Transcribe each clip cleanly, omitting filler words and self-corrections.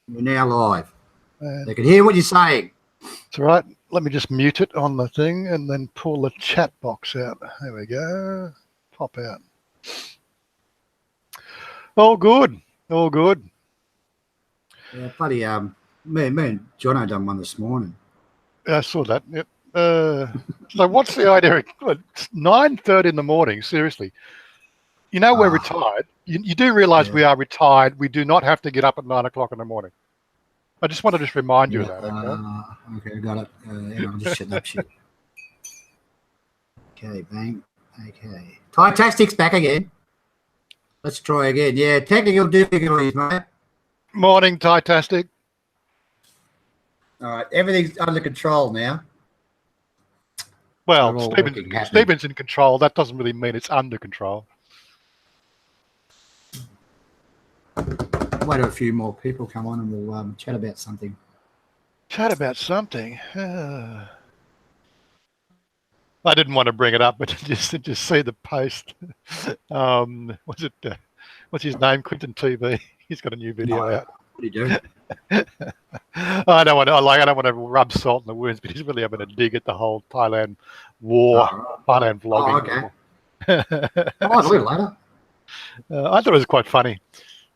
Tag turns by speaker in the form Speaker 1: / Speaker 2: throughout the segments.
Speaker 1: You're now live. They can hear what you're saying.
Speaker 2: It's all right. Let me just mute it on the thing and then pull the chat box out. There we go. Pop out. All good. All good.
Speaker 1: Yeah, bloody me and Jono done one this morning.
Speaker 2: I saw that. Yep. So what's the idea? It's 9:30 in the morning. Seriously. You know we're retired. You do realise we are retired. We do not have to get up at 9 o'clock in the morning. I just want to remind you of that. Okay.
Speaker 1: Okay, got it. I'm just shutting up shit. Okay, bang. Okay. Thai-tastic's back again. Let's try again. Yeah, technical difficulties, mate.
Speaker 2: Morning, Thai-tastic.
Speaker 1: All right, everything's under control now.
Speaker 2: Well, Stephen's in control. That doesn't really mean it's under control.
Speaker 1: Wait till a few more people come on and we'll chat about something.
Speaker 2: Chat about something? I didn't want to bring it up, but just see the post. What's his name? Quentin TV. He's got a new video out.
Speaker 1: What are you doing?
Speaker 2: I don't want to rub salt in the wounds, but he's really having a dig at the whole Thailand war, Thailand vlogging.
Speaker 1: Oh, okay. I'll do it later.
Speaker 2: I thought it was quite funny.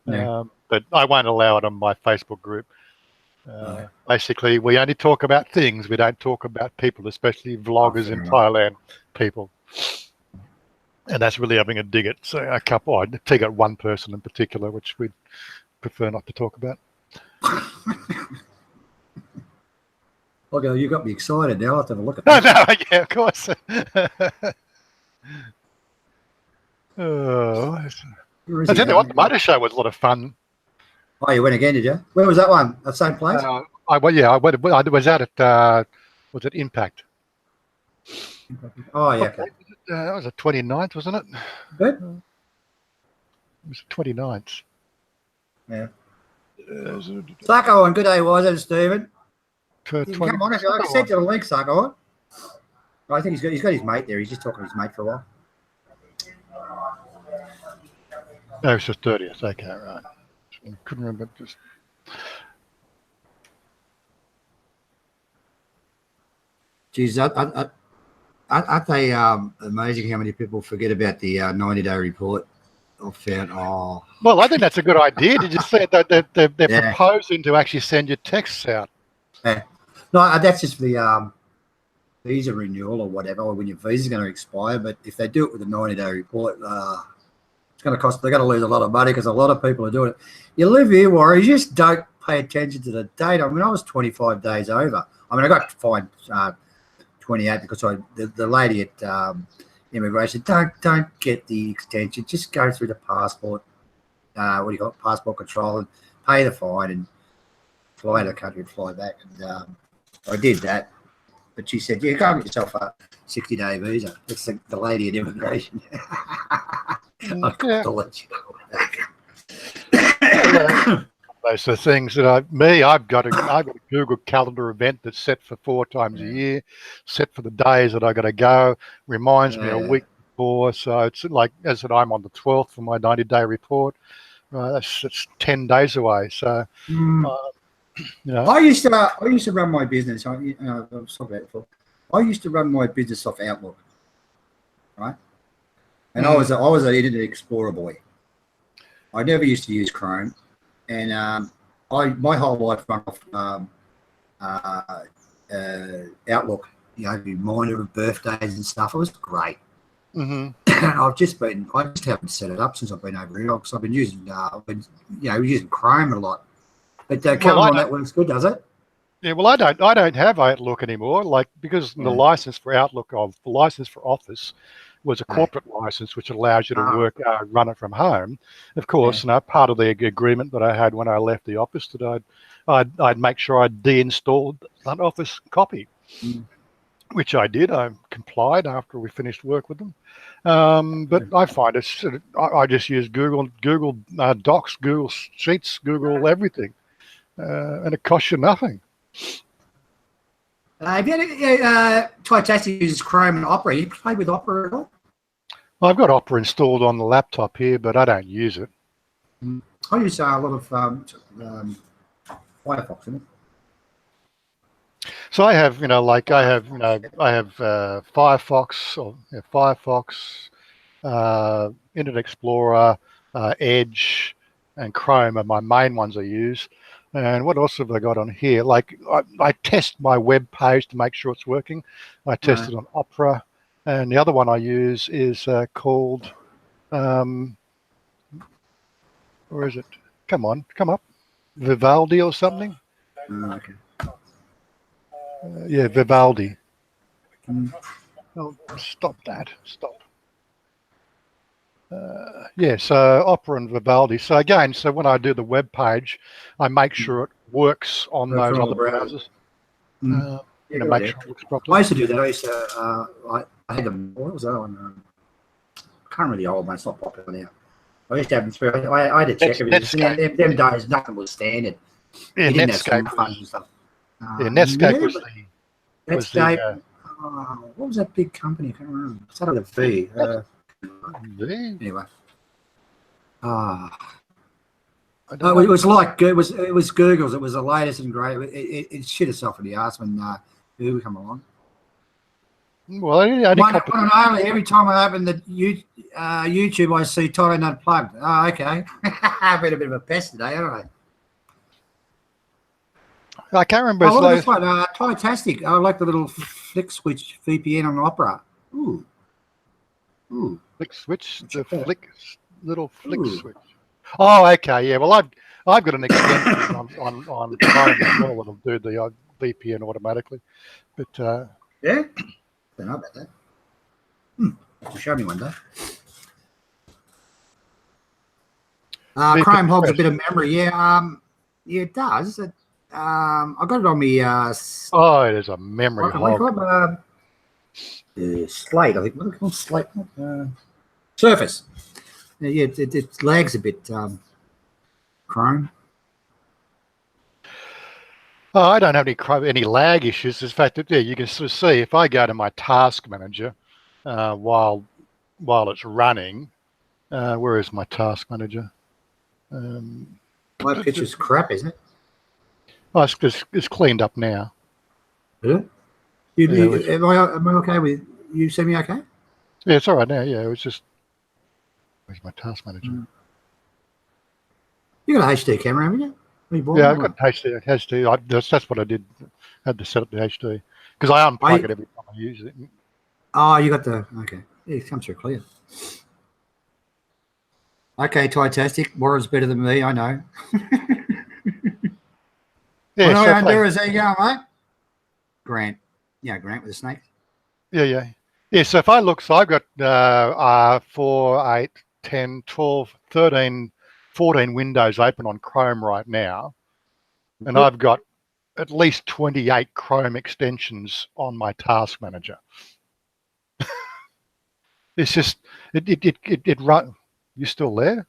Speaker 1: Yeah.
Speaker 2: But I won't allow it on my Facebook group. Basically, we only talk about things. We don't talk about people, especially vloggers in Thailand people. And that's really having a dig at I dig at one person in particular, which we'd prefer not to talk about.
Speaker 1: Okay, you got me excited now. I'll have to have a look at
Speaker 2: that.
Speaker 1: No,
Speaker 2: yeah, of course. I tell you what, the motor show was a lot of fun.
Speaker 1: Oh, you went again, did you? Where was that one? That same place?
Speaker 2: I was out at was it Impact?
Speaker 1: Oh, yeah. Okay.
Speaker 2: That was the 29th, wasn't it?
Speaker 1: Good.
Speaker 2: It was the 29th.
Speaker 1: Yeah. Sarko on, good day, was it, Stephen? Come on, I sent you the link, Sarko. I think he's got his mate there. He's just talking to his mate for a while.
Speaker 2: No, it's the 30th. Okay, right. I couldn't remember.
Speaker 1: Geez, aren't they amazing how many people forget about the 90-day report? I found.
Speaker 2: Well, I think that's a good idea. Did you say that they're proposing to actually send your texts out?
Speaker 1: Yeah. No, that's just for the visa renewal or whatever, or when your visa's going to expire. But if they do it with a 90-day report, it's going to cost. They're going to lose a lot of money because a lot of people are doing it. You live here, Warren. You just don't pay attention to the date. I mean, I was 25 days over. I mean, I got fined 28 because the lady at immigration don't get the extension. Just go through the passport. What do you call it? Passport control and pay the fine and fly to the country and fly back. And I did that. But she said, "You can't get yourself a 60-day visa." It's the lady at immigration. I've got to let you know.
Speaker 2: Those are things that I've got a Google Calendar event that's set for 4 times a year, set for the days that I got to go, reminds me a week before. So it's like, as I said, I'm on the 12th for my 90-day report. That's 10 days away. So, I used to run my business. I've talked about it before. I used to run my business off Outlook, right? And I was an Internet Explorer boy. I never used to use Chrome. And my whole life run off Outlook, reminder of birthdays and stuff. It was great. I just haven't set it up since I've been over here because I've been using, using Chrome a lot. But on that works good, does it? Yeah, well, I don't have Outlook anymore, because the license for Outlook, the license for Office, was a corporate license which allows you to run it from home. Of course, part of the agreement that I had when I left the office that I'd make sure I deinstalled an Office copy, which I did. I complied after we finished work with them. But I find I just use Google Docs, Google Sheets, Google everything, and it costs you nothing.
Speaker 1: Have you Thai-tastic uses Chrome and Opera? You play with Opera at all?
Speaker 2: Well, I've got Opera installed on the laptop here, but I don't use it.
Speaker 1: I use a lot of Firefox, isn't it?
Speaker 2: So I have, Firefox or Firefox, Internet Explorer, Edge, and Chrome are my main ones I use. And what else have I got on here? Like I test my web page to make sure it's working. I test it on Opera, and the other one I use is called, where is it? Come up, Vivaldi or something.
Speaker 1: Okay.
Speaker 2: Yeah, Vivaldi. Oh, stop that. Stop. So Opera and Vivaldi. So again, when I do the web page, I make sure it works on those other browsers. Make sure it works properly.
Speaker 1: I used to do that. I used to, I had them, what was that one? I can't remember the old one, it's not popular now. I used to have them through, I had to check everything. Them days, nothing was standard.
Speaker 2: Yeah,
Speaker 1: you didn't have
Speaker 2: Netscape
Speaker 1: and stuff.
Speaker 2: Netscape was the...
Speaker 1: Netscape, what was that big company? I can't remember. It started with a V. Anyway. It was like it was Google's. It was the latest and great. It shit itself in the ass when Google come along.
Speaker 2: Well,
Speaker 1: every time I open the YouTube, I see Thailand Unplugged. Oh, okay. I've been a bit of a pest today, haven't
Speaker 2: I can't remember.
Speaker 1: Oh, look at this one. Fantastic. I like the little flick switch VPN on Opera. Ooh.
Speaker 2: Flick switch, little flick switch. Oh, okay, yeah. Well, I've got an extension on Chrome as well that'll do the VPN automatically. But
Speaker 1: yeah, don't know about that. Show me one day. Chrome hogs a bit of memory. Yeah, it does. I got it on me.
Speaker 2: It is a memory hog.
Speaker 1: Slate, I think. What do we call slate? Surface. Yeah, it lags a bit. Chrome.
Speaker 2: Oh, I don't have any lag issues. In fact, you can sort of see if I go to my task manager while it's running. Where is my task manager?
Speaker 1: My picture's crap, isn't it?
Speaker 2: Oh, it's cleaned up now.
Speaker 1: Yeah. Am I okay with you? See me okay?
Speaker 2: Yeah, it's all right now. Yeah, it was just. Where's my task manager?
Speaker 1: You got a HD camera, haven't you?
Speaker 2: Yeah, I've got HD. That's what I did. I had to set up the HD because I unplug it every time I use it.
Speaker 1: Oh, you got the okay. Yeah, it comes through clear. Okay, fantastic. Warren's better than me. I know.
Speaker 2: Yeah,
Speaker 1: Honduras, there you go, mate. Grant. Yeah, Grant with the snake.
Speaker 2: Yeah. So if I look, I've got 4, 8, 10, 12, 13, 14 windows open on Chrome right now. And I've got at least 28 Chrome extensions on my task manager. It's just, it run. You still there?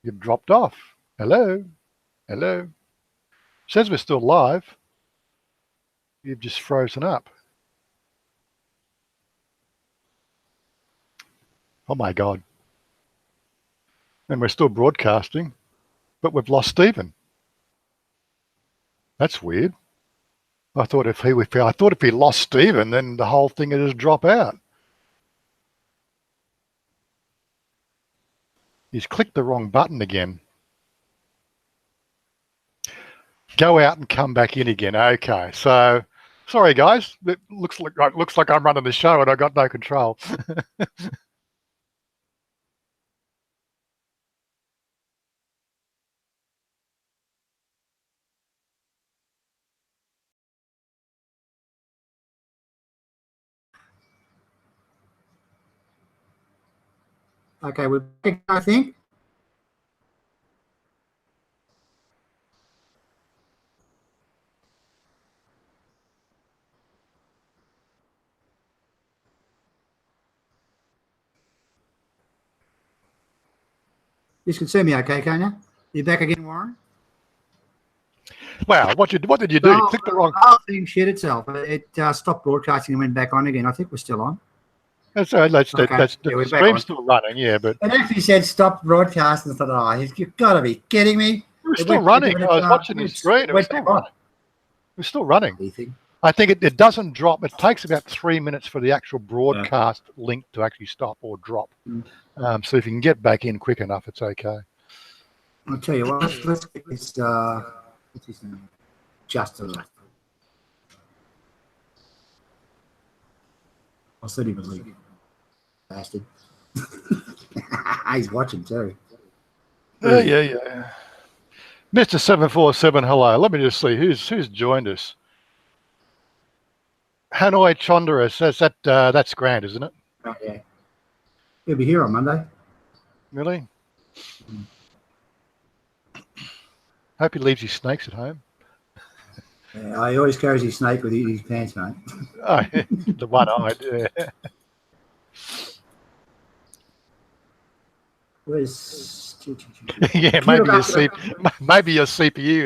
Speaker 2: You've dropped off. Hello? Says we're still live. You've just frozen up. Oh my God. And we're still broadcasting, but we've lost Stephen. That's weird. I thought if he lost Stephen, then the whole thing would just drop out. He's clicked the wrong button again. Go out and come back in again. Okay, so sorry guys. It looks like I'm running the show and I got no control.
Speaker 1: Okay, we're back, I think. You can see me okay, can you? You back again, Warren?
Speaker 2: Wow, what did you do? You clicked the wrong...
Speaker 1: The whole thing shit itself. It stopped broadcasting and went back on again. I think we're still on.
Speaker 2: That's the stream's still running, yeah, but...
Speaker 1: It actually said stop broadcasting. I thought, you've got to be kidding me.
Speaker 2: was still running. I was watching the screen. It was still running. It was still running. I think it doesn't drop. It takes about 3 minutes for the actual broadcast link to actually stop or drop. So if you can get back in quick enough, it's okay.
Speaker 1: I'll tell you what. Let's get this. What's his name? Justin. I said he was like bastard. He's watching too.
Speaker 2: Yeah. Mr. 747, hello. Let me just see who's joined us. Hanoi Chondaris, that's Grant, isn't it?
Speaker 1: Oh, yeah. He'll be here on Monday.
Speaker 2: Really? Hope he leaves his snakes at home.
Speaker 1: Yeah, he always carries his snake with his pants, mate.
Speaker 2: Oh, the one-eyed, yeah.
Speaker 1: Where's...
Speaker 2: Yeah, maybe your CPU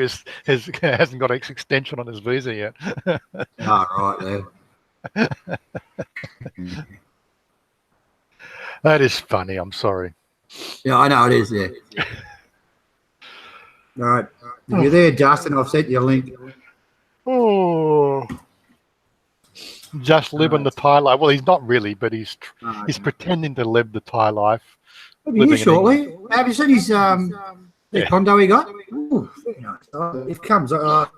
Speaker 2: hasn't got an extension on his visa yet.
Speaker 1: Right there.
Speaker 2: That is funny. I'm sorry.
Speaker 1: Yeah, I know it is. Yeah. All right. If you're there, Justin, I've sent you a link.
Speaker 2: Oh, just living the Thai life. Well, he's not really, but he's pretending to live the Thai life.
Speaker 1: He'll be here shortly. Have you seen his the condo he got? Ooh, very nice. It comes. I'm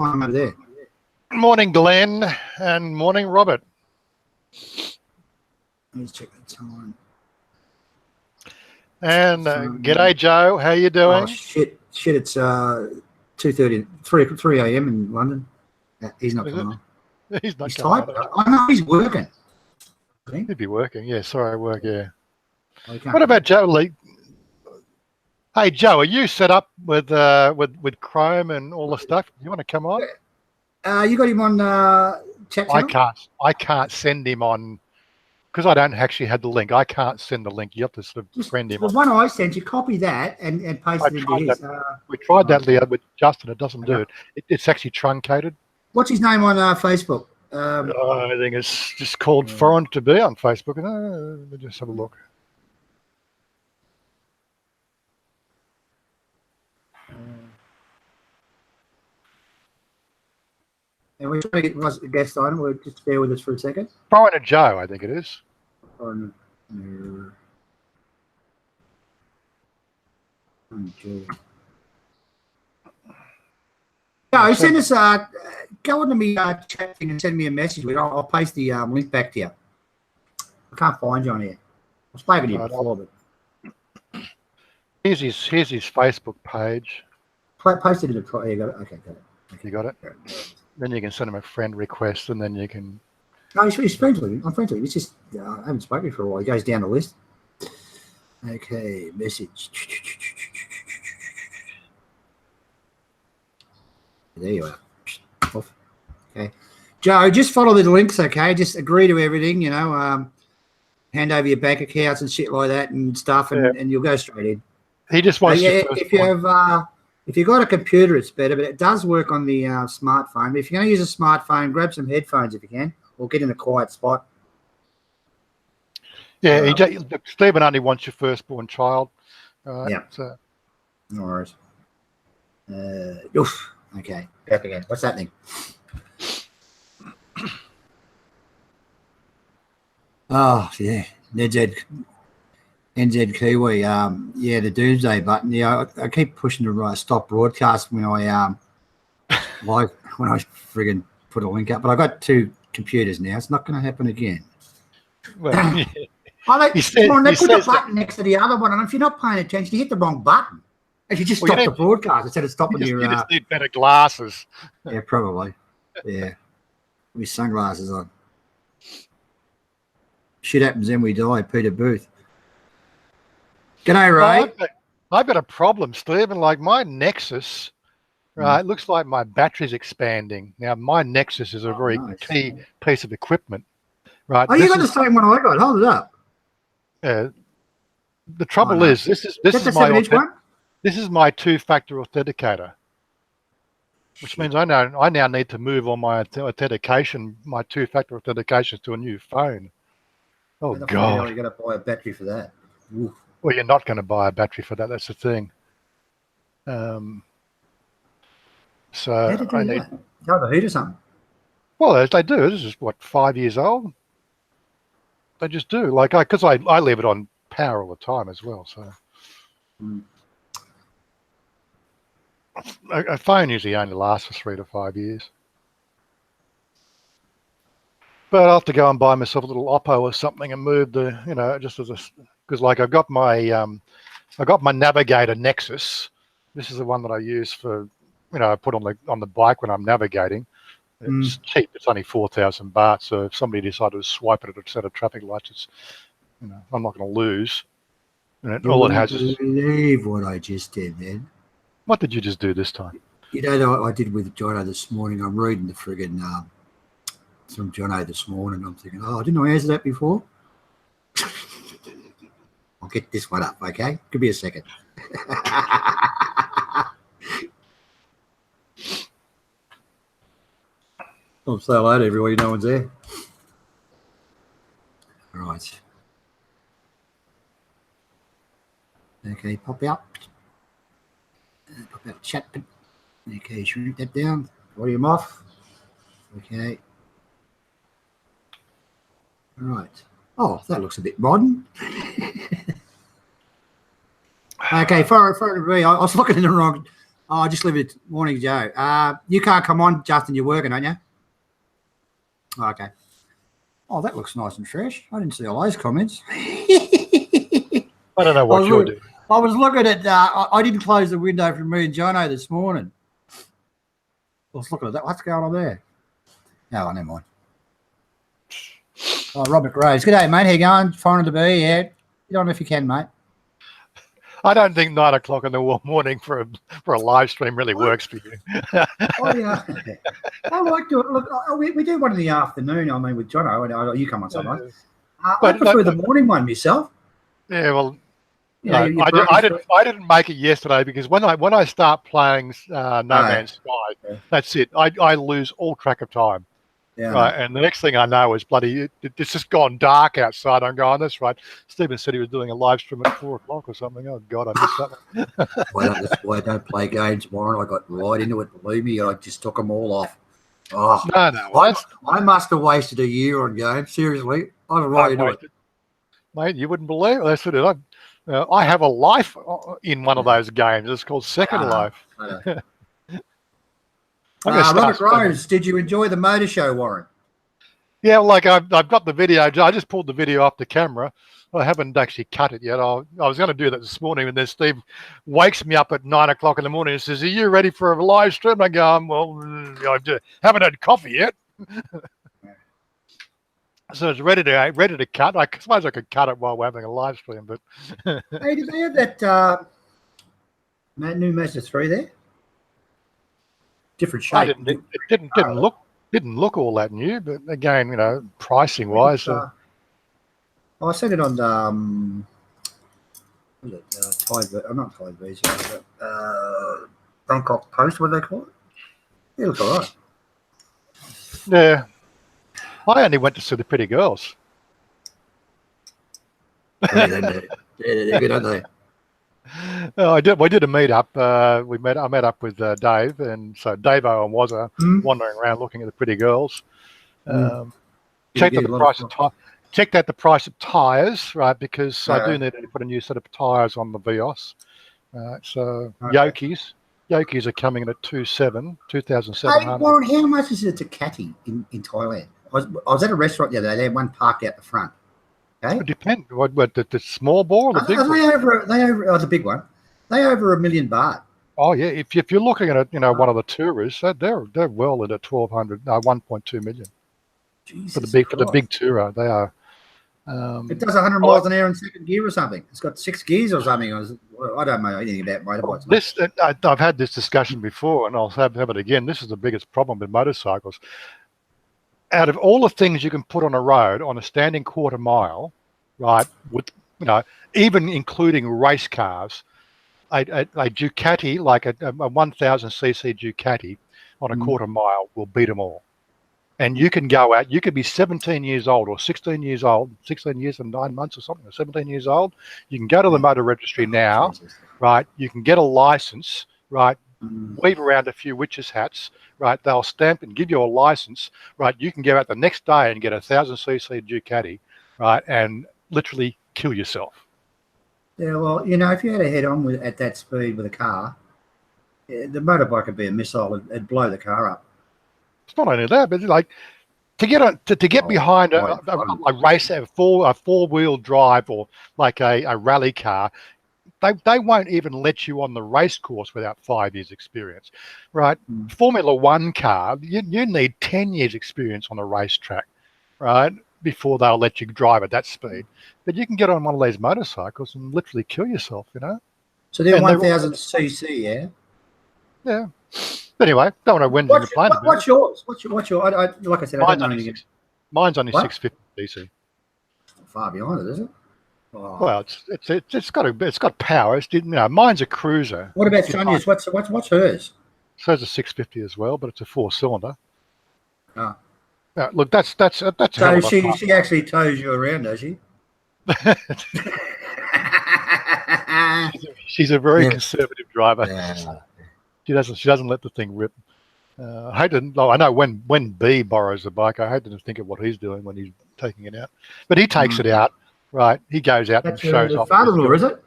Speaker 1: over there.
Speaker 2: Morning, Glenn, and morning, Robert.
Speaker 1: Let's check the time.
Speaker 2: And g'day, Joe. How you doing?
Speaker 1: Oh, shit! It's 2:30, 3 a.m. in London. He's not coming on.
Speaker 2: He's not
Speaker 1: he's
Speaker 2: coming
Speaker 1: on. I know he's working.
Speaker 2: He'd be working. Yeah, sorry, I work. Yeah.
Speaker 1: Oh,
Speaker 2: what about Joe Lee? Hey, Joe, are you set up with Chrome and all the stuff? You want to come on?
Speaker 1: You got him on chat channel?
Speaker 2: I can't send him on because I don't actually have the link. I can't send the link. You have to sort of friend him.
Speaker 1: The one I sent you, copy that and paste it into his.
Speaker 2: We tried that, Leo, with Justin. It doesn't do it. It's actually truncated.
Speaker 1: What's his name on Facebook?
Speaker 2: I think it's just called Foreign to Be on Facebook. Let me just have a look.
Speaker 1: And we're trying to get a guest item. We'll just bear with us for a second.
Speaker 2: Foreigner Joe, I think it is.
Speaker 1: Foreigner Joe. No, send us go on to me chat thing and send me a message. I'll paste the link back to you. I can't find you on here. I've spoken to you before, but
Speaker 2: here's his Facebook page.
Speaker 1: Post it in the okay, got it. Okay.
Speaker 2: You got it? Then you can send him a friend request, and then you can.
Speaker 1: No, he's friends with him. I'm friends with him. It's just I haven't spoken to him for a while. He goes down the list. Okay, message. There you are. Off. Okay, Joe, just follow the links. Okay, just agree to everything. You know, hand over your bank accounts and shit like that and stuff, and you'll go straight in.
Speaker 2: He just wants.
Speaker 1: If you've got a computer, it's better, but it does work on the smartphone. But if you're going to use a smartphone, grab some headphones if you can, or get in a quiet spot.
Speaker 2: Yeah, Stephen only wants your firstborn child.
Speaker 1: Yeah.
Speaker 2: So.
Speaker 1: No worries. Oof. Okay. Back again. What's happening? Oh, yeah. NZ Kiwi, the Doomsday button. Yeah, I keep pushing to stop broadcast when I friggin' put a link up. But I got 2 computers now. It's not going to happen again.
Speaker 2: Well,
Speaker 1: they put the button next to the other one, and if you're not paying attention, you hit the wrong button. If you just stop the broadcast instead of stopping
Speaker 2: you just need better glasses.
Speaker 1: Yeah, probably. Yeah, with sunglasses on. Shit happens, then we die. Peter Booth. G'day, Ray.
Speaker 2: Well, I've got a problem, Stephen. Like my Nexus, right? It looks like my battery's expanding. Now, my Nexus is a very key piece of equipment, right?
Speaker 1: Oh, you got the same one I got. Hold it up.
Speaker 2: Yeah. The trouble is, this is my 2-factor authenticator, which means I now need to move all my authentication, my 2-factor authentication to a new phone. Oh God!
Speaker 1: You got to buy a battery for that. Oof.
Speaker 2: Well, you're not going to buy a battery for that. That's the thing.
Speaker 1: So how did you do that? Go the heat or something?
Speaker 2: Well, they do. This is what, 5 years old. They just do. Like because I leave it on power all the time as well. So a phone usually only lasts for 3 to 5 years. But I'll have to go and buy myself a little Oppo or something and move the, just as a, because like I've got my Navigator Nexus. This is the one that I use for, I put on the bike when I'm navigating. It's cheap. It's only 4,000 baht. So if somebody decided to swipe it at a set of traffic lights, it's, I'm not going to lose. All it has is.
Speaker 1: Believe what I just did, then.
Speaker 2: What did you just do this time?
Speaker 1: I did with Jono this morning. I'm reading the friggin' from Jono this morning. I'm thinking, didn't I answer that before? I'll get this one up, okay? Give me a second. I'll say hello to everybody. No one's there. All right. Okay, pop out. Pop out chat. Okay, shrink that down. Volume off. Okay. All right. Oh, that looks a bit modern. Okay, for me, I was looking in the wrong. Oh, I just leave it. Morning, Joe. You can't come on, Justin. You're working, aren't you? Okay. Oh, that looks nice and fresh. I didn't see all those comments.
Speaker 2: I don't know what you're doing.
Speaker 1: I was looking at. I didn't close the window for me and Jono this morning. I was looking at that. What's going on there? Oh, never mind. Oh, Robert Graves. Good day, mate. How you going? Fine to be. Yeah. Get on if you can, mate.
Speaker 2: I don't think 9 o'clock in the morning for a live stream really works for you.
Speaker 1: Oh, yeah. I like to look. We do one in the afternoon. I mean, with Jono, you come on sometimes. I prefer the morning one myself.
Speaker 2: Yeah, well, I didn't make it yesterday because when I start playing No Man's Sky, that's it. I lose all track of time. Yeah. Right, and the next thing I know is it's just gone dark outside. I'm going, that's right. Stephen said he was doing a live stream at 4 o'clock or something. Oh God, I missed that one.
Speaker 1: That's why I don't play games, Warren. I got right into it. Believe me, I just took them all off. Oh,
Speaker 2: no,
Speaker 1: I must have wasted a year on games. Seriously, I was right into it.
Speaker 2: Mate, you wouldn't believe it. That's it. I have a life in one of those games. It's called Second Life.
Speaker 1: Robert Rose, did you enjoy the motor show, Warren?
Speaker 2: Yeah, like I've got the video. I just pulled the video off the camera. I haven't actually cut it yet. I was going to do that this morning, and then Steve wakes me up at 9 o'clock in the morning and says, "Are you ready for a live stream?" I go, "Well, I haven't had coffee yet." So it's ready to cut. I suppose I could cut it while we're having a live stream, but
Speaker 1: hey, did they have that new Mazda 3 there? Different shape.
Speaker 2: It didn't look all that new, but again, pricing wise.
Speaker 1: I seen it on not Thai Visa, but Bangkok Post. What do they call it? Yeah, looks all right.
Speaker 2: Yeah, I only went to see the pretty girls.
Speaker 1: Yeah, they're good, aren't they?
Speaker 2: I did. We did a meet up. I met up with Dave, and so Davo and Wazza wandering around looking at the pretty girls. Checked out the price of tyres, right? Because I do need to put a new set of tyres on the Vios. So Yoki's are coming in at 2,700.
Speaker 1: Hey, Warren, how much is it to Kathoey in Thailand? I was at a restaurant the other day. They had one parked out the front. Okay.
Speaker 2: It depends. What the small bore or the big?
Speaker 1: They over the big one. They over $1 million baht.
Speaker 2: Oh yeah. If you're looking at one of the tourists, they're well into 1.2 million.
Speaker 1: Jesus
Speaker 2: for the big tourer, they are.
Speaker 1: It does 100 miles an hour in second gear or something. It's got 6 gears or something. I don't know anything about motorbikes.
Speaker 2: I've had this discussion before, and I'll have it again. This is the biggest problem with motorcycles. Out of all the things you can put on a road on a standing quarter mile, right, with even including race cars, a Ducati, like a 1,000cc Ducati on a quarter mile will beat them all. And you can go out, you could be 17 years old or 16 years old, 16 years and 9 months or something, or 17 years old. You can go to the motor registry now, right? You can get a license right? Weave around a few witches' hats, right? They'll stamp and give you a license, right? You can go out the next day and get a 1,000cc Ducati, right? And literally kill yourself.
Speaker 1: Yeah, well, if you had a head-on at that speed with a car, the motorbike would be a missile. It'd blow the car up.
Speaker 2: It's not only that, but like to get behind a race, a four-wheel drive or like a rally car, they won't even let you on the race course without 5 years experience, right? Formula One car, you need 10 years experience on a racetrack, right? Before they'll let you drive at that speed. But you can get on one of these motorcycles and literally kill yourself,
Speaker 1: So they're 1,000cc, yeah?
Speaker 2: Yeah. Anyway, don't want to win the plane.
Speaker 1: What's yours? What's your? Like I said, I don't know anything.
Speaker 2: Mine's only 650cc.
Speaker 1: Far behind it, is it? Oh.
Speaker 2: Well, it's got power. Mine's a cruiser.
Speaker 1: What about Sonia's? What's hers?
Speaker 2: So it's a 650 as well, but it's a 4-cylinder.
Speaker 1: Oh.
Speaker 2: Look, that's.
Speaker 1: So she actually tows you around, does she?
Speaker 2: She's a very conservative driver.
Speaker 1: Yeah.
Speaker 2: She doesn't let the thing rip. I know when B borrows the bike, I hate to think of what he's doing when he's taking it out. But he takes it out, right? He goes out and shows off.
Speaker 1: Father-in-law, is it?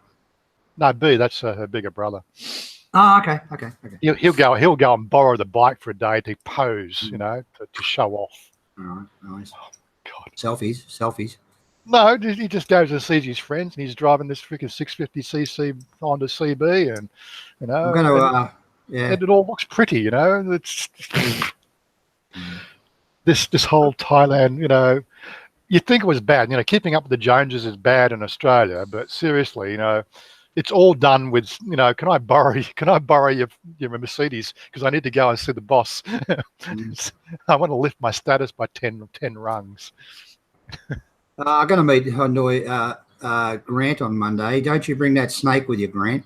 Speaker 2: No, B. That's her bigger brother.
Speaker 1: Oh, okay.
Speaker 2: He'll go and borrow the bike for a day to pose, to show off.
Speaker 1: All right, nice.
Speaker 2: Oh, God.
Speaker 1: Selfies.
Speaker 2: No, he just goes and sees his friends, and he's driving this freaking 650cc Honda CB, and
Speaker 1: I'm going to.
Speaker 2: And it all looks pretty, It's this whole Thailand, you think it was bad. Keeping up with the Joneses is bad in Australia, but seriously, it's all done with, can I borrow your Mercedes because I need to go and see the boss. I want to lift my status by 10 rungs.
Speaker 1: I'm going to meet Hanoi Grant on Monday. Don't you bring that snake with you, Grant?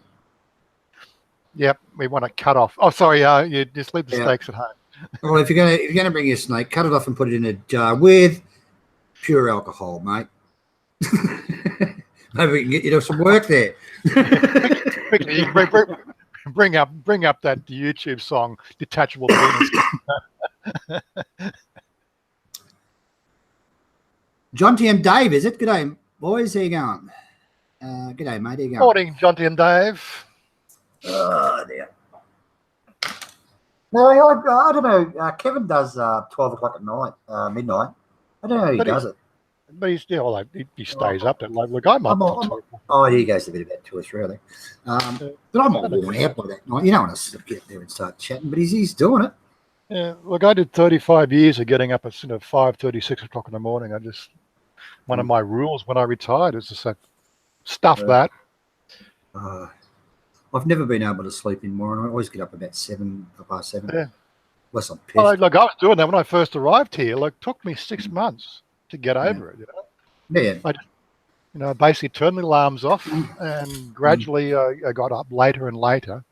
Speaker 2: Yep, we want to cut off. Oh, sorry, you just leave the snakes at home.
Speaker 1: Well, if you're gonna bring your snake, cut it off and put it in a jar with pure alcohol, mate. Maybe we can get you some work there.
Speaker 2: Quickly, bring up that YouTube song, "Detachable Penis."
Speaker 1: John T. M. Dave, is it? G'day, boys. How you going? G'day, mate. How you going?
Speaker 2: Morning, John T. M. Dave.
Speaker 1: Oh, dear. No, I don't know. Kevin does 12 o'clock at night, midnight. I don't know how he does it.
Speaker 2: But he stays up. Look, I'm up.
Speaker 1: He goes to bed about 2 or 3, I think. But I'm not worn out by that night. You don't want to get there and start chatting, but he's doing it.
Speaker 2: Yeah, look, I did 35 years of getting up at 5:30, 6 o'clock in the morning. One of my rules when I retired is to say, stuff that.
Speaker 1: I've never been able to sleep in more, and I always get up about 7, past 7.
Speaker 2: Yeah.
Speaker 1: Unless I'm pissed.
Speaker 2: I was doing that when I first arrived here. It took me 6 months to get over it.
Speaker 1: Yeah.
Speaker 2: I basically turned the alarms off, and gradually I got up later and later.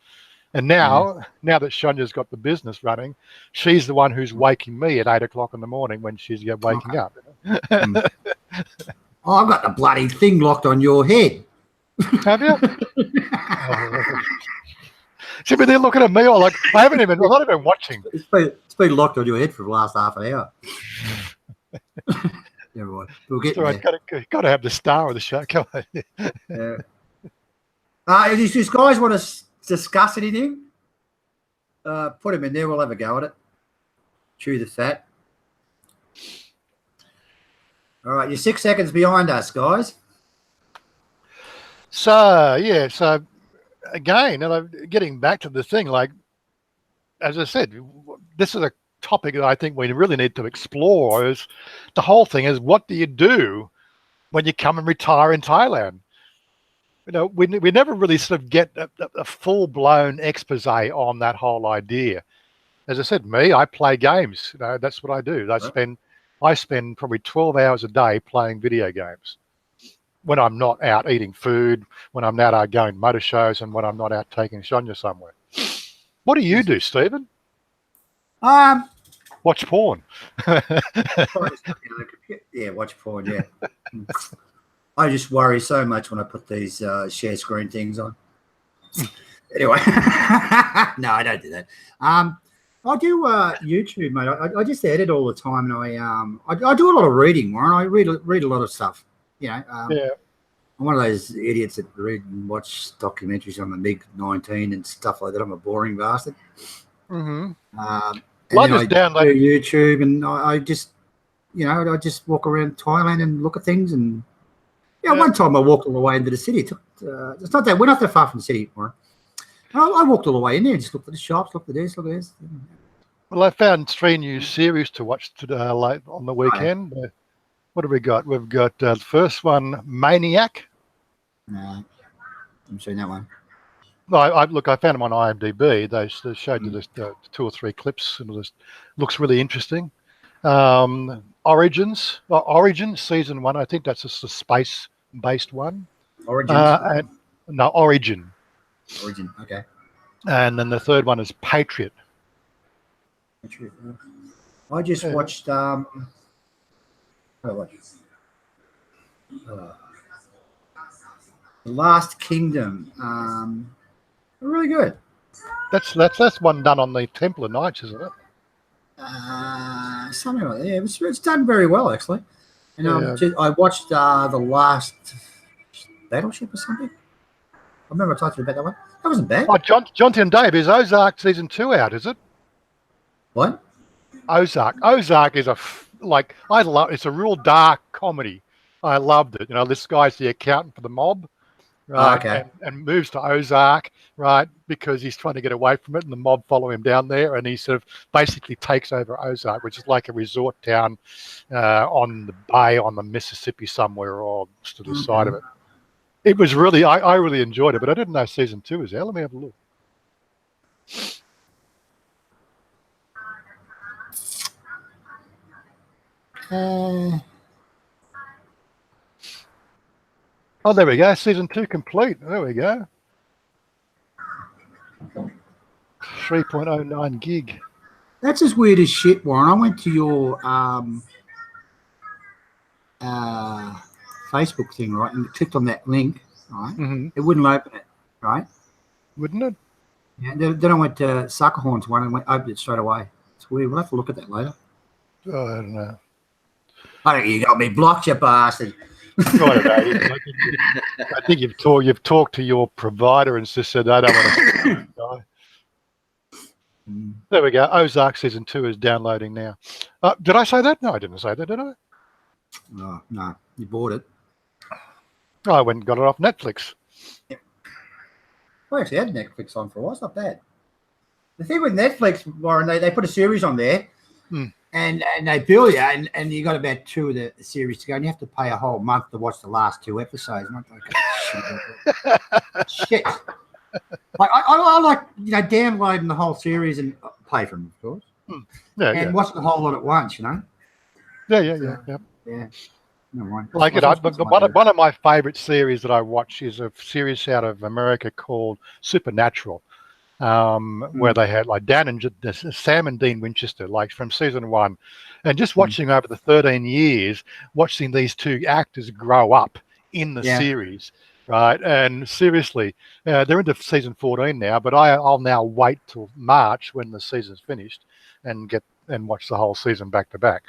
Speaker 2: And now that Sonia's got the business running, she's the one who's waking me at 8 o'clock in the morning when she's waking up.
Speaker 1: I've got the bloody thing locked on your head.
Speaker 2: Have you? See, but they're looking at me all like I'm not even watching.
Speaker 1: It's been locked on your head for the last half an hour. Never mind. We'll get there.
Speaker 2: Got to have the star of the show. Come on.
Speaker 1: Yeah. If these guys want to discuss anything, put them in there. We'll have a go at it. Chew the fat. All right, you're 6 seconds behind us, guys.
Speaker 2: So again, getting back to the thing, as I said, this is a topic that I think we really need to explore. Is the whole thing is, what do you do when you come and retire in Thailand? We never really sort of get a full-blown expose on that whole idea. As I said, I play games. That's what I do. I spend probably 12 hours a day playing video games. When I'm not out eating food, when I'm not out going motor shows, and when I'm not out taking Sonia somewhere. What do you do, Stephen? Watch porn.
Speaker 1: Yeah, watch porn, yeah. I just worry so much when I put these share screen things on. Anyway, no, I don't do that. I do YouTube, mate. I just edit all the time, and I do a lot of reading, Warren. I read a lot of stuff. You know, I'm one of those idiots that read and watch documentaries on the MiG-19 and stuff like that. I'm a boring bastard.
Speaker 2: Mm-hmm.
Speaker 1: I just download YouTube, and I just, you know, I just walk around Thailand and look at things. And one time I walked all the way into the city. It's not that we're not that far from the city, Warren. I walked all the way in there and just looked at the shops, looked at this, looked at this.
Speaker 2: Well, I found 3 new series to watch today, late on the weekend. What have we got? We've got the first one, Maniac.
Speaker 1: No, I haven't seen that one.
Speaker 2: No, I found them on IMDb. They showed you just 2 or 3 clips, and it just looks really interesting. Origin season 1. I think that's just a space-based one.
Speaker 1: Origin.
Speaker 2: Origin.
Speaker 1: Origin. Okay.
Speaker 2: And then the third one is Patriot.
Speaker 1: I just watched. The Last Kingdom. Really good.
Speaker 2: That's one done on the Templar Knights, isn't it?
Speaker 1: Something like that. Yeah, it's done very well, actually. And I watched the last Battleship or something. I remember I talked to you about that one. That wasn't bad.
Speaker 2: Oh, Jonty and Dave, is Ozark season 2 out? Is it?
Speaker 1: What?
Speaker 2: Ozark is I love. It's a real dark comedy. I loved it. You know, this guy's the accountant for the mob, right?
Speaker 1: Okay.
Speaker 2: And moves to Ozark, right, because he's trying to get away from it, and the mob follow him down there, and he sort of basically takes over Ozark, which is like a resort town on the bay on the Mississippi somewhere, or to the side of it. It was really, I really enjoyed it, but I didn't know season 2 was there. Let me have a look. Oh, there we go. Season 2 complete. There we go. 3.09 gig.
Speaker 1: That's as weird as shit, Warren. I went to your Facebook thing, right, and clicked on that link, right? Mm-hmm. It wouldn't open it, right?
Speaker 2: Wouldn't it?
Speaker 1: Yeah. Then I went to Suckerhorn's one and opened it straight away. It's weird. We'll have to look at that later.
Speaker 2: Oh, I don't know.
Speaker 1: I think you got me blocked, you bastard.
Speaker 2: I think you've talked to your provider and just said I don't want to die. There we go. Ozark season 2 is downloading now. Did I say that? No, I didn't say that, did I?
Speaker 1: Oh, no, you bought it.
Speaker 2: I went and got it off Netflix.
Speaker 1: Yeah. I actually had Netflix on for a while. It's not bad. The thing with Netflix, Warren, they put a series on there. And they bill you, and you got about 2 of the series to go, and you have to pay a whole month to watch the last 2 episodes. And I'm like, shit. Like I like, you know, downloading the whole series and pay for them, of course. And watch the whole lot at once, you know.
Speaker 2: Yeah.
Speaker 1: No, right.
Speaker 2: Like it. One of my favourite series that I watch is a series out of America called Supernatural. Where they had like Sam and Dean Winchester, like from season 1, and just watching over the 13 years, watching these 2 actors grow up in the series, right? And seriously, they're into season 14 now, but I'll now wait till March when the season's finished and watch the whole season back to back,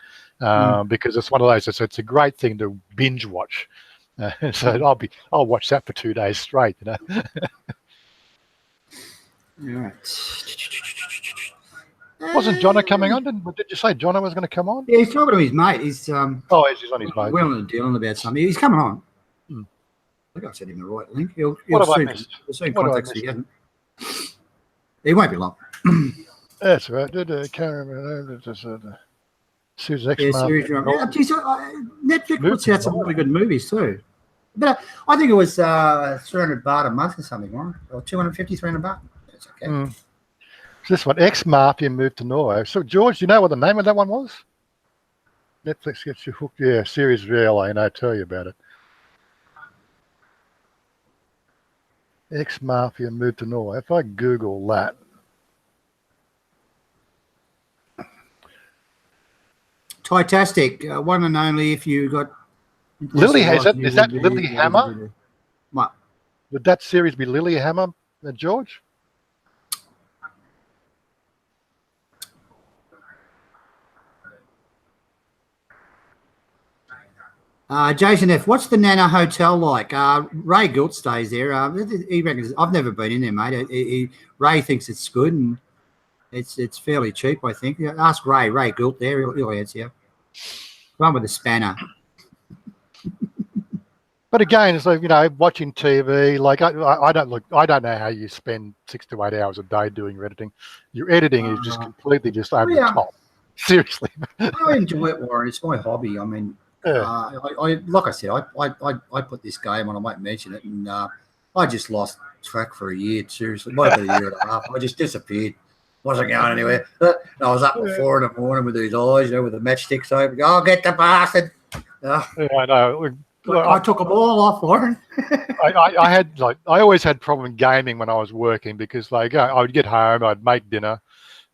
Speaker 2: because it's one of those. It's a great thing to binge watch. So I'll watch that for 2 days straight, you know.
Speaker 1: Right.
Speaker 2: Wasn't Jono coming on? Did you say Jono was going to come on?
Speaker 1: Yeah, he's talking to his mate. He's
Speaker 2: he's on his mate.
Speaker 1: We're on a dealing about something. He's coming on. I think I've sent him the right link. He'll soon contact us again. He won't be long.
Speaker 2: That's right. Series X.
Speaker 1: Netflix puts out some really good movies too. But I think it was 300 baht a month or something, right? Or 250, 300 baht. That's okay.
Speaker 2: This one, Ex-Mafia moved to Norway. So, George, do you know what the name of that one was? Netflix gets you hooked. Yeah, series real. I tell you about it. Ex-Mafia moved to Norway. If I Google that.
Speaker 1: Fantastic. One and only if you got...
Speaker 2: Lily, is that Lilyhammer?
Speaker 1: What?
Speaker 2: Would that series be Lilyhammer, George?
Speaker 1: Jason F, what's the Nana Hotel like? Ray Gilt stays there. He reckons I've never been in there, mate. Ray thinks it's good and it's fairly cheap, I think. Ask Ray Gilt there. He'll answer you. One with a spanner.
Speaker 2: But again, so watching TV, like I don't know how you spend 6 to 8 hours a day doing your editing. Your editing is just completely just over the top. Seriously.
Speaker 1: I enjoy it, Warren. It's my hobby. I mean, like I said, I put this game on. I won't mention it, and I just lost track for a year. Seriously, might have been a year and a half. I just disappeared. Wasn't going anywhere. I was up at 4 in the morning with these eyes, with the matchsticks open. Go get the bastard.
Speaker 2: Yeah, I know.
Speaker 1: I took them all off, Warren.
Speaker 2: I always had problem gaming when I was working because I would get home, I'd make dinner,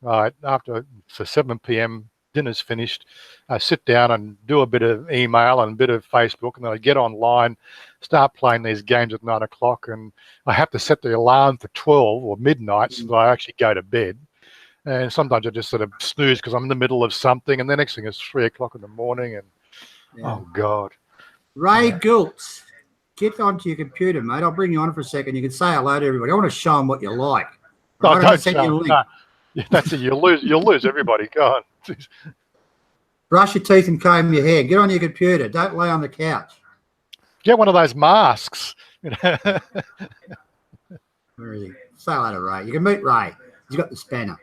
Speaker 2: right after 7 p.m. dinner's finished. I sit down and do a bit of email and a bit of Facebook, and then I get online, start playing these games at 9 o'clock, and I have to set the alarm for 12 or midnight so that I actually go to bed. And sometimes I just sort of snooze because I'm in the middle of something, and the next thing is 3 o'clock in the morning, and oh God.
Speaker 1: Ray Gilt, get onto your computer, mate. I'll bring you on for a second. You can say hello to everybody. I want to show them what you like.
Speaker 2: Right? Don't send you a link. No. Yeah, that's it. You'll lose everybody. Go on.
Speaker 1: Brush your teeth and comb your hair. Get on your computer. Don't lay on the couch.
Speaker 2: Get one of those masks.
Speaker 1: Where is he? Say hello to Ray. You can meet Ray. He's got the spanner.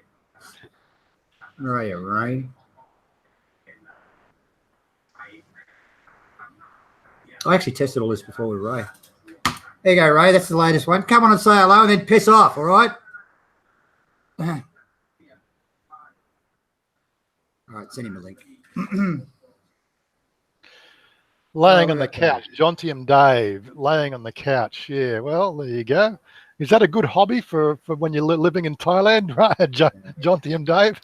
Speaker 1: Where are you, Ray? I actually tested all this before with Ray. There you go, Ray. That's the latest one. Come on and say hello and then piss off, all right? All right, send him a link.
Speaker 2: Laying on the couch. Jonty and Dave, laying on the couch. Yeah, well, there you go. Is that a good hobby for when you're living in Thailand, right, Jonty and Dave?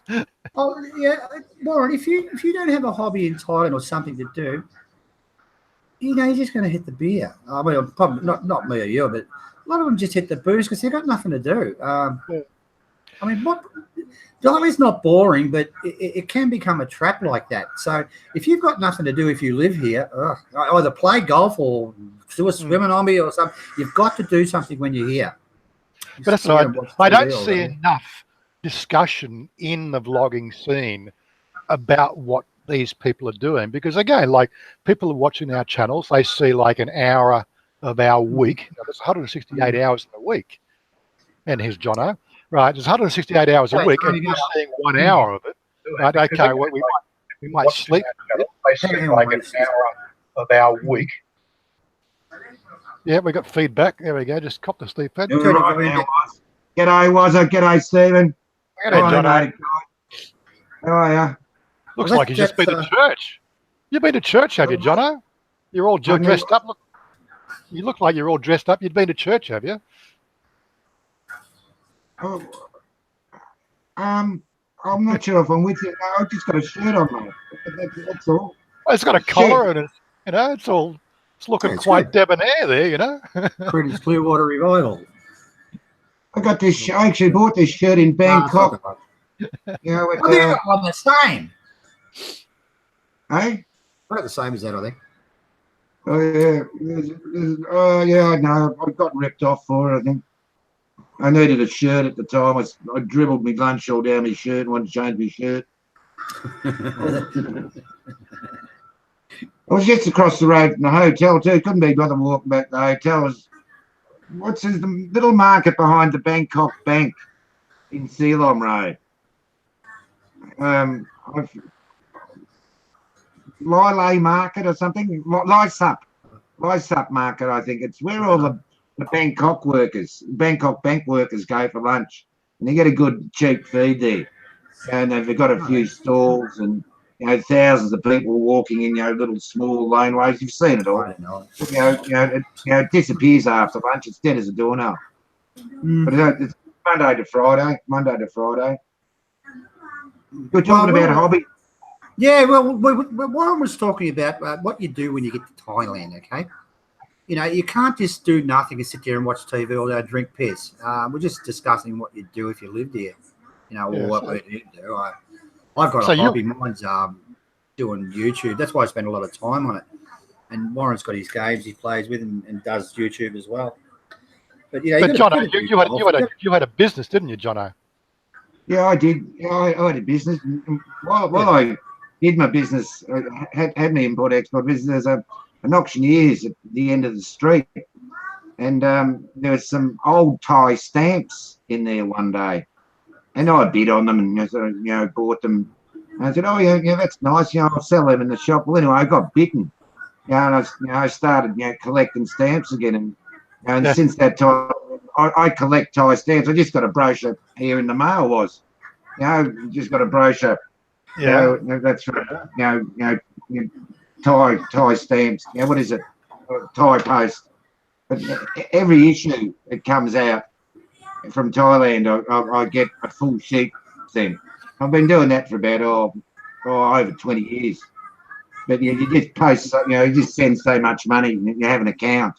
Speaker 1: Oh, yeah. Warren, if you don't have a hobby in Thailand or something to do, you're just going to hit the beer. I mean, probably not me or you, but a lot of them just hit the booze because they've got nothing to do. I mean, it's not boring, but it can become a trap like that. So if you've got nothing to do, if you live here, either play golf or do a swimming hobby or something. You've got to do something when you're here.
Speaker 2: But that's right. I don't see enough discussion in the vlogging scene about what these people are doing, because again, like people are watching our channels, they see like an hour of our week. There's 168 hours in a week, and here's Jono, right? There's 168 hours a week, and you're seeing 1 hour of it. Right? Okay, well, we might sleep. They see like an hour of our week. Yeah, we got feedback. There we go. Just cop the sleep pad.
Speaker 3: G'day, Wazza. G'day, Stephen.
Speaker 2: G'day, Jono.
Speaker 3: How are you?
Speaker 2: Looks like you've just been to church. You've been to church, have you, Jono? You're all dressed up. You look like you're all dressed up. You've been to church, have you?
Speaker 3: Oh, I'm not sure if I'm with you. No, I've just got a shirt on, mate. That's all.
Speaker 2: It's got a collar and it's looking quite debonair there,
Speaker 1: British Clearwater Revival.
Speaker 3: I got this. I actually bought this shirt in Bangkok.
Speaker 1: I think I got one the same.
Speaker 3: Hey?
Speaker 1: I got the same as that, I think.
Speaker 3: Oh, yeah. Oh, yeah, I know. I got ripped off for it, I think. I needed a shirt at the time. I dribbled my lunch all down my shirt and wanted to change my shirt. I was just across the road from the hotel, too. Couldn't be bothered walking back to the hotel. The little market behind the Bangkok Bank in Ceylon Road. Lilay Market or something, Lysup Market, I think. It's where all the Bangkok bank workers go for lunch, and you get a good cheap feed there. And they've got a few stalls and thousands of people walking in little small laneways. You've seen it all. It disappears after lunch. It's dead as a doornail. But it's Monday to Friday. We're talking about a hobby.
Speaker 1: Yeah, well, Warren was talking about what you do when you get to Thailand, okay? You can't just do nothing and sit there and watch TV all day and drink piss. We're just discussing what you do if you lived here, or what we do. I've got a hobby. Mine's doing YouTube. That's why I spend a lot of time on it. And Warren's got his games he plays with and does YouTube as well. But
Speaker 2: Jono, you had a business, didn't you, Jono?
Speaker 3: Yeah, I did. I had a business. While I did my business, I had my import-export business. There's an auctioneer's at the end of the street. And there was some old Thai stamps in there one day. And I bid on them and, bought them. And I said, oh, yeah, that's nice. I'll sell them in the shop. Well, anyway, I got bitten. And I started, collecting stamps again. And since that time, I collect Thai stamps. I just got a brochure here in the mail just got a brochure. Yeah. That's right. Thai stamps. What is it? Thai Post. But every issue that comes out from Thailand, I get a full sheet thing. I've been doing that for about over 20 years. But you just post, you just send so much money. You have an account,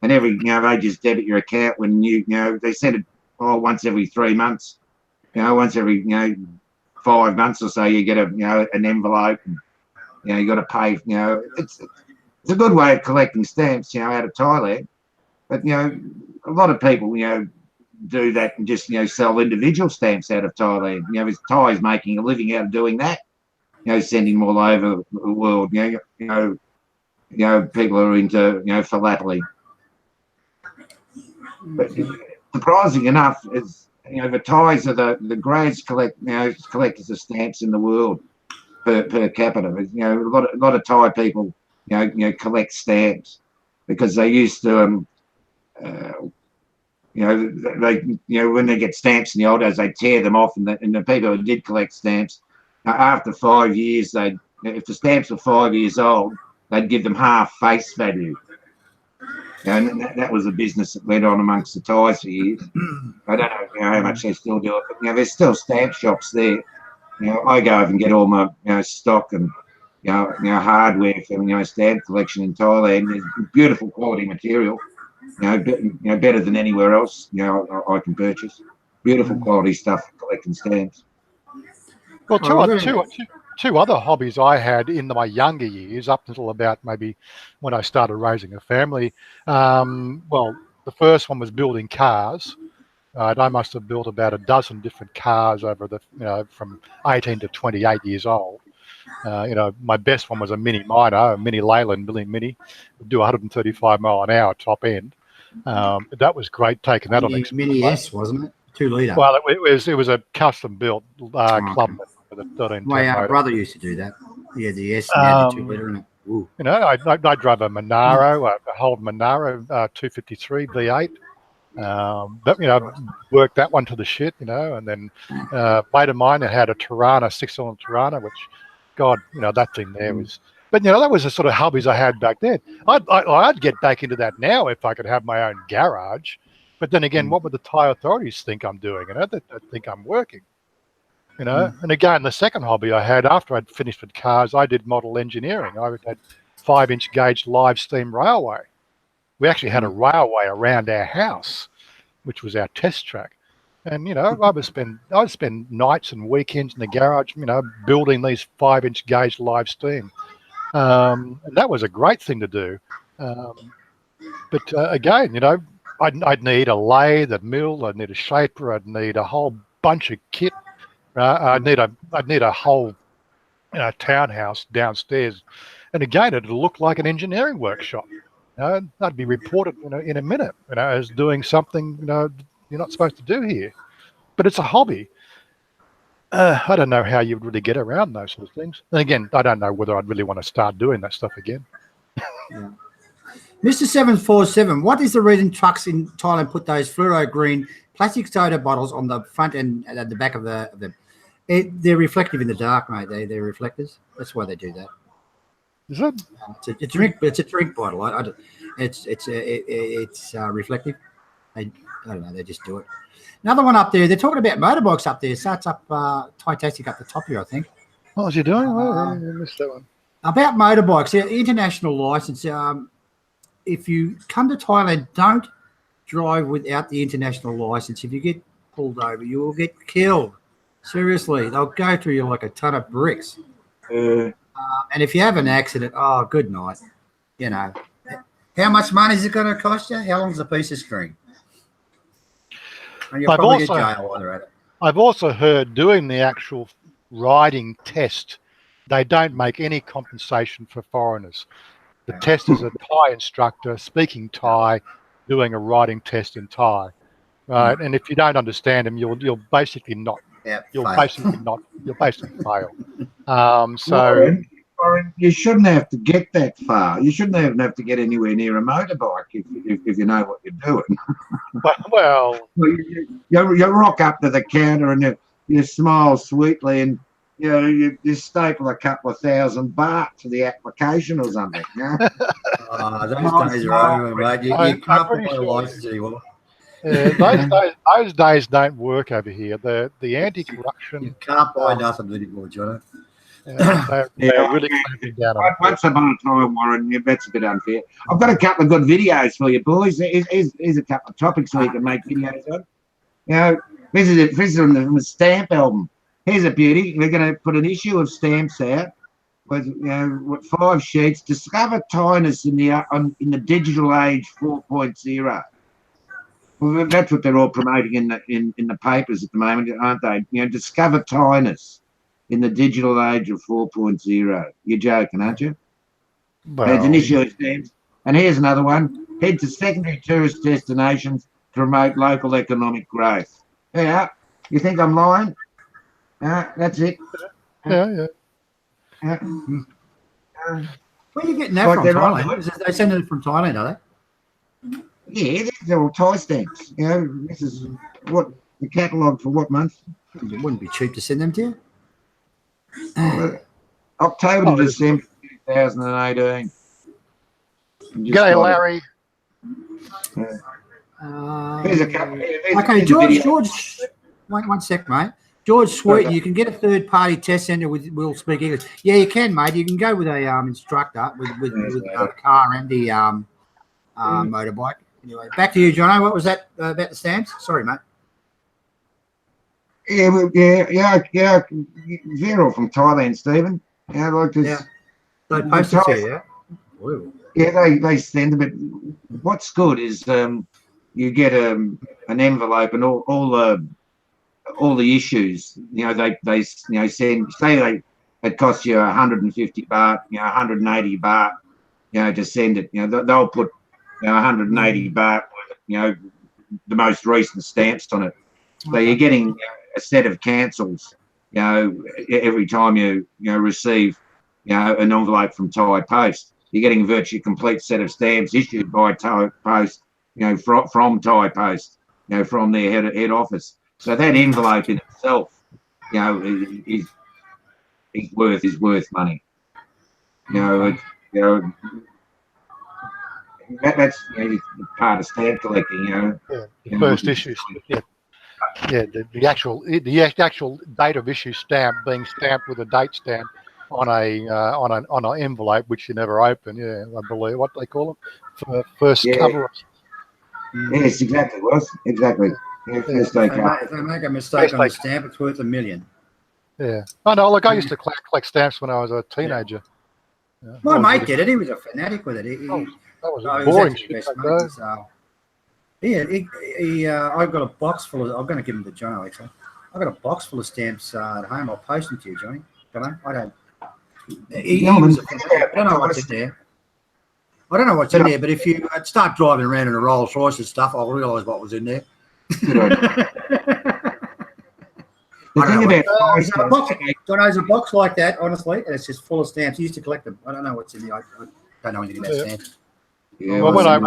Speaker 3: and they just debit your account when they send it once every 3 months. Once every 5 months or so, you get an envelope. And, you got to pay. It's a good way of collecting stamps. Out of Thailand. But a lot of people do that and just sell individual stamps out of Thailand. There's Thais making a living out of doing that. Sending them all over the world. People are into philately. But surprising enough, is the Thais are the greatest collectors of stamps in the world per capita. A lot of Thai people collect stamps because they used to when they get stamps in the old days, they tear them off, and the people who did collect stamps, after 5 years, if the stamps were 5 years old, they'd give them half face value. And that was a business that went on amongst the Thais for years. I don't know how much they still do it, but there's still stamp shops there. I go over and get all my stock and hardware for stamp collection in Thailand. There's beautiful quality material. Better than anywhere else. I can purchase beautiful quality stuff for collecting stamps.
Speaker 2: Well, two other hobbies I had in my younger years, up until about maybe when I started raising a family. Well, the first one was building cars. I must have built about a dozen different cars over from 18 to 28 years old. My best one was a Mini Minor, a Mini Leyland Mini, would do 135 mile an hour top end. That was great taking that on.
Speaker 1: Mini S, wasn't it? 2 litre.
Speaker 2: Well, it was a custom built club with a 13.
Speaker 1: My brother used to do that. Yeah, the S and the 2 litre in it. Ooh.
Speaker 2: I drove a Monaro, a Holden Monaro 253 V8. But worked that one to the shit, and then mate of mine that had a Tirana, 6-cylinder Tirana, which, God, that thing there was. But that was the sort of hobbies I had back then. I'd get back into that now if I could have my own garage. But then again, what would the Thai authorities think I'm doing? They think I'm working. And again, the second hobby I had after I'd finished with cars, I did model engineering. I had 5-inch gauge live steam railway. We actually had a railway around our house, which was our test track. And, I would spend nights and weekends in the garage, building these 5-inch gauge live steam. And that was a great thing to do. But again, I'd need a lathe, a mill, I'd need a shaper, I'd need a whole bunch of kit. I'd need a whole townhouse downstairs. And again, it'd look like an engineering workshop. I'd be reported in a minute, as doing something you're not supposed to do here. But it's a hobby. I don't know how you'd really get around those sort of things. And again, I don't know whether I'd really want to start doing that stuff again.
Speaker 1: Yeah. Mr. 747, what is the reason trucks in Thailand put those fluoro green plastic soda bottles on the front and at the back of the they're reflective in the dark, mate. They're reflectors. That's why they do that.
Speaker 2: Is it?
Speaker 1: It's a drink bottle. It's reflective. I don't know. They just do it. Another one up there. They're talking about motorbikes up there. Starts up Titanic up the top here, I think.
Speaker 2: What was you doing? I missed that one.
Speaker 1: About motorbikes, international license. If you come to Thailand, don't drive without the international license. If you get pulled over, you will get killed. Seriously, they'll go through you like a ton of bricks. And if you have an accident, good night. you know, how much money is it going to cost you? How long's a piece of string? And you'll probably get jail while they're at it.
Speaker 2: I've also heard doing the actual writing test, they don't make any compensation for foreigners. The test is a Thai instructor speaking Thai, doing a writing test in Thai, right? And if you don't understand them, you'll basically not. You'll basically fail.
Speaker 3: Warren, you shouldn't have to get that far. You shouldn't even have to get anywhere near a motorbike if you know what you're doing.
Speaker 2: Well,
Speaker 3: you rock up to the counter and you smile sweetly and you staple a couple of $1,000 to the application or something. You know?
Speaker 1: Those days are over, mate. You can't buy a license anymore.
Speaker 2: Those days don't work over here. The anti-corruption.
Speaker 1: You can't buy nothing anymore, Johnny.
Speaker 2: They're really clamping down on it.
Speaker 3: Once upon a time, Warren, that's a bit unfair. I've got a couple of good videos for you, boys. Here's a couple of topics we can make videos on. You know, this is from the stamp album. Here's a beauty. We're going to put an issue of stamps out with 5 sheets. Discover Tyness in the digital age 4.0. Well, that's what they're all promoting in the papers at the moment, aren't they? You know, discover Tyness in the digital age of 4.0. You're joking, aren't you?
Speaker 2: Well,
Speaker 3: It's an issue of stamps. And here's another one. Head to secondary tourist destinations to promote local economic growth. Yeah, you think I'm lying? That's it.
Speaker 2: Yeah.
Speaker 1: Where are you getting that from, Thailand? They send it from Thailand, are they?
Speaker 3: Yeah, they're all Thai stamps. You know, this is what the catalogue for what month?
Speaker 1: It wouldn't be cheap to send them to you.
Speaker 3: October to December 2018.
Speaker 2: G'day, Larry.
Speaker 3: There's a couple.
Speaker 1: Okay, George. One sec, mate. George Sweeten, you can get a third-party test centre will speak English. Yeah, you can, mate. You can go with a instructor with the car and the motorbike. Anyway, back to you, Jono. What was that about the stamps? Sorry, mate.
Speaker 3: Yeah. They're all from Thailand, Stephen. Yeah, like this.
Speaker 1: Yeah. They post it to you, yeah? Woo.
Speaker 3: Yeah, they send them. But what's good is you get an envelope and all the issues. You know, they send. Say it costs you 150 baht, 180 baht, to send it. They'll put 180 baht, the most recent stamps on it. So you're getting a set of cancels, every time you receive, an envelope from Thai Post. You're getting a virtually complete set of stamps issued by Thai Post, from Thai Post, from their head office. So that envelope in itself, is worth money. That's part of stamp collecting.
Speaker 2: The first issue. Yeah, the actual date of issue stamp being stamped with a date stamp on an envelope which you never open. Yeah, I believe what they call them, first cover.
Speaker 3: Yes, exactly. Yeah, first day cover.
Speaker 1: If they make a mistake on the stamp, it's worth $1 million.
Speaker 2: Yeah, I know. Like I used to collect stamps when I was a teenager. Yeah.
Speaker 1: My mate did it. He was a fanatic with it.
Speaker 2: That was boring shit.
Speaker 1: I got a box full of. I'm going to give him to John, actually. I got a box full of stamps at home. I'll post them to you, Johnny. I don't. He was a fanatic. I don't know what's in there. I don't know what's in there, but if you start driving around in a Rolls Royce and stuff, I'll realise what was in there. There's a box like that, honestly, and it's just full of stamps. I used to collect them. I don't know what's in there. I don't know anything about stamps.
Speaker 2: Yeah, well, when I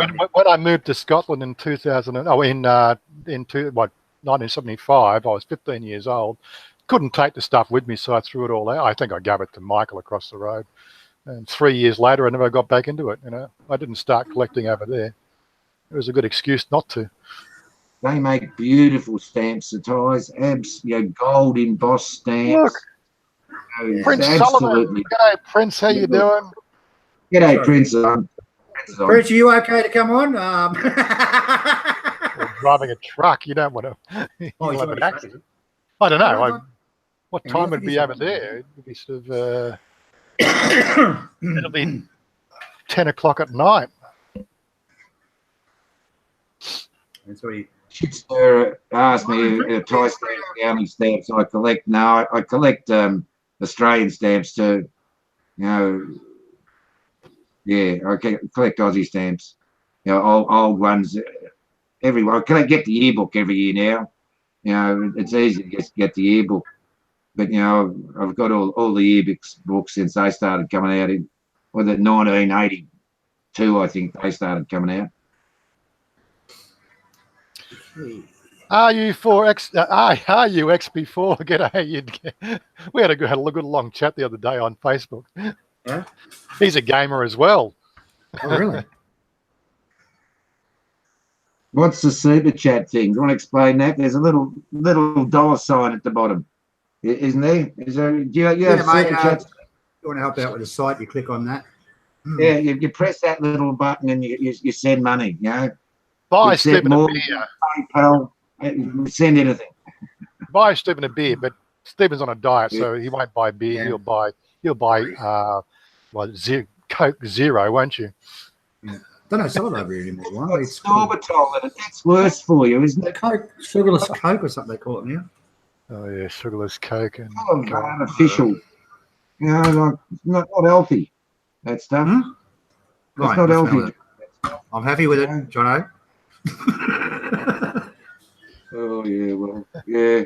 Speaker 2: moved to Scotland in 1975, I was 15 years old. Couldn't take the stuff with me, so I threw it all out. I think I gave it to Michael across the road. And 3 years later, I never got back into it. I didn't start collecting over there. It was a good excuse not to.
Speaker 3: They make beautiful stamps, the Thais. Gold embossed stamps.
Speaker 2: Look, Prince Sullivan. G'day, Prince. How you doing?
Speaker 3: G'day, Prince.
Speaker 1: Prince, are you okay to come on?
Speaker 2: Driving a truck, you don't want to. Have an accident. I don't know. What time would it be over there? It would be sort of. 10 o'clock at night.
Speaker 1: That's what he.
Speaker 3: Sarah asked me Thai stamps, how many stamps I collect. No, I collect Australian stamps too. You know, yeah, I collect Aussie stamps. You know, old ones. I get the yearbook every year now. You know, it's easy to get the yearbook. But, you know, I've got all the yearbooks since they started coming out in, 1982, I think they started coming out.
Speaker 2: Are you XB4? G'day. We had a good long chat the other day on Facebook.
Speaker 1: Yeah.
Speaker 2: He's a gamer as well.
Speaker 1: Oh, really?
Speaker 3: What's the super chat thing? Do you want to explain that? There's a little dollar sign at the bottom, isn't there? Is there? Do you have super chats?
Speaker 1: You want to help out with the site? You click on that.
Speaker 3: Yeah, you press that little button and you send money. You know,
Speaker 2: buy Stephen a beer.
Speaker 3: PayPal, send anything.
Speaker 2: Buy Stephen a beer, but Stephen's on a diet, so he won't buy beer. Yeah. He'll buy Coke Zero, won't you?
Speaker 1: Yeah. Don't know sell it over here anymore.
Speaker 3: It's sorbitol, and that's worse for you, isn't it?
Speaker 1: Coke, sugarless Coke or something they call it now.
Speaker 2: Oh yeah, sugarless Coke and
Speaker 3: artificial. You know, like not healthy. That stuff.
Speaker 1: Hmm?
Speaker 3: It's not healthy.
Speaker 1: I'm happy with it, Jono.
Speaker 3: Oh yeah, well, yeah.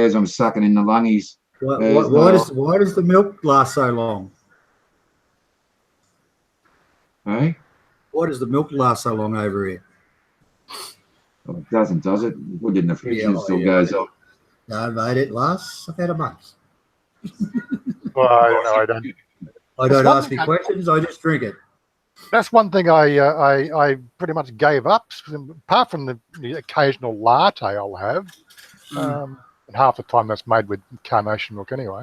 Speaker 3: As I'm sucking in the lungies.
Speaker 1: Why does the milk last so long?
Speaker 3: Hey?
Speaker 1: Why does the milk last so long over here?
Speaker 3: Well, it doesn't, does it? Put it in the fridge and it still goes on.
Speaker 1: No, mate, it lasts about a month.
Speaker 2: Well, I don't.
Speaker 1: I don't ask you questions. I just drink it.
Speaker 2: That's one thing I pretty much gave up. Apart from the occasional latte I'll have, and half the time that's made with carnation milk anyway.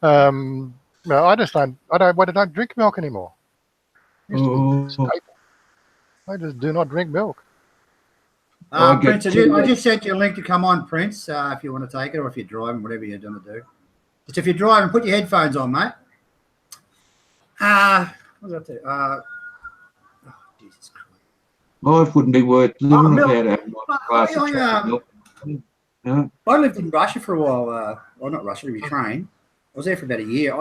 Speaker 2: No, I don't drink milk anymore. I just do not drink milk.
Speaker 1: Prince, I just sent you a link to come on, Prince, if you want to take it, or if you're driving, whatever you're going to do. Just if you're driving, put your headphones on, mate. What's up there? Oh, Jesus Christ.
Speaker 3: Life wouldn't be worth living without having a glass of chocolate milk.
Speaker 1: I lived in Russia for a while. Well, not Russia, Ukraine. I was there for about a year. I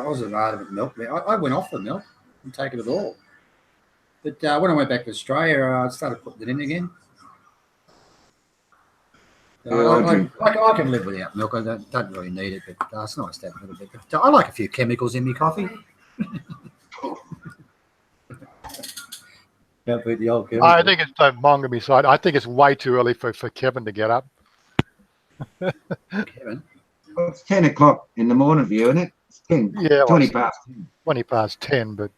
Speaker 1: was an adamant milk. I went off the milk and taken it all. But when I went back to Australia, I started putting it in again. I can live without milk. I don't really need it, but it's nice to have a little bit. But I like a few chemicals in my coffee. Can't beat the old Kevin.
Speaker 2: I think it's don't monger me side. I think it's way too early for Kevin to get up.
Speaker 1: Kevin?
Speaker 3: Well, it's 10 o'clock in the morning for you, isn't it? It's 10.
Speaker 2: Yeah,
Speaker 3: 20 past 10.
Speaker 2: 20 past 10, but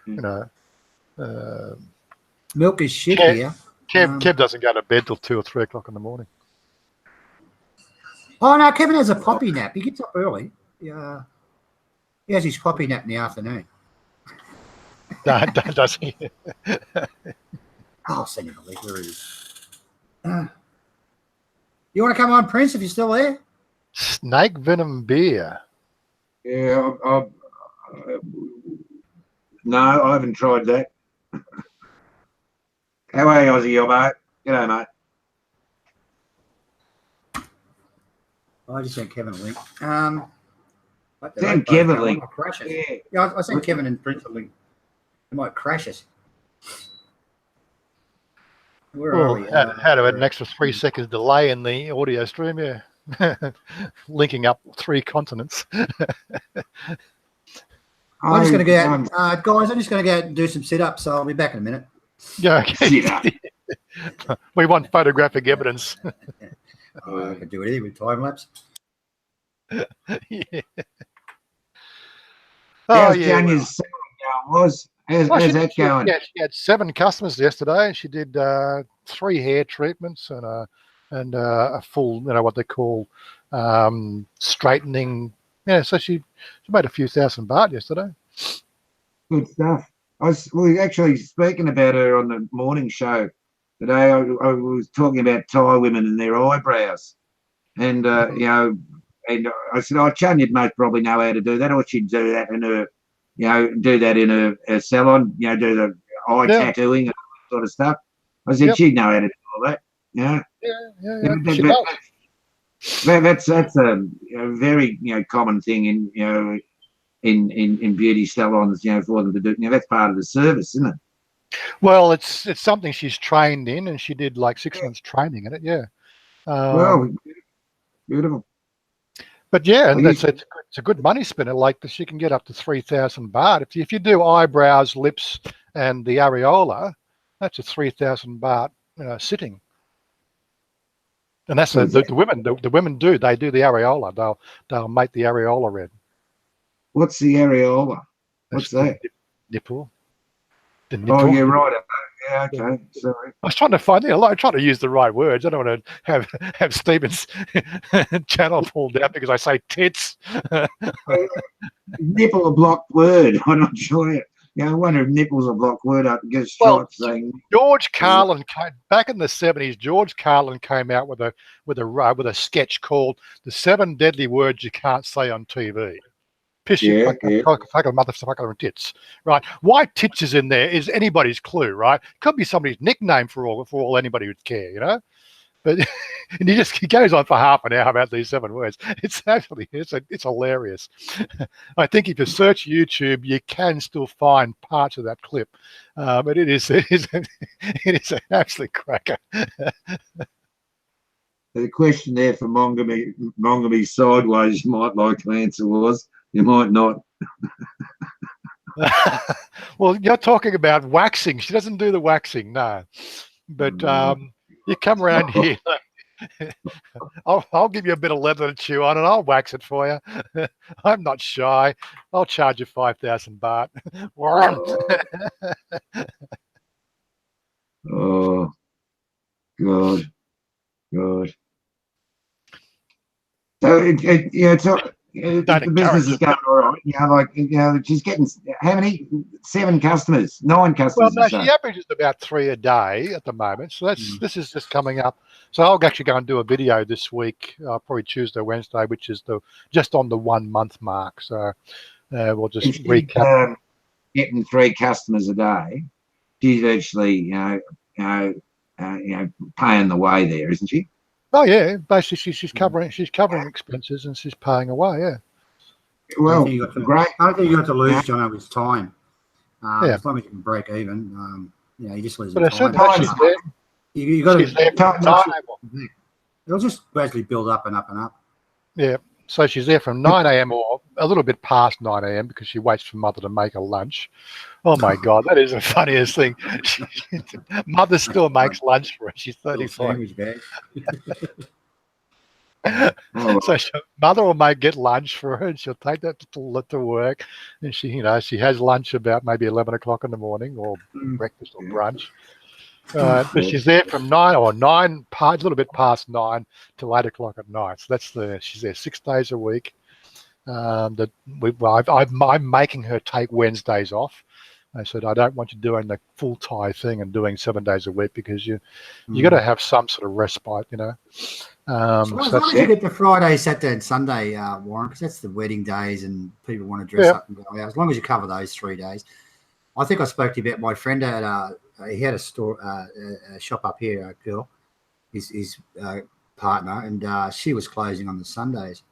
Speaker 2: you know.
Speaker 1: Milk is shit here.
Speaker 2: Kev doesn't go to bed till 2 or 3 o'clock in the morning.
Speaker 1: Oh no, Kevin has a poppy nap. He gets up early. Yeah, he has his poppy nap in the afternoon.
Speaker 2: Does he?
Speaker 1: I'll send you the link. Where it is. You want to come on, Prince? If you're still there.
Speaker 2: Snake venom beer.
Speaker 3: Yeah, no, I haven't tried that. How are you, Aussie, mate? G'day, mate.
Speaker 1: I just sent Kevin a link.
Speaker 3: Send Kevin a link.
Speaker 1: Yeah, I sent Kevin and Prince a link. It might crash us. Where are we?
Speaker 2: Had to add an extra 3 seconds delay in the audio stream, yeah. Linking up 3 continents.
Speaker 1: I'm just going to go out, guys. I'm just going to go out and do some sit-ups. So I'll be back in a minute.
Speaker 2: Yeah, okay. We want photographic evidence.
Speaker 1: I can do anything with time lapse.
Speaker 2: Yeah.
Speaker 3: How's Janya's was? How's that going?
Speaker 2: She had 7 customers yesterday. She did 3 hair treatments and a full, what they call straightening. Yeah, so she made a few thousand baht yesterday.
Speaker 3: Good stuff. We were actually speaking about her on the morning show today. I was talking about Thai women and their eyebrows, and and I said, "Oh, Chan, you'd most probably know how to do that, or she'd do that in do that in a salon, do the eye tattooing and sort of stuff. I said she'd know how to do all that.
Speaker 2: Yeah.
Speaker 3: That's a very common thing in beauty salons, for them to do. That's part of the service, isn't it?
Speaker 2: Well, it's something she's trained in, and she did like 6 months training in it. Yeah.
Speaker 3: Well, beautiful.
Speaker 2: But yeah, and it's a good money spinner. Like she can get up to 3,000 baht if you do eyebrows, lips, and the areola. That's a 3,000 baht sitting. And that's the women. The women do. They do the areola. They'll make the areola red.
Speaker 3: What's the areola? What's that?
Speaker 2: Nipple. The
Speaker 3: nipple. Oh, you're right. Yeah, okay. Sorry.
Speaker 2: I was trying to find it. I'm trying to use the right words. I don't want to have Stephen's channel pulled out because I say tits.
Speaker 3: Nipple a blocked word. I'm not sure. I wonder if nipple's a blocked word. I can get shot saying.
Speaker 2: George Carlin back in the 70s. George Carlin came out with a sketch called "The 7 Deadly Words You Can't Say on TV." Piss you, fuck a motherfucker and tits, right? Why tits is in there is anybody's clue, right? Could be somebody's nickname for all anybody would care, But and he goes on for half an hour about these 7 words. It's hilarious. I think if you search YouTube, you can still find parts of that clip, but it is an absolute cracker.
Speaker 3: The question there for Mongamy sideways, you might like to answer was. You might not.
Speaker 2: Well, you're talking about waxing. She doesn't do the waxing, no. But you come around here. I'll give you a bit of leather to chew on, and I'll wax it for you. I'm not shy. I'll charge you 5,000 baht.
Speaker 3: Oh, God. So the business is going all right. She's getting how many? 7 customers, 9 customers.
Speaker 2: Well, no, she averages about 3 a day at the moment. So this is just coming up. So I'll actually go and do a video this week, probably Tuesday, Wednesday, which is just on the 1 month mark. So we'll just recap.
Speaker 3: Getting 3 customers a day. She's actually paying the way there, isn't she?
Speaker 2: Oh yeah, basically she's covering expenses and she's paying away. Yeah.
Speaker 3: Well,
Speaker 1: great. I don't think you got to lose, John, with time. As long as you can break even, you just lose.
Speaker 2: But
Speaker 1: time. You got to. It'll just gradually build up and up and up.
Speaker 2: Yeah. So she's there from 9 a.m. or a little bit past 9 a.m. because she waits for mother to make her lunch. Oh my God, that is the funniest thing. Mother still makes lunch for her. She's 35. So mother will get lunch for her, and she'll take that to work. And she has lunch about maybe 11 o'clock in the morning, or breakfast or brunch. But she's there from 9 a little bit past 9 till 8 o'clock at night. So she's there 6 days a week. I'm making her take Wednesdays off. I said, I don't want you doing the full Thai thing and doing 7 days a week because you got to have some sort of respite,
Speaker 1: So as long as you get the Friday, Saturday, and Sunday, Warren, because that's the wedding days and people want to dress up and go out. As long as you cover those 3 days. I think I spoke to you about my friend he had a store, a shop up here, a girl, his partner, and she was closing on the Sundays.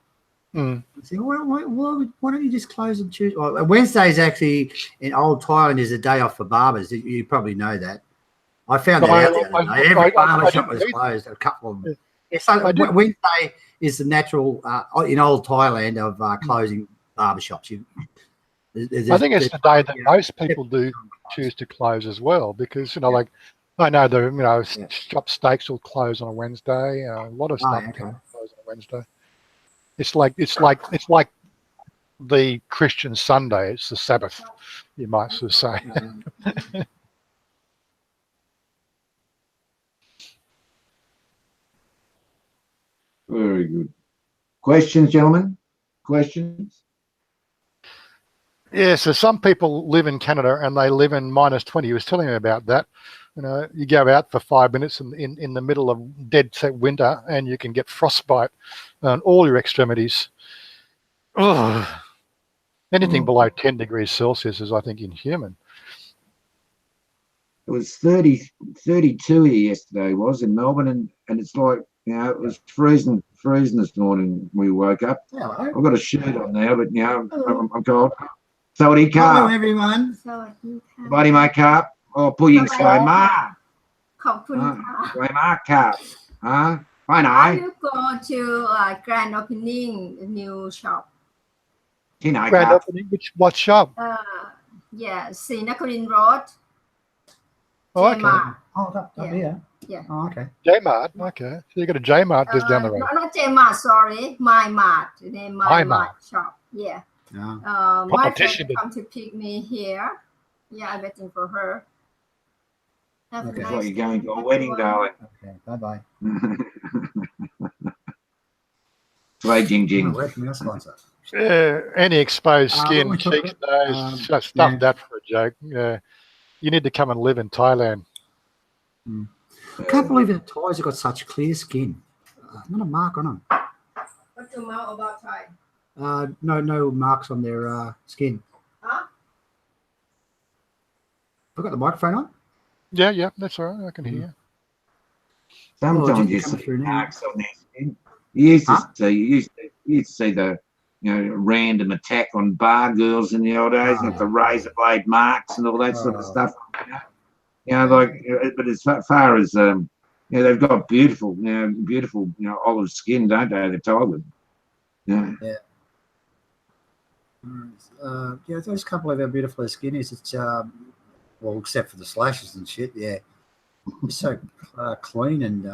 Speaker 1: I said, why don't you just close on Tuesday? Well, Wednesdays actually in old Thailand is a day off for barbers. You probably know that. I found that out the other day. Every barber shop was closed. A couple of them. So Wednesday is the natural in old Thailand of closing barber shops.
Speaker 2: I think it's the day that most people do choose to close as well because I know the shop steaks will close on a Wednesday. A lot of stuff close on a Wednesday. It's like the Christian Sunday. It's the Sabbath, you might sort of say.
Speaker 3: Very good. Questions, gentlemen? Questions?
Speaker 2: Yeah, so some people live in Canada and they live in -20. He was telling me about that. You go out for 5 minutes in the middle of dead set winter and you can get frostbite on all your extremities. Oh. Anything below 10 degrees Celsius is, I think, inhuman.
Speaker 3: It was 32 here yesterday, was in Melbourne, and it's like, it was freezing this morning when we woke up.
Speaker 1: Hello.
Speaker 3: I've got a shirt on now, but I'm cold. Sawadee ka.
Speaker 1: Hello, everyone.
Speaker 4: สวัสดีค่ะ
Speaker 3: Body makeup. Oh, ผู้หญิงสวยมาก
Speaker 4: ขอบคุณค่ะ
Speaker 3: สวยมากครับไปไหน
Speaker 4: I will go to grand opening new shop
Speaker 3: ที่ไหนค
Speaker 2: Grand
Speaker 3: รับ
Speaker 2: opening, what shop?
Speaker 4: yeah ศรีนครินทร์ road
Speaker 2: Oh, okay.
Speaker 4: J-Mart.
Speaker 1: Oh, up here.
Speaker 4: Yeah.
Speaker 1: Oh, okay.
Speaker 2: J-Mart, okay. So you got a J-Mart just down the road.
Speaker 4: Not J-Mart, sorry, My Mart. The My
Speaker 2: My
Speaker 4: Mart shop. Yeah.
Speaker 1: No.
Speaker 4: My
Speaker 2: Competition.
Speaker 4: friend come to pick me here. Yeah, I'm waiting for her. Have a
Speaker 1: Okay.
Speaker 3: That's
Speaker 4: nice
Speaker 3: what you're going to a
Speaker 4: day,
Speaker 3: wedding,
Speaker 4: everyone.
Speaker 3: darling.
Speaker 1: Okay. Bye-bye.
Speaker 3: Sway Jing Jing.
Speaker 1: Where's my sponsor?
Speaker 2: Any exposed skin,
Speaker 1: what we
Speaker 2: cheeks,
Speaker 1: talking-
Speaker 2: nose, just stuff
Speaker 1: yeah.
Speaker 2: that for a joke. You need to come and live in Thailand.
Speaker 1: Can't believe the Thais have got such clear skin. Not a mark on them.
Speaker 4: What's your mouth about Thai?
Speaker 1: No marks on their skin.
Speaker 4: Huh?
Speaker 1: I've got the microphone on.
Speaker 2: Yeah, that's all right. I can hear you.
Speaker 3: Sometimes
Speaker 1: just
Speaker 3: you
Speaker 1: come
Speaker 3: see
Speaker 1: through now.
Speaker 3: marks on their skin. You used to see the random attack on bar girls in the old days, with the razor blade marks and all that sort of stuff. But as far as they've got beautiful olive skin, don't they? The Thai women. Yeah.
Speaker 1: There's a couple of how beautiful their skin is. It's well, except for the slashes and shit. Yeah, it's so clean and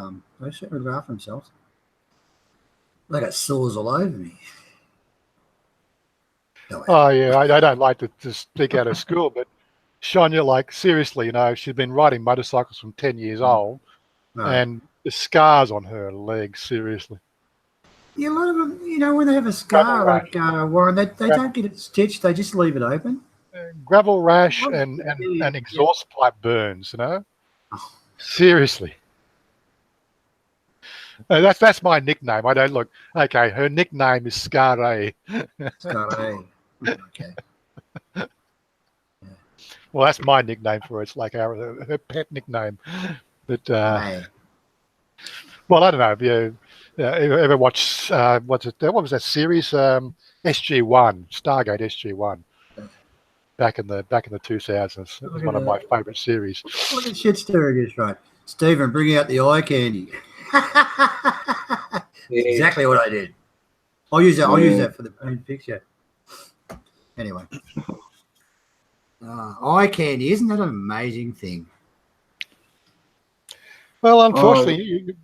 Speaker 1: they certainly look after themselves. They got sores all over me. No way.
Speaker 2: Oh, yeah, I don't like to speak out of school, but Sonia, like, seriously, she's been riding motorcycles from 10 years old, and the scars on her legs, seriously.
Speaker 1: Yeah, a lot of them, when they have a scar, like Warren, they don't get it stitched. They just leave it open.
Speaker 2: Gravel rash and exhaust pipe burns, Seriously. That's my nickname. I don't look. Okay, her nickname is Scarray.
Speaker 1: Scarray. Okay.
Speaker 2: Well, that's my nickname for her. It's like her pet nickname. But well, I don't know if you ever watch what was that series? SG-1, Stargate SG-1. Back in the 2000s. It was one of my favourite series.
Speaker 1: What a shit story it is, right? Stephen, bring out the eye candy. Exactly what I did. I'll use that for the main picture. Anyway. Eye candy, isn't that an amazing thing?
Speaker 2: Well, unfortunately,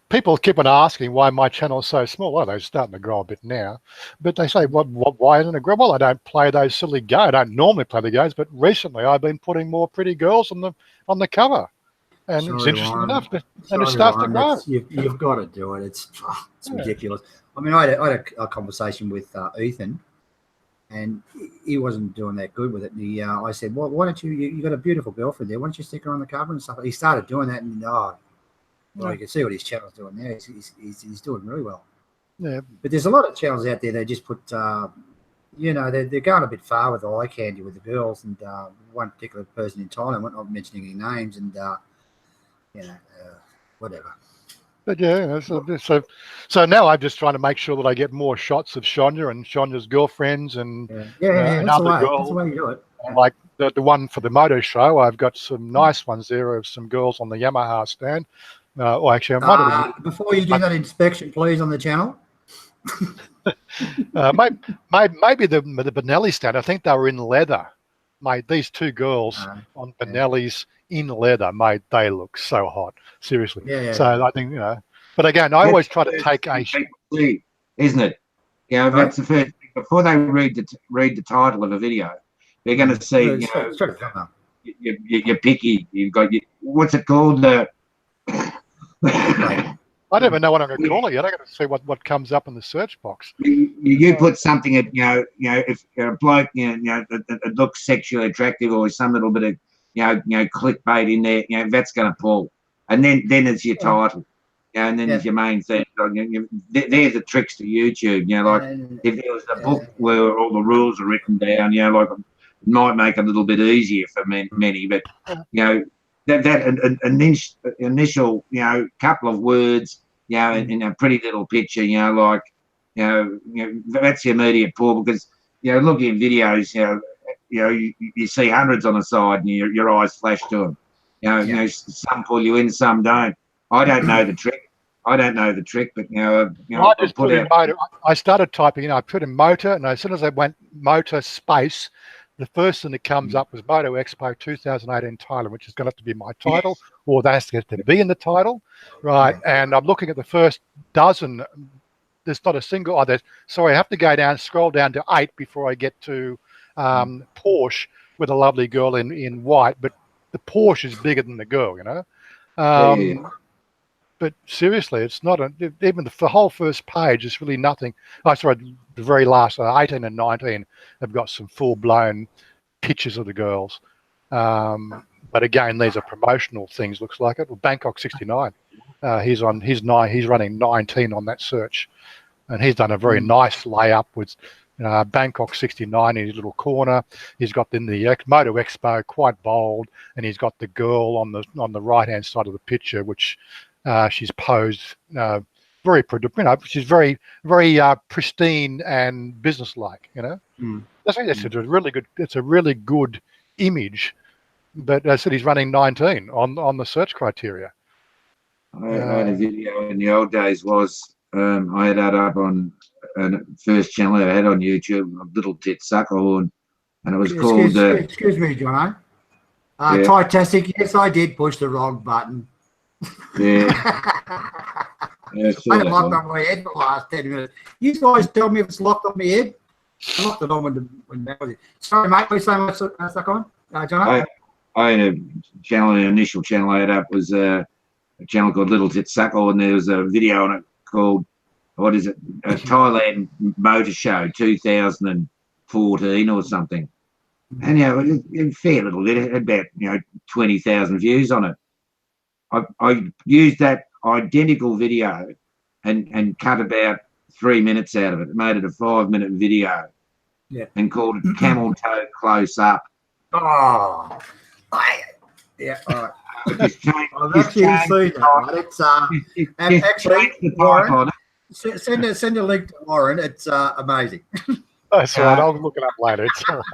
Speaker 2: people keep on asking why my channel is so small. Well, they're starting to grow a bit now. But they say, why isn't it grow? Well, I don't play those silly games. I don't normally play the games, but recently I've been putting more pretty girls on the cover. And it's interesting enough. And it starts to grow.
Speaker 1: You've got to do it. It's ridiculous. I mean, I had a conversation with Ethan, and he wasn't doing that good with it. And I said, well, why don't you got a beautiful girlfriend there. Why don't you stick her on the cover and stuff? He started doing that, and you can see what his channel's doing now. He's doing really well.
Speaker 2: Yeah.
Speaker 1: But there's a lot of channels out there that just put, they're going a bit far with the eye candy with the girls. And one particular person in Thailand, I'm not mentioning any names, and whatever.
Speaker 2: But yeah, so now I'm just trying to make sure that I get more shots of Sonia and Sonia's girlfriends and
Speaker 1: that's
Speaker 2: other girls.
Speaker 1: That's the way you do it.
Speaker 2: Like the one for the moto show, I've got some nice ones there of some girls on the Yamaha stand. Actually, I might have.
Speaker 1: Before you do that inspection, please, on the channel.
Speaker 2: Maybe the Benelli stand. I think they were in leather. Mate, these two girls on Benelli's in leather, mate, they look so hot. Seriously. So I think, but again, I always try to take a...
Speaker 3: See, isn't it? That's the first thing. Before they read the title of a video, they're going to see, you're picky. You've got, what's it called?
Speaker 2: I don't even know what I'm going to call it yet. I got to see what comes up in the search box.
Speaker 3: You put something at if a bloke that looks sexually attractive or some little bit of clickbait in there, that's going to pull, and then it's your title. and then there's your main thing. There's the tricks to YouTube. Like if there was a book where all the rules are written down, like it might make it a little bit easier for many. But that initial, couple of words, in a pretty little picture, like, that's the immediate pull because, looking at videos, you see hundreds on the side and your eyes flash to them. Some pull you in, some don't. I don't know the trick. But
Speaker 2: I just put in motor. I started typing in. I put in motor, and as soon as I went motor space, the first thing that comes up was Moto Expo 2018 Thailand, which is going to have to be my title, or that has to be in the title, right? And I'm looking at the first dozen. There's not a single. I have to go down, scroll down to 8 before I get to Porsche with a lovely girl in white. But the Porsche is bigger than the girl, But seriously, it's not even the whole first page is really nothing. The very last 18 and 19 have got some full-blown pictures of the girls. But again, these are promotional things. Looks like it. Well, Bangkok 69. He's running 19 on that search, and he's done a very nice layup with Bangkok 69 in his little corner. He's got the Moto Expo quite bold, and he's got the girl on the right-hand side of the picture, which. She's posed very, she's very, very pristine and businesslike. That's a really good. It's a really good image. But as I said, he's running 19 on the search criteria.
Speaker 3: I had a video in the old days. I had that up on first channel I had on YouTube, Little Tit Suckerhorn, and it was called.
Speaker 1: Excuse me, Jono. Titastic. Yes, I did push the wrong button.
Speaker 3: Yeah.
Speaker 1: I had it locked on my head for the last 10 minutes. You guys tell me if it's locked on my head. I locked it on when that was it. Sorry, mate. Please say what's stuck on. John?
Speaker 3: I had a channel, an initial channel I had up was a channel called Little Tit Suckle, and there was a video on it called, what is it? A Thailand Motor Show 2014 or something. And, a fair little bit, it had about, 20,000 views on it. I used that identical video and cut about 3 minutes out of it. Made it a 5-minute video and called it Camel Toe Close Up.
Speaker 1: Oh, yeah, all right. I've actually seen that. It's actually, Warren, send a link to Warren. It's amazing.
Speaker 2: That's right. I'll look it up later. It's all right.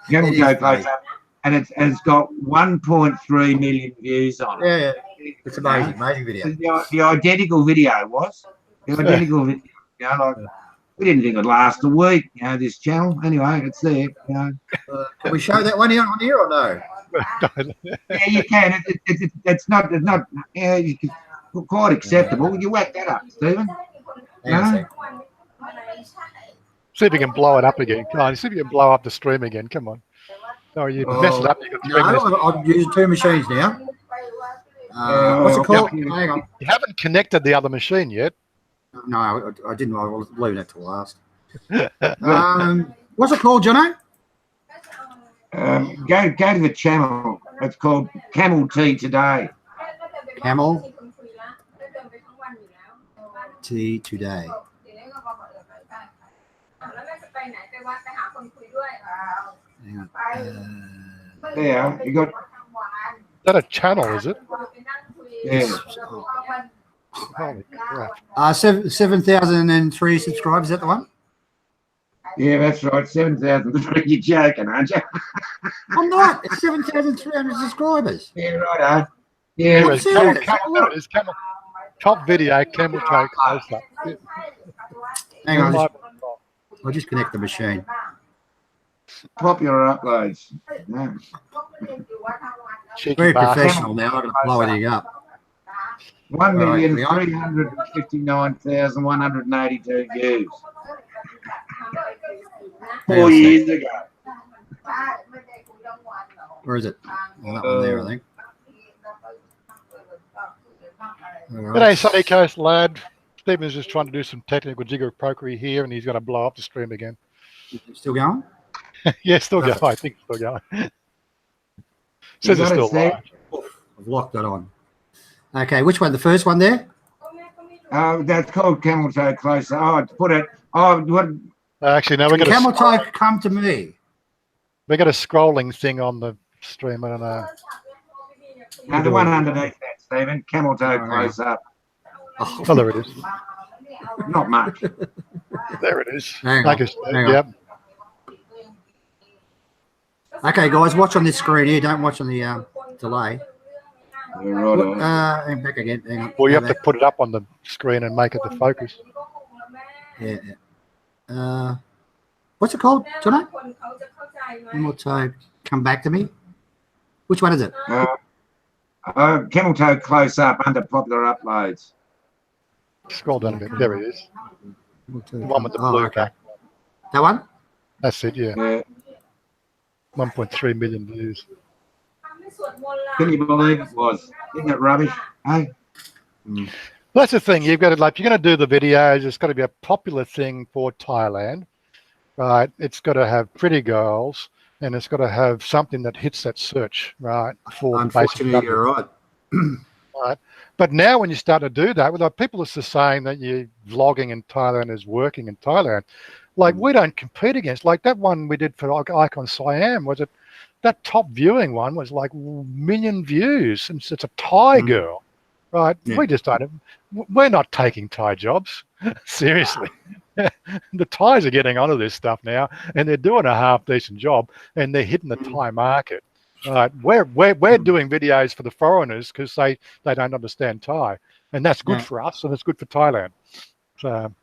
Speaker 3: Camel Toe Close Up. And it's got 1.3 million views on it.
Speaker 1: Yeah, it's amazing, amazing video.
Speaker 3: The identical video was. The identical video. We didn't think it'd last a week, this channel. Anyway, it's there. Can
Speaker 1: we show that one on here or no?
Speaker 3: Yeah, you can. It's not quite acceptable. You whack that up, Stephen.
Speaker 2: See if you can blow it up again. Come on, see if you can blow up the stream again. Come on. No, you mess it up.
Speaker 1: I'm using 2 machines now. What's it called? Hang on.
Speaker 2: You haven't connected the other machine yet.
Speaker 1: No, I didn't. I was leaving that to last. What's it called, Jono?
Speaker 3: Go to the channel. It's called Camel Tea Today.
Speaker 1: Camel Tea Today. Hang on.
Speaker 3: Yeah, you got.
Speaker 2: Is that a channel? Is it?
Speaker 3: Yeah.
Speaker 2: Holy crap!
Speaker 1: 7,003 subscribers. Is that the one?
Speaker 3: Yeah, that's right. 7,003. You're joking, aren't you?
Speaker 1: I'm not. It's 7,300 subscribers.
Speaker 3: Yeah, right.
Speaker 2: Yeah, it's camel. Top video, camel toe close up.
Speaker 1: Hang on. I'll just connect the machine.
Speaker 3: Popular uploads. Yeah.
Speaker 1: Very professional now. I'm going to blow everything up.
Speaker 3: 1,359,182 views. 4 years ago.
Speaker 1: Where is it? Well, that one there, I think.
Speaker 2: G'day, Sunny Coast lad. Stephen's just trying to do some technical jigger-pokery here, and he's going to blow up the stream again.
Speaker 1: Still going?
Speaker 2: Yeah, still going. I think it's still going. Says it's still live.
Speaker 1: I've locked that on. Okay, which one? The first one there?
Speaker 3: That's called camel toe close. Oh, put it. Oh, what?
Speaker 2: Actually, no, we got
Speaker 1: Camel toe, come to me.
Speaker 2: we got a scrolling thing on the stream. I don't know.
Speaker 3: No, the one underneath that, Stephen. Camel toe close up.
Speaker 2: Oh, there it is.
Speaker 3: Not much.
Speaker 2: There it is.
Speaker 1: Hang
Speaker 2: Like
Speaker 1: on,
Speaker 2: I said,
Speaker 1: hang on.
Speaker 2: yep.
Speaker 1: Okay, guys, watch on this screen here. Don't watch on the delay.
Speaker 3: Right.
Speaker 1: Back again. Hang on.
Speaker 2: Well, you
Speaker 1: Go
Speaker 2: have to
Speaker 1: back.
Speaker 2: put it up on the screen and make it the focus.
Speaker 1: Yeah. What's it called, Jono? Camel toe, come back to me. Which one is it?
Speaker 3: Camel toe close up under popular uploads.
Speaker 2: Scroll down a bit. There it is. The one with the blue back.
Speaker 1: That one?
Speaker 2: That's it, yeah.
Speaker 3: Yeah.
Speaker 2: 1.3 million views.
Speaker 3: Can you believe it was? Isn't it rubbish? Hey?
Speaker 2: That's the thing. You've got to, like, if you're going to do the videos, it's got to be a popular thing for Thailand, right? It's got to have pretty girls, and it's got to have something that hits that search, right? For the basic
Speaker 1: Unfortunately, you're right.
Speaker 2: right? But now when you start to do that, well, people are just saying that you vlogging in Thailand is working in Thailand. Like, we don't compete against, like that one we did for Icon Siam, was it, that top viewing one was like 1 million views, and it's a Thai girl, right?
Speaker 1: Yeah.
Speaker 2: We just don't, we're not taking Thai jobs, seriously. The Thais are getting onto this stuff now, and they're doing a half decent job, and they're hitting the Thai market. Right, we're doing videos for the foreigners because they don't understand Thai, and that's good for us, and it's good for Thailand. So,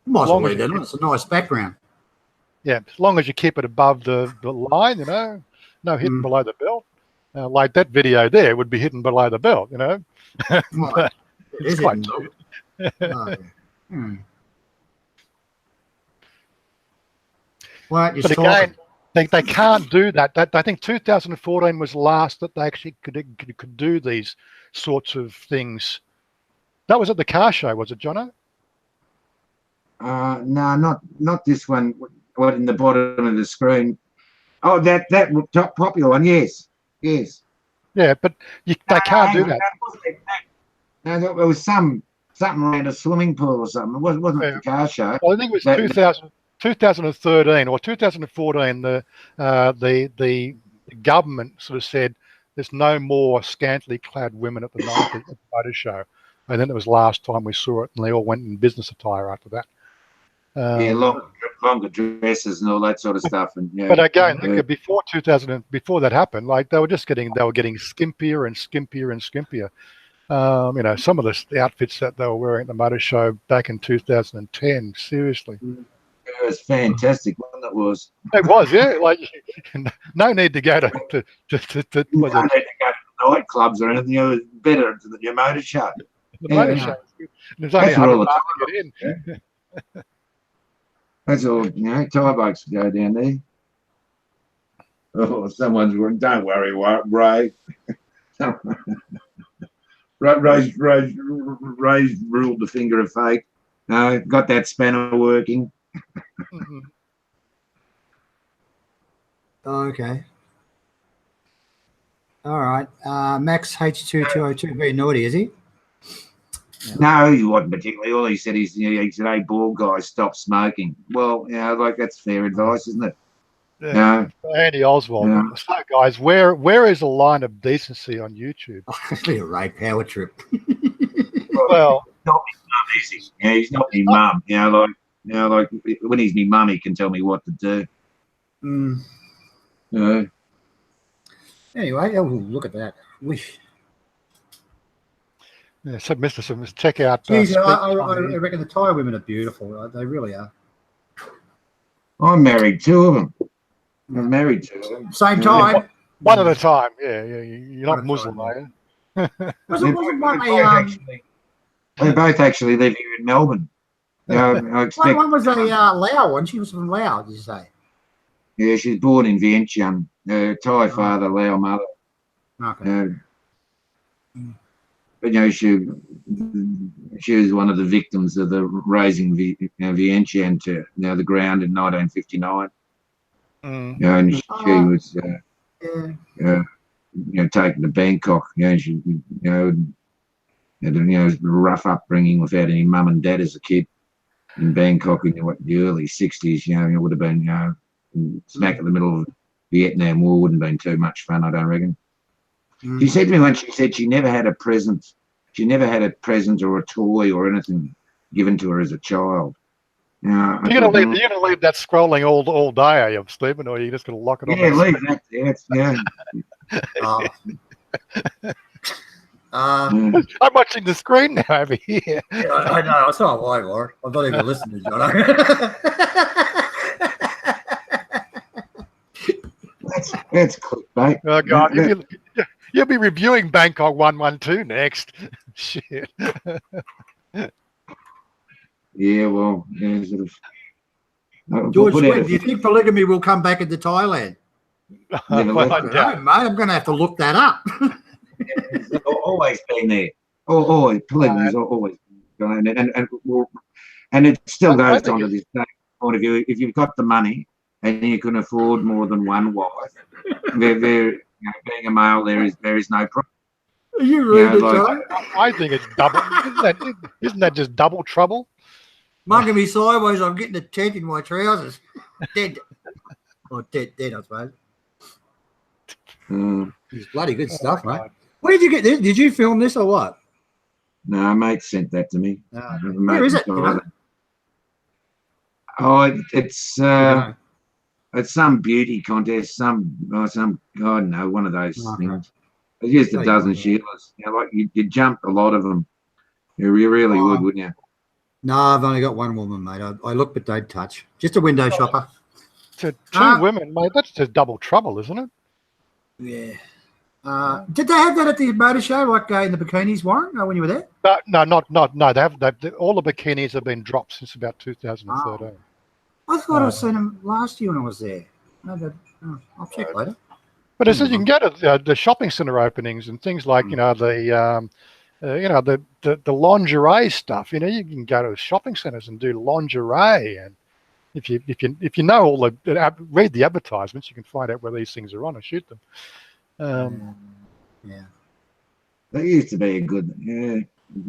Speaker 1: Might as well read that one. It's a nice background.
Speaker 2: yeah, as long as you keep it above the line, you know, no hitting below the belt. Like that video there would be hidden below the belt, you know.
Speaker 1: Right.
Speaker 2: It's quite
Speaker 1: cute. Well,
Speaker 2: but again, they can't do that. I think 2014 was last that they actually could do these sorts of things. That was at the car show, was it, Jono?
Speaker 3: No, not this one. What in the bottom of the screen? Oh, that top popular one. Yes.
Speaker 2: Yeah, but they can't do that.
Speaker 3: No, there was something around a swimming pool or something. It wasn't the car show.
Speaker 2: Well, I think it was 2013 or 2014. The government sort of said there's no more scantily clad women at the motor show, and then it was last time we saw it, and they all went in business attire after that.
Speaker 3: Longer dresses and all that sort of stuff. And
Speaker 2: but again, before that happened, like they were getting skimpier and skimpier and skimpier. You know, some of the outfits that they were wearing at the motor show back in 2010. Seriously,
Speaker 3: it was fantastic. Wasn't it? Was
Speaker 2: it was, yeah. Like no need to go to
Speaker 3: no need to go to nightclubs or anything. It was better than your motor show.
Speaker 2: The motor show. There's only 100 bucks to get in.
Speaker 3: That's all, you know, Thai bikes go down there. Oh, someone's working. Don't worry, Ray. Ray's ruled the finger of fate. No, got that spanner working.
Speaker 1: Okay. All right. Max H2202 very naughty, is he?
Speaker 3: No, he wasn't particularly. All he said is, he said, "Hey, bald guys, stop smoking." Well, you know, like that's fair advice, isn't it?
Speaker 2: Yeah. Andy Oswald. Yeah. So, guys, where is the line of decency on YouTube?
Speaker 1: It's a Ray power trip.
Speaker 2: Well,
Speaker 3: not my mum, is he? Yeah, he's not my mum. You know, like when he's my mum, he can tell me what to do.
Speaker 1: Anyway, look at that.
Speaker 2: Yeah, so Mr. Check out.
Speaker 1: Geez, I reckon the Thai women are beautiful. They really are.
Speaker 3: I'm married two of them. I'm married to them.
Speaker 1: Same time.
Speaker 2: One at a time. Yeah. You're not Muslim, are you?
Speaker 3: They both actually live here in Melbourne. I expect,
Speaker 1: one was a Lao one. She was from Laos, did you say?
Speaker 3: Yeah, she's born in Vientiane. Thai father, Lao mother.
Speaker 1: Okay.
Speaker 3: But, you know, she was one of the victims of the raising Vientiane to the ground in 1959. You know, and she was taken to Bangkok. She had a rough upbringing without any mum and dad as a kid in Bangkok in the early 60s. It would have been smack in the middle of Vietnam War. Wouldn't have been too much fun, I don't reckon. She said to me once, she said she never had a present. She never had a present or a toy or anything given to her as a child. You're
Speaker 2: gonna leave that scrolling all day, are you, Stephen, or are you just gonna lock it on?
Speaker 3: Yeah, leave that.
Speaker 2: I'm watching the screen now over here.
Speaker 1: Yeah, I know. I saw why, Warren. I'm not even listening to John.
Speaker 3: That's clickbait.
Speaker 2: Oh God, you'll be reviewing Bangkok 112 next. Shit.
Speaker 3: Yeah, well, sort of.
Speaker 1: George, do you think polygamy will come back into Thailand?
Speaker 3: I don't
Speaker 1: know, mate. I'm going to have to look that up.
Speaker 3: It's always been there. Always, polygamy's always been there. And it still goes on to this point of view. If you've got the money and you can afford more than one wife, being a male, there is no problem.
Speaker 1: Are you rude, John?
Speaker 2: I think it's double. Isn't that just double trouble?
Speaker 1: Mugging me sideways, I'm getting a tent in my trousers. Dead. Or dead, I suppose. It's bloody good stuff, mate. Where did you get this? Did you film this or what?
Speaker 3: No, mate sent that to me.
Speaker 1: Where is it?
Speaker 3: It's some beauty contest, some God no, one of those things. It's just a dozen Sheilas. You jumped a lot of them. You really would, wouldn't you?
Speaker 1: No, I've only got one woman, mate. I look but don't touch. Just a window shopper.
Speaker 2: To two women, mate, that's just double trouble, isn't it?
Speaker 1: Yeah. Did they have that at the motor show, like in the bikinis, Warren, when you were there?
Speaker 2: No. They all the bikinis have been dropped since about 2013.
Speaker 1: I thought I'd seen them last year when I was there. I'll check later.
Speaker 2: But it says you can go to the shopping centre openings and things like the lingerie stuff. You can go to shopping centres and do lingerie, and if you know all read the advertisements, you can find out where these things are on and shoot them.
Speaker 1: Yeah,
Speaker 3: that used to be a good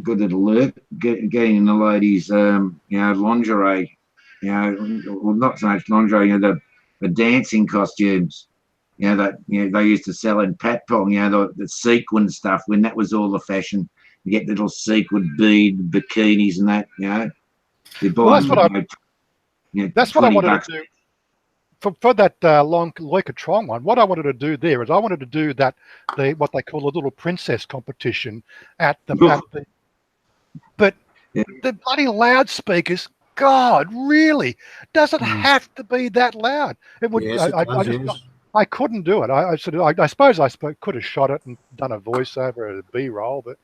Speaker 3: little lurk, getting the ladies, lingerie. Well, not so much lingerie. The dancing costumes. They used to sell in Patpong, the sequin stuff when that was all the fashion. You get little sequin bead bikinis and that,
Speaker 2: That's what I wanted to do. For that Loika Trong one, what I wanted to do there is I wanted to do what they call a little princess competition at the but the bloody loudspeakers, God, really? Does it have to be that loud? It would.
Speaker 1: Yes,
Speaker 2: I couldn't do it. I suppose I could have shot it and done a voiceover or a B-roll, but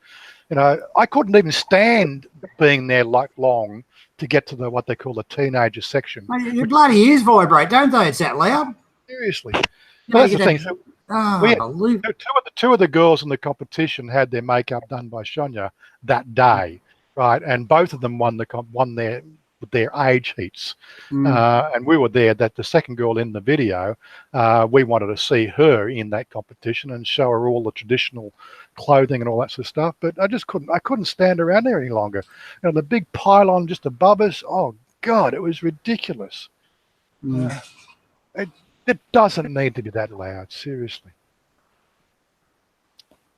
Speaker 2: I couldn't even stand being there long to get to what they call the teenager section.
Speaker 1: Mate, your bloody ears vibrate, don't they? It's that loud.
Speaker 2: Seriously. That's the thing. So two of the girls in the competition had their makeup done by Sonia that day, right? And both of them won their age heats, and we were there. That the second girl in the video, we wanted to see her in that competition and show her all the traditional clothing and all that sort of stuff. But I just couldn't stand around there any longer. The big pylon just above us. Oh God, it was ridiculous. It doesn't need to be that loud. Seriously.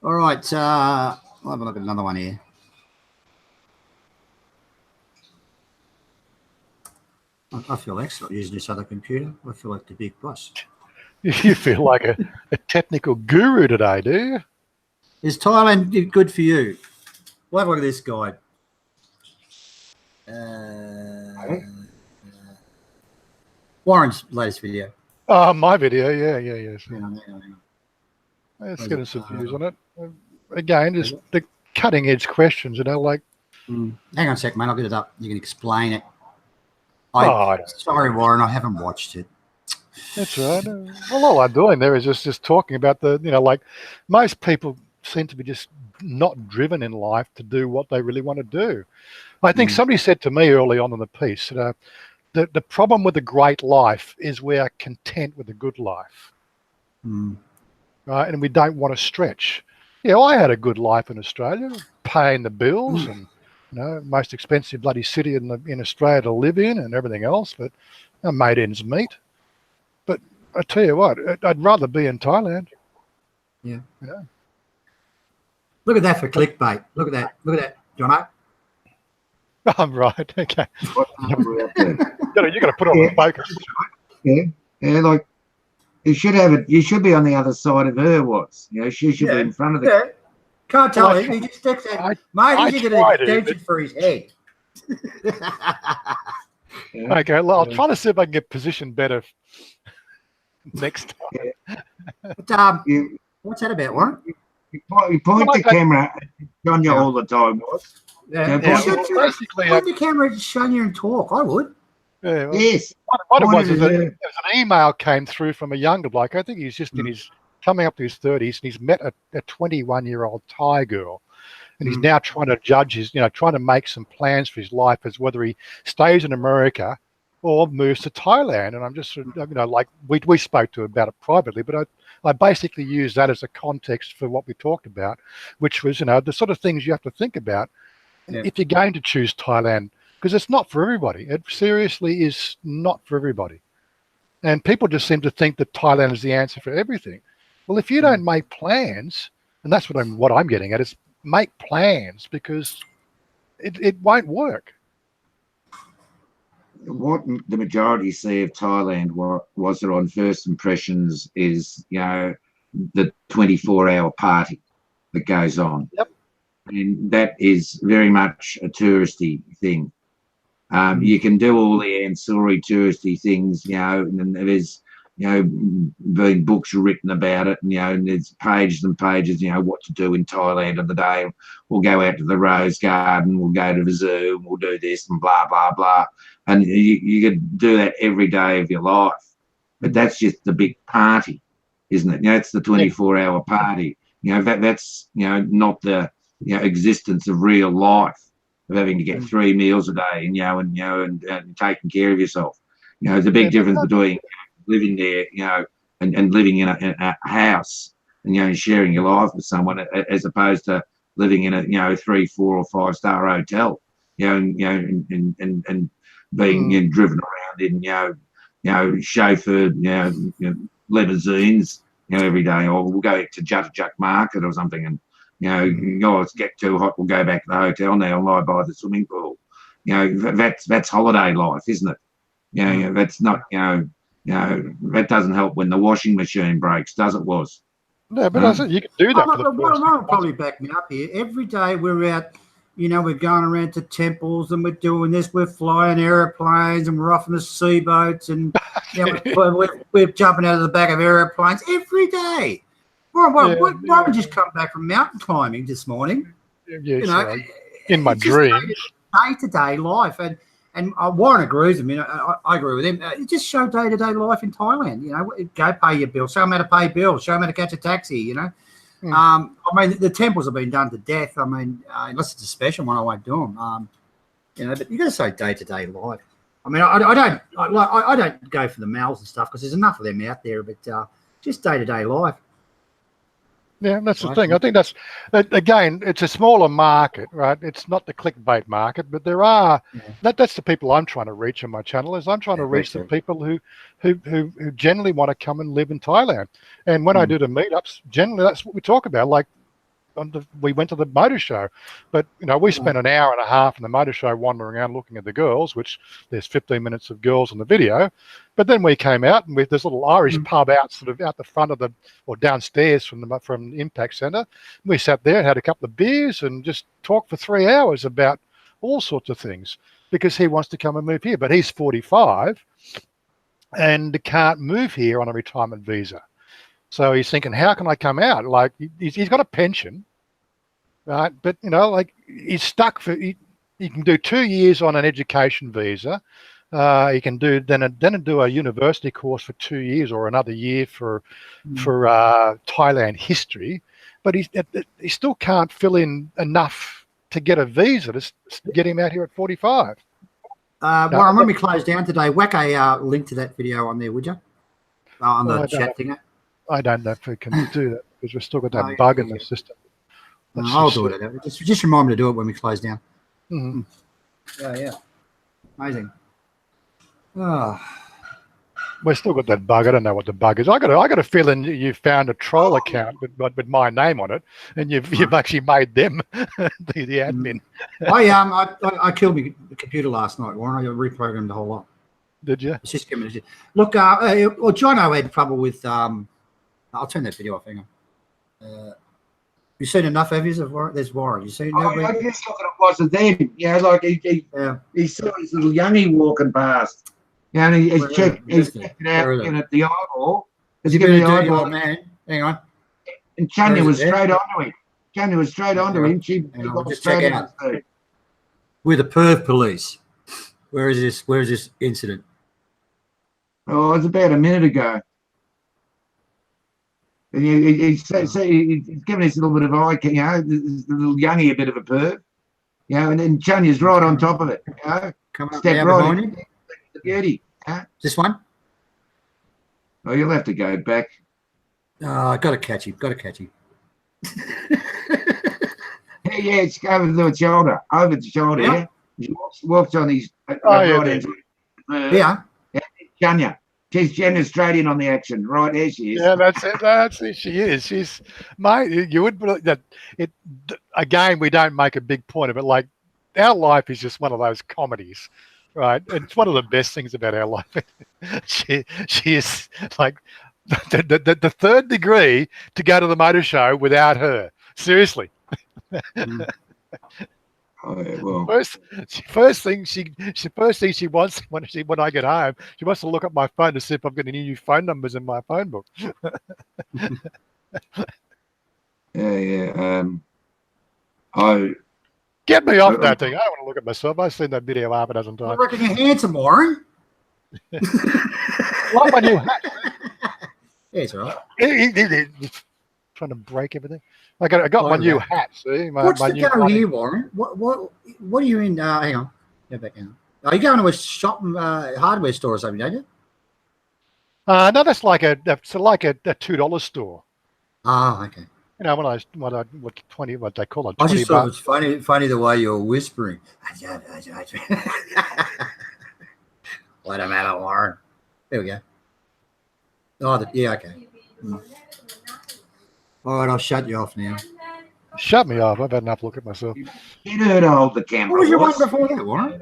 Speaker 1: All right, I'll have a look at another one here. I feel excellent using this other computer. I feel like the big boss.
Speaker 2: You feel like a technical guru today, do you?
Speaker 1: Is Thailand good for you? We'll have a look at this guide. Warren's latest video.
Speaker 2: My video, yeah. Let's get some views on it. Again, just the cutting edge questions, like.
Speaker 1: Hang on a sec, mate. I'll get it up. You can explain it. Sorry, Warren, I haven't watched it.
Speaker 2: That's right. Well, all I'm doing there is just talking about like most people seem to be just not driven in life to do what they really want to do. I think somebody said to me early on in the piece, the problem with a great life is we are content with a good life. Right? And we don't want to stretch. I had a good life in Australia. paying the bills and most expensive bloody city in Australia to live in and everything else, but I made ends meet. But I tell you what, I'd rather be in Thailand.
Speaker 1: Yeah.
Speaker 2: Yeah.
Speaker 1: Look at that for clickbait. Look at that. Look at that, Jono.
Speaker 2: I'm right. Okay. You got to put on the focus.
Speaker 3: Yeah. Like you should have it. You should be on the other side of her. She should be in front of the.
Speaker 1: Yeah. Can't tell him. He just sticks out. Mate, he's going to extension for his head.
Speaker 2: Okay, well, I'll try to see if I can get positioned better next time.
Speaker 1: But, what's that about, Warren?
Speaker 3: You point the camera on you all the time,
Speaker 1: Yeah.
Speaker 2: Basically,
Speaker 1: point the camera to show you and talk. I would.
Speaker 2: Yeah, well,
Speaker 3: yes.
Speaker 2: What it was is an email came through from a younger bloke. I think he's just in his coming up to his 30s, and he's met a 21-year-old Thai girl, and he's now trying to judge his, trying to make some plans for his life as whether he stays in America or moves to Thailand. And I'm just, like we spoke to about it privately, but I basically used that as a context for what we talked about, which was, the sort of things you have to think about if you're going to choose Thailand, because it's not for everybody. It seriously is not for everybody. And people just seem to think that Thailand is the answer for everything. Well, if you don't make plans, and that's what I'm getting at, is make plans, because it won't work.
Speaker 3: What the majority see of Thailand was that on first impressions is, the 24-hour party that goes on.
Speaker 2: Yep.
Speaker 3: And that is very much a touristy thing. You can do all the ancillary touristy things, and there's, been books written about it, and there's pages and pages, what to do in Thailand of the day. We'll go out to the Rose Garden, we'll go to the zoo, we'll do this and blah, blah, blah. And you could do that every day of your life. But that's just the big party, isn't it? It's the 24-hour party. That's, not the, existence of real life, of having to get 3 meals a day, and taking care of yourself. There's a big difference between living there, and living in a house, and sharing your life with someone, as opposed to living in a 3, 4, or 5-star hotel, and being driven around in chauffeured limousines every day, or we'll go to Juttajut Market or something, and it's get too hot, we'll go back to the hotel now and lie by the swimming pool. That's holiday life, isn't it? That's not that doesn't help when the washing machine breaks, does it?
Speaker 2: No, but I said you can do that.
Speaker 1: I'll probably back me up here. Every day we're out, we're going around to temples, and we're doing this. We're flying airplanes, and we're off in the sea boats, and we're jumping out of the back of airplanes every day. Why we just come back from mountain climbing this morning?
Speaker 2: In my dreams.
Speaker 1: Day-to-day life, and Warren agrees with me. I agree with him. Just show day-to-day life in Thailand. Go pay your bills. Show them how to pay bills. Show them how to catch a taxi. I mean, the temples have been done to death. I mean, unless it's a special one, I won't do them. But you got to say day-to-day life. I mean, I don't go for the malls and stuff, because there's enough of them out there. But just day-to-day life.
Speaker 2: Yeah, that's the thing. I think that's, again, it's a smaller market, right? It's not the clickbait market, but there are, that's the people I'm trying to reach on my channel, is I'm trying to reach the people who generally want to come and live in Thailand. And when I do the meetups, generally that's what we talk about. Like, we went to the motor show, but we spent an hour and a half in the motor show wandering around looking at the girls, which there's 15 minutes of girls on the video. But then we came out, and there's a little Irish pub out the front of or downstairs from the Impact Centre. We sat there, had a couple of beers, and just talked for 3 hours about all sorts of things, because he wants to come and move here, but he's 45 and can't move here on a retirement visa. So he's thinking, how can I come out? Like, he's got a pension, right? But, he's stuck he can do 2 years on an education visa. He can do do a university course for 2 years, or another year for Thailand history. But he still can't fill in enough to get a visa to get him out here at 45.
Speaker 1: Warren, when we close down today, whack a link to that video on there, would you? On the chat thing.
Speaker 2: I don't know if we can do that, because we've still got that bug in the system.
Speaker 1: I'll do it. Just remind me to do it when we close down.
Speaker 2: Mhm.
Speaker 1: Yeah. Amazing. Oh.
Speaker 2: We've still got that bug. I don't know what the bug is. I got a feeling you found a troll account with my name on it, and you've actually made them the admin.
Speaker 1: I killed my computer last night, Warren. I reprogrammed the whole lot.
Speaker 2: Did you?
Speaker 1: It's just giving it. Look, well, Jono had trouble with. I'll turn that video off. Hang on. You seen enough, have you? There's Warren. You seen?
Speaker 3: I just look at it was of them. You know, like he saw his little youngie walking past. You know, and he's checked it out at the eyeball.
Speaker 1: Has he been a dirty old man? Hang on.
Speaker 3: And Chanya was straight onto him. She got
Speaker 1: just
Speaker 3: straight
Speaker 1: check out. We're the Perth police. Where is this incident?
Speaker 3: Oh, it was about a minute ago. And he's giving us a little bit of eye, you know, this little youngie a bit of a perv. You know, and then Chanya's right on top of it. You know,
Speaker 1: come up
Speaker 3: step right in. The beauty. Huh?
Speaker 1: This one?
Speaker 3: Oh, you'll have to go back.
Speaker 1: Oh, got to catch him.
Speaker 3: Yeah, it's over the shoulder. Yeah. He walks on his
Speaker 2: right hand.
Speaker 1: Yeah.
Speaker 3: Chanya. She's straight in on the action. Right there she is.
Speaker 2: Yeah, that's it. She is. She's, mate, you would believe that it, again, we don't make a big point of it. Like, our life is just one of those comedies, right? It's one of the best things about our life. she is like the third degree to go to the motor show without her. Seriously.
Speaker 3: Oh, yeah, well.
Speaker 2: First thing she wants when I get home, she wants to look at my phone to see if I've got any new phone numbers in my phone book.
Speaker 3: Yeah.
Speaker 2: Get me off that thing. I don't want to look at myself. I've seen that video half a dozen times.
Speaker 1: I reckon you're handsome, Warren.
Speaker 2: Like my new hat.
Speaker 1: Yeah, it's all right.
Speaker 2: He's trying to break everything. I got my new hat. See,
Speaker 1: what's
Speaker 2: my
Speaker 1: the
Speaker 2: new
Speaker 1: go here, Warren? What are you in? Hang on. Go back now. Are you going to a shopping hardware store or something, don't you?
Speaker 2: No, that's like a $2 store.
Speaker 1: Oh, okay.
Speaker 2: You know, what they call it.
Speaker 1: I just thought it was funny the way you were whispering. What a matter, Warren. There we go. Oh, yeah, okay. All right, I'll shut you off now.
Speaker 2: Shut me off. I've had enough look at myself.
Speaker 3: You know to hold the camera.
Speaker 1: What was your one before that, Warren?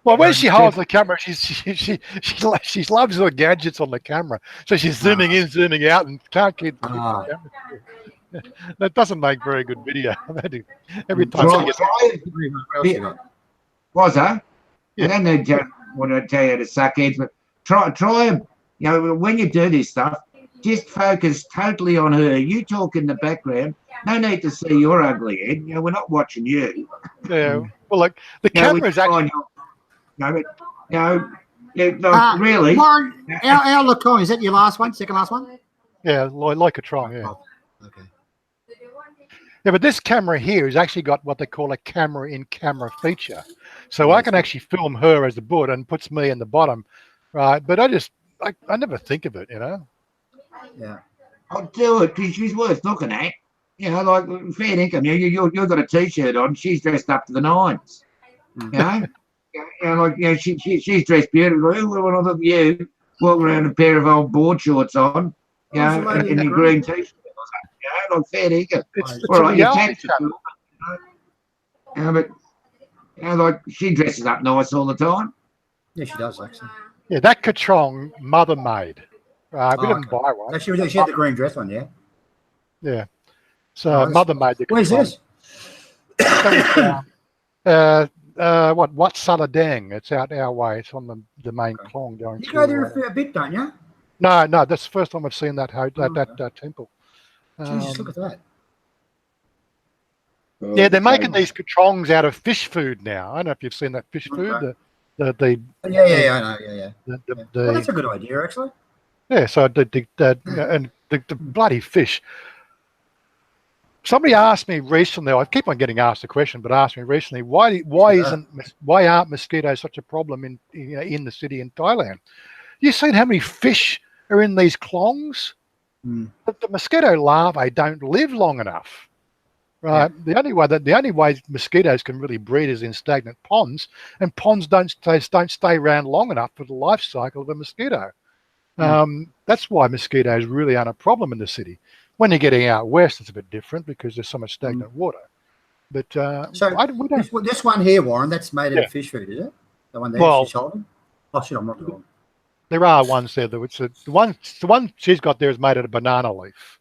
Speaker 2: Well, when she holds the camera, she loves her gadgets on the camera. So she's zooming in, zooming out, and can't keep the camera. That doesn't make very good video. Every time she gets...
Speaker 3: Was that? Yeah. I don't know what I tell you to suck heads, but try, you know, when you do this stuff, just focus totally on her. You talk in the background. No need to see your ugly head. You know, we're not watching you.
Speaker 2: Yeah. Well, like the camera is actually.
Speaker 3: Really.
Speaker 1: Warren, our Lacon, is that your last one? Second last one?
Speaker 2: Yeah, like a try. Yeah.
Speaker 1: Oh, okay.
Speaker 2: Yeah, but this camera here has actually got what they call a camera-in-camera feature. So I can actually film her as the butt and puts me in the bottom, right? But I never think of it, you know?
Speaker 1: Yeah.
Speaker 3: I'll do it because she's worth looking at. You know, like fair income. You've got a T-shirt on. She's dressed up to the nines. You know? She's dressed beautifully. When I look at you, walking around with a pair of old board shorts on, you know, and your green T-shirt. You know, like fair income. All right, your tax. But like she dresses up nice all the time.
Speaker 1: Yeah, she does actually.
Speaker 2: Yeah, that Katrong mother made. We didn't buy one.
Speaker 1: She had the green dress on, yeah.
Speaker 2: Yeah. So mother made the.
Speaker 1: Where's this?
Speaker 2: What Saladang? It's out our way. It's on the main Klong going.
Speaker 1: You go there a bit, don't you?
Speaker 2: No, that's the first time I've seen that temple.
Speaker 1: Jesus, look at that.
Speaker 2: Yeah, they're making these katrongs out of fish food now. I don't know if you've seen that fish food.
Speaker 1: Yeah, I know. Yeah. Well, that's a good idea, actually.
Speaker 2: Yeah, so the bloody fish. Somebody asked me recently. I keep on getting asked the question, but asked me recently why aren't mosquitoes such a problem in the city in Thailand? You seen how many fish are in these klongs? But the mosquito larvae don't live long enough, right? The only way mosquitoes can really breed is in stagnant ponds, and ponds don't stay around long enough for the life cycle of a mosquito. That's why mosquitoes really aren't a problem in the city. When you're getting out west, it's a bit different because there's so much stagnant water. But
Speaker 1: this one here, Warren, that's made out of fish food, is it? The one there she's holding? Oh shit, I'm not the one.
Speaker 2: There are ones there. The one she's got there is made out of banana leaf.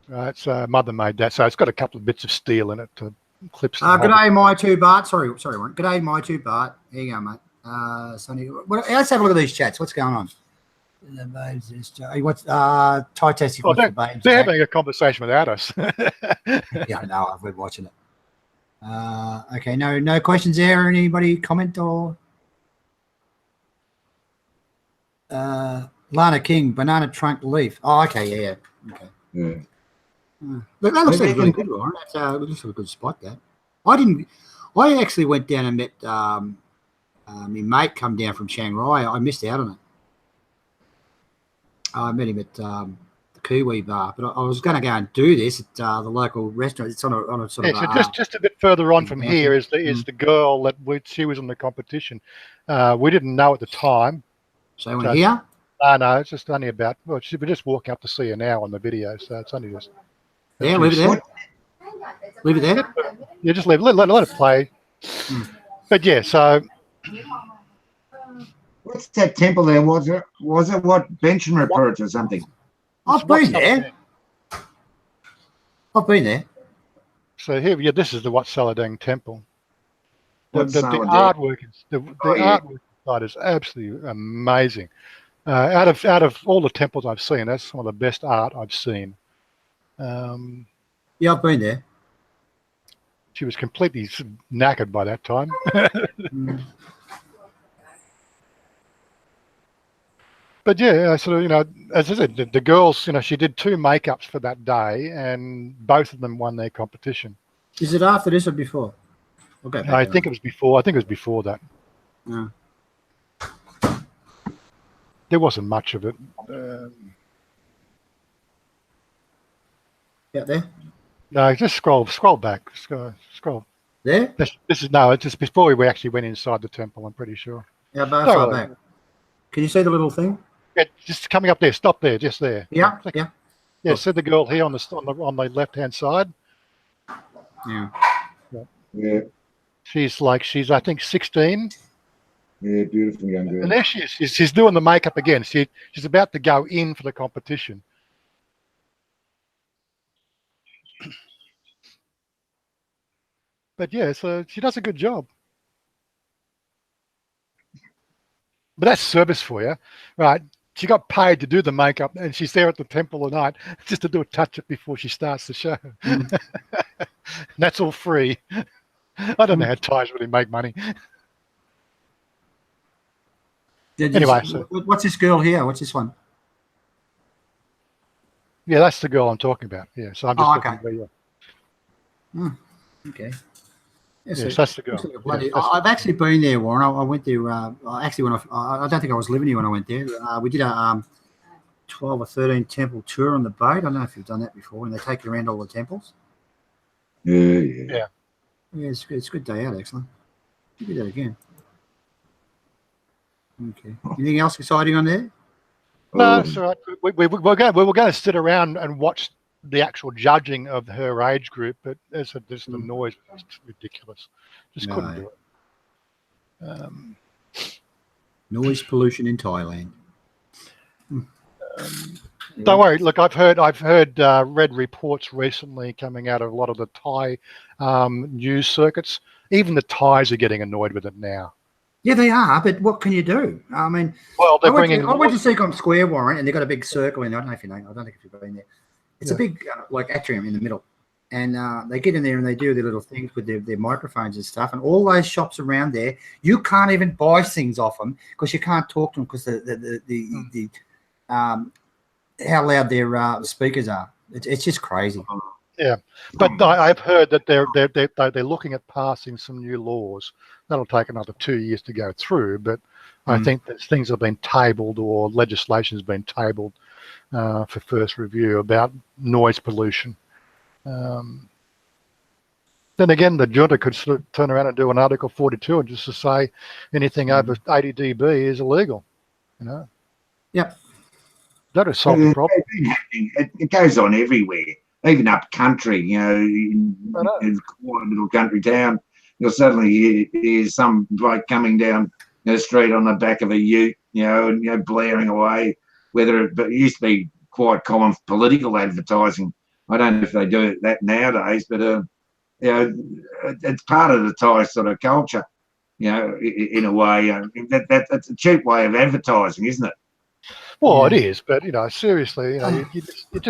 Speaker 2: Right, so mother made that. So it's got a couple of bits of steel in it to clips.
Speaker 1: G'day, my 2 baht. Sorry, Warren. G'day, my 2 baht. Here you go, mate. Sonny, let's have a look at these chats. What's going on? What's Thai testing?
Speaker 2: They're having a conversation without us.
Speaker 1: Yeah, I know. I've been watching it. Okay, no questions there. Anybody comment or? Lana King, banana trunk leaf. Oh, okay, yeah. Okay.
Speaker 3: Yeah.
Speaker 1: But that looks like a really good one. That looks like a good spot. That I actually went down and met my mate come down from Chiang Rai. I missed out on it. I met him at the Kiwi bar, but I was going to go and do this at the local restaurant. It's on a sort of.
Speaker 2: So just a bit further on from here is the girl that she was in the competition. We didn't know at the time.
Speaker 1: So when here?
Speaker 2: No, it's just only about. Well, we're just walking up to see her now on the video, so it's only just.
Speaker 1: Yeah, leave it there. Leave it there.
Speaker 2: Yeah, just let it play. But yeah, so.
Speaker 3: What's that temple there? Was it what Benjamin referred or something?
Speaker 1: I've been there.
Speaker 2: So here, this is the Wat Saladang temple. The
Speaker 3: Saladang?
Speaker 2: artwork inside is absolutely amazing. Out of all the temples I've seen, that's some of the best art I've seen.
Speaker 1: Yeah, I've been there.
Speaker 2: She was completely knackered by that time. But yeah, sort of, as I said, the girls, she did 2 makeups for that day, and both of them won their competition.
Speaker 1: Is it after this or before? Okay.
Speaker 2: I think it was before. I think it was before that.
Speaker 1: Yeah.
Speaker 2: There wasn't much of it.
Speaker 1: Out there?
Speaker 2: No, just scroll back. Scroll.
Speaker 1: There?
Speaker 2: This is it's just before we actually went inside the temple. I'm pretty sure.
Speaker 1: Yeah, far back. Can you see the little thing?
Speaker 2: Yeah, just coming up there. Stop there. Just there.
Speaker 1: Yeah.
Speaker 2: Yeah. See the girl here on the left hand side.
Speaker 1: Yeah.
Speaker 3: Yeah.
Speaker 2: She's I think 16.
Speaker 3: Yeah, beautiful young girl.
Speaker 2: And there she is. She's doing the makeup again. She's about to go in for the competition. But yeah, so she does a good job. But that's service for you, right? She got paid to do the makeup, and she's there at the temple all night just to do a touch-up before she starts the show. That's all free. I don't know how Thais really make money. Anyway,
Speaker 1: what's this girl here? What's this one?
Speaker 2: Yeah, that's the girl I'm talking about. Yeah, so I'm just looking where you are.
Speaker 1: Okay.
Speaker 2: Yes, that's the girl.
Speaker 1: I've actually been there, Warren. I went there. Actually, when I don't think I was living here when I went there. We did a 12 or 13 temple tour on the boat. I don't know if you've done that before, and they take you around all the temples.
Speaker 3: Yeah.
Speaker 1: Yeah, it's a good day out, actually. We'll do that again. Okay. Anything else exciting on there?
Speaker 2: No, it's all right. We were going to sit around and watch the actual judging of her age group, but as just the noise was ridiculous. Just couldn't do it.
Speaker 1: Noise pollution in Thailand.
Speaker 2: Don't worry. Look, I've read reports recently coming out of a lot of the Thai news circuits. Even the Thais are getting annoyed with it now.
Speaker 1: Yeah, they are, but what can you do? I mean,
Speaker 2: well, I went
Speaker 1: to Seacom Square, Warren, and they've got a big circle in there. I don't know if you know. I don't think if you've been there. It's a big atrium in the middle, and they get in there and they do their little things with their microphones and stuff. And all those shops around there, you can't even buy things off them because you can't talk to them because the how loud their speakers are. It's just crazy.
Speaker 2: Yeah, but I've heard that they're looking at passing some new laws. That'll take another 2 years to go through, but I think that things have been tabled or legislation has been tabled for first review about noise pollution. Then again, the junta could sort of turn around and do an Article 42 and just to say anything over 80 dB is illegal.
Speaker 1: Yep.
Speaker 2: That would solve the problem.
Speaker 3: It goes on everywhere, even up country. In a quiet little country town, you'll suddenly hear some bloke coming down the street on the back of a ute, and blaring away. But it used to be quite common for political advertising. I don't know if they do that nowadays, but it's part of the Thai sort of culture. In a way, that's a cheap way of advertising, isn't it?
Speaker 2: Well, it is, but seriously, it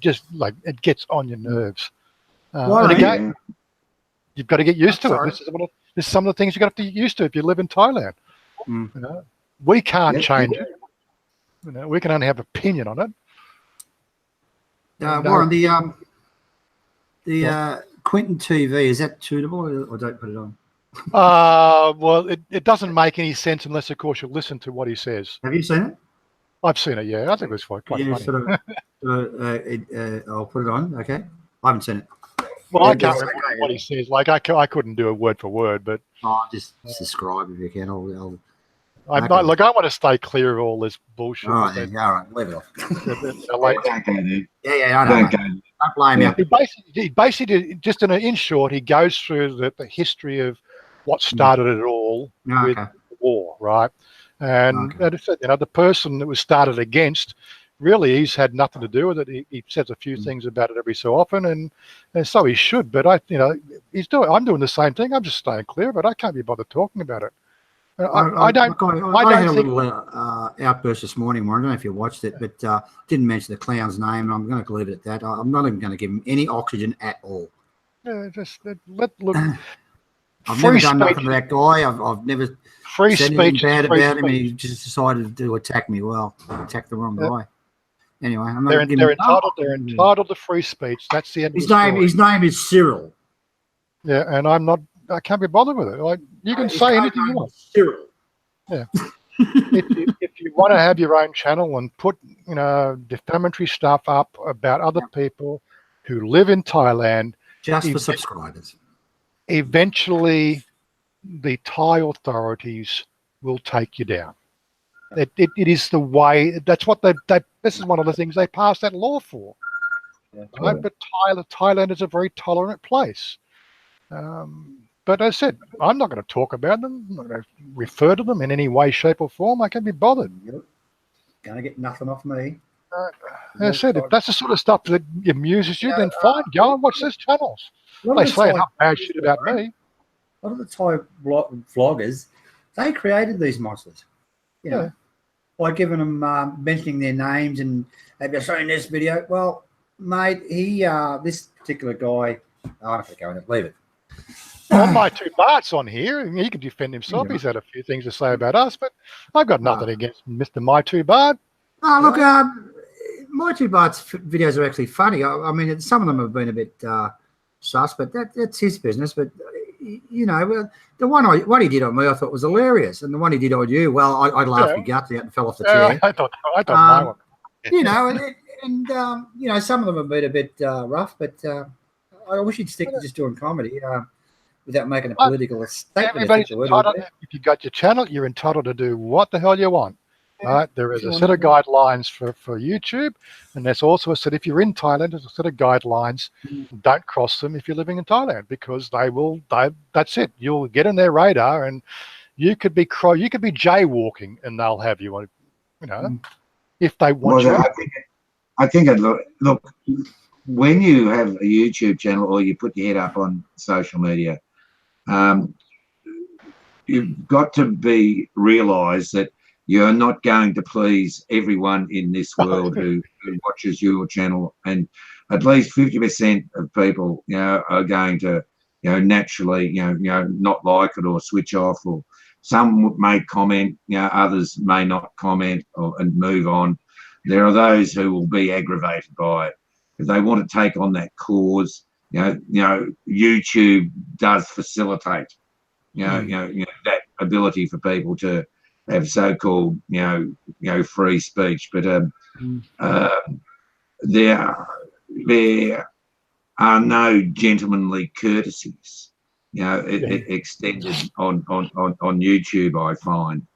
Speaker 2: just like it gets on your nerves. And again, you've got to get used to it. This is some of the things you've got to get used to if you live in Thailand. We can't change it. We can only have opinion on it.
Speaker 1: Warren, the Quentin TV, is that tunable or don't put it on?
Speaker 2: Well, it doesn't make any sense unless, of course, you listen to what he says.
Speaker 1: Have you seen it?
Speaker 2: I've seen it, yeah. I think it was quite funny.
Speaker 1: I'll put it on, okay? I haven't seen it.
Speaker 2: Well, I can't remember what he says. Like, I couldn't do it word for word, but...
Speaker 1: just subscribe if you can.
Speaker 2: I want to stay clear of all this bullshit.
Speaker 1: All right, leave it off.
Speaker 3: I know.
Speaker 1: Don't blame you.
Speaker 2: He basically, just in short, he goes through the history of what started it all with the war, right? And as I said, the person that was started against, really, he's had nothing to do with it. He says a few things about it every so often, and so he should. But I'm doing the same thing. I'm just staying clear of it. I can't be bothered talking about it. I had a little
Speaker 1: outburst this morning, Warren. I don't know if you watched it, but didn't mention the clown's name, and I'm going to leave it at that. I'm not even going to give him any oxygen at all.
Speaker 2: Yeah, look.
Speaker 1: I've never done nothing to that guy. I've never said anything bad about him. He just decided to attack me. Well, attack the wrong guy. Anyway, I'm not
Speaker 2: they're entitled to free speech. That's the end.
Speaker 1: His name is Cyril.
Speaker 2: Yeah, and I can't be bothered with it. Like, you can say anything you want.
Speaker 1: Cyril.
Speaker 2: Yeah. if you want to have your own channel and put defamatory stuff up about other people who live in Thailand,
Speaker 1: just for subscribers.
Speaker 2: Eventually, the Thai authorities will take you down. It is the way. That's what this is one of the things they passed that law for. Yeah, right? But Thailand is a very tolerant place. But as I said, I'm not going to talk about them. I'm not going to refer to them in any way, shape, or form. I can't be bothered.
Speaker 1: You're going to get nothing off me.
Speaker 2: As I said, if that's the sort of stuff that amuses you, then fine. Go and watch those channels. They say enough bad shit about me.
Speaker 1: A lot of the Thai vloggers, they created these monsters. By giving them, mentioning their names and, have you seen this video? Well, mate, this particular guy, I don't think I'm going to leave it.
Speaker 2: Well, my two Bart's on here. He can defend himself. He's had a few things to say about us, but I've got nothing against Mr. My Two Bart.
Speaker 1: Oh, look, My Two Bart's videos are actually funny. I mean, some of them have been a bit sus, but that's his business. But the one he did on me, I thought was hilarious, and the one he did on you, well, I laughed my guts out and fell off the chair.
Speaker 2: I thought my one.
Speaker 1: Some of them have been a bit rough, but I wish he'd stick to just doing comedy without making a political statement.
Speaker 2: Everybody's entitled. If you got your channel, you're entitled to do what the hell you want. Right? There is a set of guidelines for YouTube, and there's also a set, if you're in Thailand, there's a set of guidelines. Don't cross them if you're living in Thailand, because that's it. You'll get in their radar, and you could be jaywalking, and they'll have you, if they want you.
Speaker 3: I think look, when you have a YouTube channel or you put your head up on social media, you've got to realise that you're not going to please everyone in this world who watches your channel, and at least 50% of people, are going to, naturally, not like it or switch off, or some may comment, others may not comment and move on. There are those who will be aggravated by it if they want to take on that cause. YouTube does facilitate, that ability for people to have so-called, free speech. But there are no gentlemanly courtesies, extended on YouTube. I find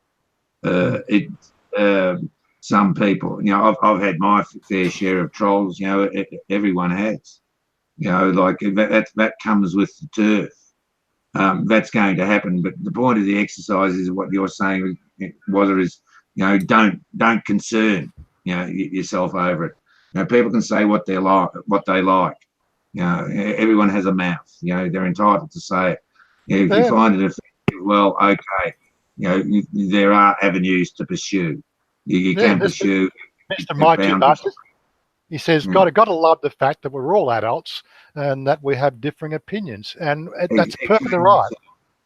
Speaker 3: some people, I've had my fair share of trolls. Everyone has. Like that comes with the turf. That's going to happen. But the point of the exercise is what you're saying, whether is don't concern yourself over it. People can say what they like. Everyone has a mouth. They're entitled to say it. If you find it effective, well, okay. There are avenues to pursue. You can pursue.
Speaker 2: Mr. Mighty Bastard, he says, got to love the fact that we're all adults and that we have differing opinions, and that's perfectly right.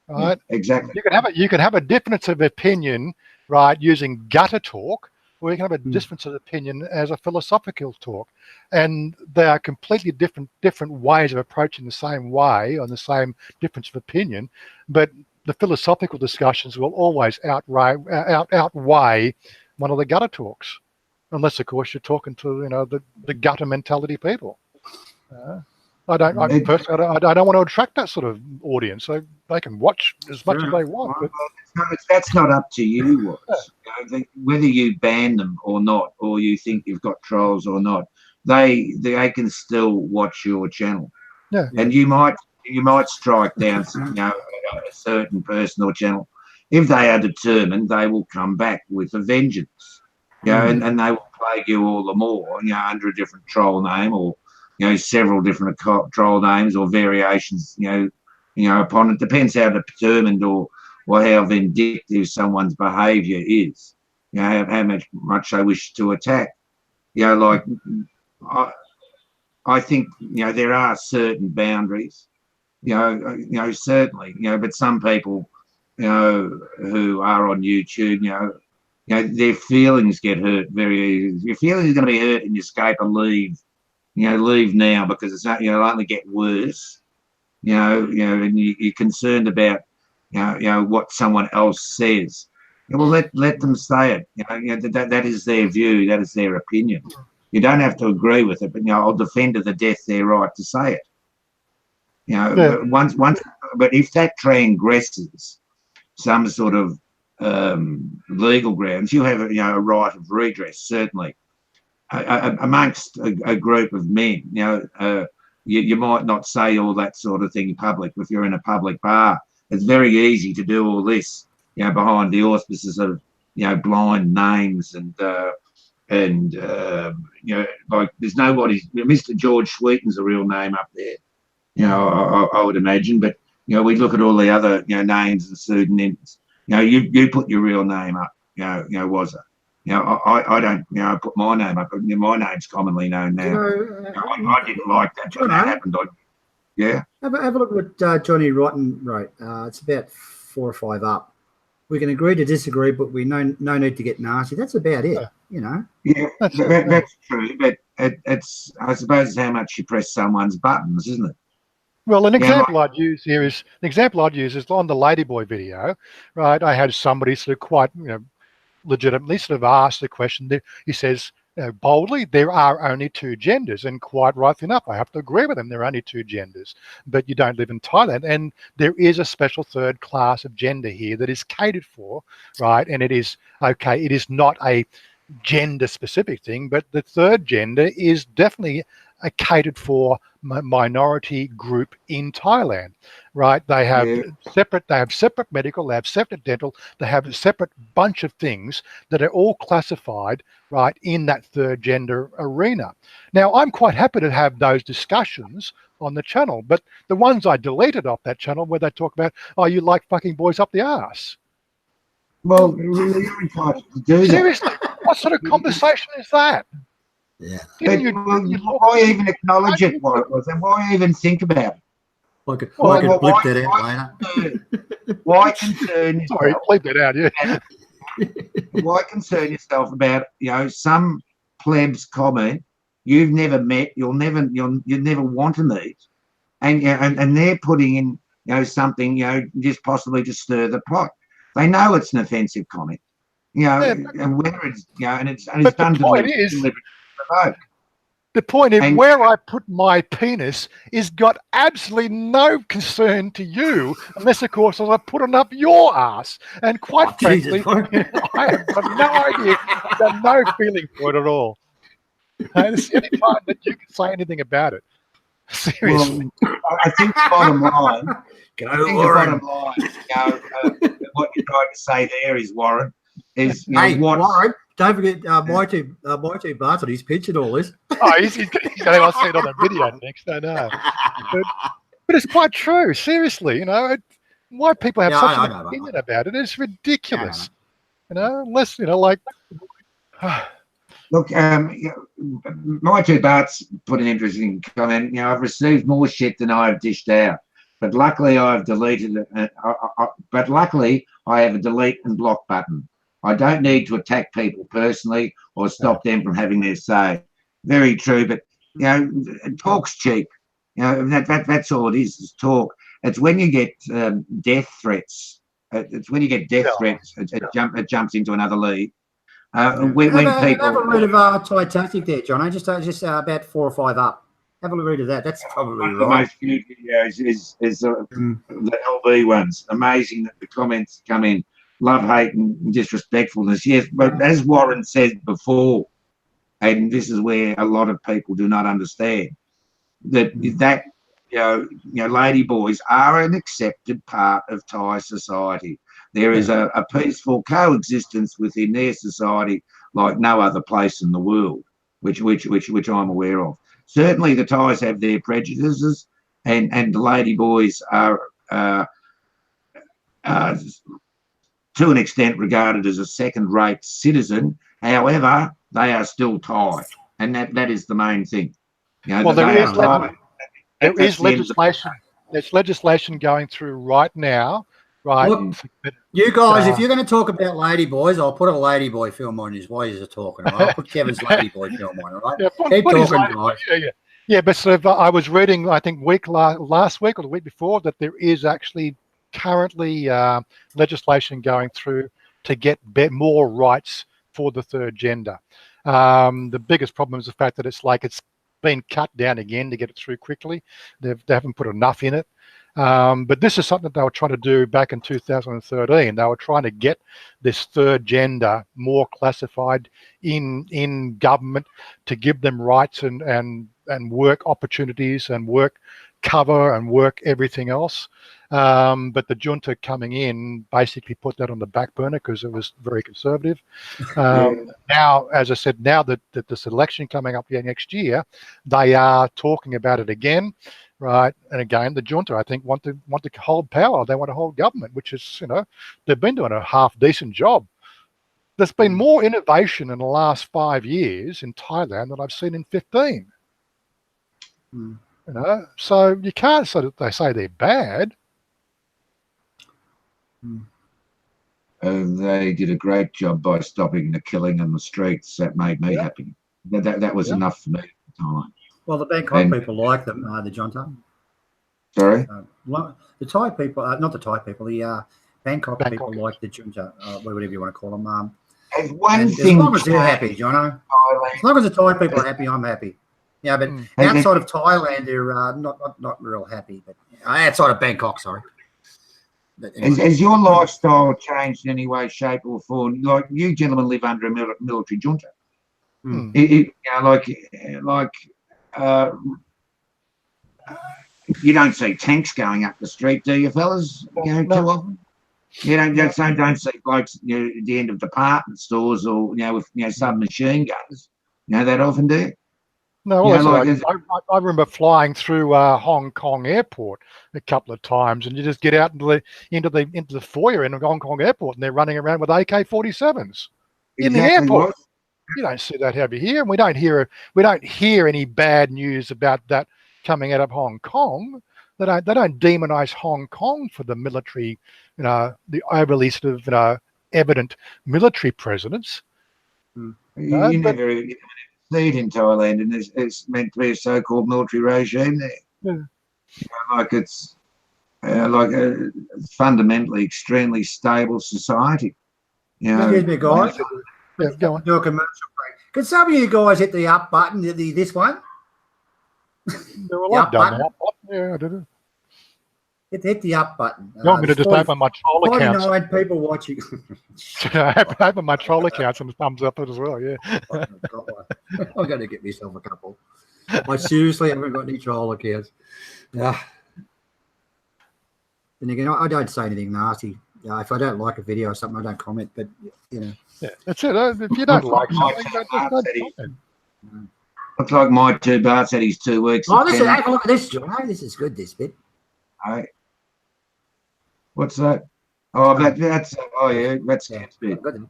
Speaker 2: Right?
Speaker 3: Exactly.
Speaker 2: You can have a difference of opinion, right, using gutter talk, or you can have a difference of opinion as a philosophical talk, and they are completely different ways of approaching the same way on the same difference of opinion, but the philosophical discussions will always outweigh one of the gutter talks, unless of course you're talking to the gutter mentality people. I don't want to attract that sort of audience. So they can watch as much as they want. But
Speaker 3: that's not up to you, whether you ban them or not, or you think you've got trolls or not. They can still watch your channel.
Speaker 2: Yeah.
Speaker 3: And you might strike down a certain person or channel. If they are determined, they will come back with a vengeance. And they will plague you all the more, under a different troll name, or several different troll names or variations, upon it. Depends how determined or how vindictive someone's behaviour is, how much they wish to attack. Like I think, there are certain boundaries, certainly, but some people, who are on YouTube, their feelings get hurt very easy. Your feelings are going to be hurt and you escape and leave. Leave now, because it's not, it'll only get worse. And you're concerned about, what someone else says. Well, let them say it. That is their view. That is their opinion. You don't have to agree with it, but I'll defend to the death their right to say it. But if that transgresses some sort of legal grounds, you have a right of redress, certainly. Amongst a group of men, you might not say all that sort of thing in public. If you're in a public bar, it's very easy to do all this, behind the auspices of, blind names and like there's nobody. Mr. George Sweeten's a real name up there, I would imagine. But we look at all the other names and pseudonyms. You put your real name up. Was it? I don't, put my name up. My name's commonly known now. I didn't like that when that happened.
Speaker 1: Have a look at what Johnny Rotten wrote. It's about 4 or 5 up. We can agree to disagree, but we no need to get nasty. That's about it,
Speaker 3: Yeah, that's true. But it's, I suppose, it's how much you press someone's buttons, isn't it?
Speaker 2: Well, an example I'd use is on the Ladyboy video, right? I had somebody sort of quite, legitimately sort of asked the question. He says boldly, there are only 2 genders, and quite rightly enough, I have to agree with him. There are only 2 genders, but you don't live in Thailand, and there is a special third class of gender here that is catered for, right? And it is okay. It is not a gender specific thing, but the third gender is definitely a catered for minority group in Thailand, right? They have separate medical, they have separate dental, they have a separate bunch of things that are all classified, right, in that third gender arena. Now, I'm quite happy to have those discussions on the channel, but the ones I deleted off that channel where they talk about, oh, you like fucking boys up the arse.
Speaker 3: Well, you're entitled to do that.
Speaker 2: Seriously, what sort of conversation is that?
Speaker 1: Yeah.
Speaker 3: Why even acknowledge it, what it was, and why even think about it?
Speaker 1: I could blip that out later.
Speaker 3: Why concern yourself?
Speaker 2: Sorry, bleep that out, yeah.
Speaker 3: Why concern yourself about some plebs comment you've never met, you'll never want to meet, and they're putting in something just possibly to stir the pot. They know it's an offensive comment, and whether it's and it's done to provoke.
Speaker 2: The point is,
Speaker 3: And-
Speaker 2: where I put my penis is got absolutely no concern to you, unless, of course, I put it up your ass. And quite frankly, I have got no idea. I've got no feeling for it at all. And it's the only time that you can say anything about it. Seriously.
Speaker 3: Well, I think the bottom line,
Speaker 1: Go, Warren.
Speaker 3: what you're trying to say there is, Warren, is
Speaker 1: Hey,
Speaker 3: what
Speaker 1: Warren, don't forget Mighty Bartlett. He's pictured all this.
Speaker 2: Oh, he's going to see it on a video next. I know. But it's quite true. Seriously, why people have such an opinion about it is ridiculous. Unless,
Speaker 3: Look, my two Barts put an interesting comment. I've received more shit than I've dished out, but luckily I've deleted it. But luckily I have a delete and block button. I don't need to attack people personally or stop them from having their say. Very true, but talk's cheap. That's all it is talk. It's when you get death threats. It's when you get death threats. It jumps into another league. When people
Speaker 1: have a read of Thai tactic there, John. Just about 4 or 5 up. Have a read of that. That's probably right.
Speaker 3: The most viewed videos is the LB ones. Amazing that the comments come in. Love, hate, and disrespectfulness. Yes, but as Warren said before, and this is where a lot of people do not understand that ladyboys are an accepted part of Thai society. There is a peaceful coexistence within their society like no other place in the world, which I'm aware of. Certainly, the Thais have their prejudices, and the ladyboys are to an extent regarded as a second-rate citizen. However, they are still Thai, and that is the main thing.
Speaker 2: Well, there is legislation. There's legislation going through right now. Right.
Speaker 1: Look, you guys, if you're going to talk about ladyboys, I'll put a ladyboy film on you while you're talking. Right? I'll put Kevin's ladyboy film on, all right? Keep talking, guys.
Speaker 2: Yeah, but sort of, I was reading, I think, last week or the week before, that there is actually currently legislation going through to get more rights for the third gender. The biggest problem is the fact that it's been cut down again to get it through quickly. They haven't put enough in it. But this is something they were trying to do back in 2013. They were trying to get this third gender more classified in government to give them rights and work opportunities and work cover and work everything else. But the junta coming in basically put that on the back burner because it was very conservative. Now, as I said, now that this election coming up here next year, they are talking about it again. Right, and again, the junta, I think, want to hold power. They want to hold government, which is, they've been doing a half decent job. There's been more innovation in the last 5 years in Thailand than I've seen in 15. So you can't say that they say they're bad.
Speaker 3: They did a great job by stopping the killing in the streets. That made me happy. That was enough for me at the time.
Speaker 1: Well, the Bangkok people like them, the junta.
Speaker 3: Sorry?
Speaker 1: The Thai people, not the Thai people, the Bangkok people like the junta, whatever you want to call them.
Speaker 3: As
Speaker 1: long as they're happy, Jono. As long as the Thai people are happy, I'm happy. Yeah, but outside of Thailand, they're not real happy. But outside of Bangkok, sorry. Anyway.
Speaker 3: Has your lifestyle changed in any way, shape, or form? Like you gentlemen live under a military junta. You don't see tanks going up the street, do you, fellas? Too often. You don't see blokes at the end of department stores or with submachine guns. That often, do you?
Speaker 2: No, I remember flying through Hong Kong Airport a couple of times, and you just get out into the foyer in Hong Kong Airport, and they're running around with AK-47s in the airport. You don't see that over here, and we don't hear any bad news about that coming out of Hong Kong. They don't demonize Hong Kong for the military, the overly sort of evident military presence.
Speaker 3: You never see it in Thailand, and it's meant to be a so-called military regime there. It's like a fundamentally extremely stable society.
Speaker 1: Excuse me, guys.
Speaker 2: Go on.
Speaker 1: Do a commercial break. Can some of you guys hit the up button? This one?
Speaker 2: Well, I've done that. Yeah, I did it.
Speaker 1: Hit the up button.
Speaker 2: You want me to just open my troll account?
Speaker 1: 49 people watching.
Speaker 2: Open my troll accounts and the thumbs up as well, yeah.
Speaker 1: I've got one. I'm going to get myself a couple. I seriously haven't got any troll accounts. And again, I don't say anything nasty. If I don't like a video or something, I don't comment. But, you know.
Speaker 2: Yeah, that's it. If you don't like something, just don't comment.
Speaker 3: Looks like my 2 Bart's had his 2 weeks.
Speaker 1: Oh, have a look at this, John. Hey, this is good, this bit.
Speaker 3: Hey. What's that? Oh, that's yeah, that's Cat's bit.
Speaker 1: Got a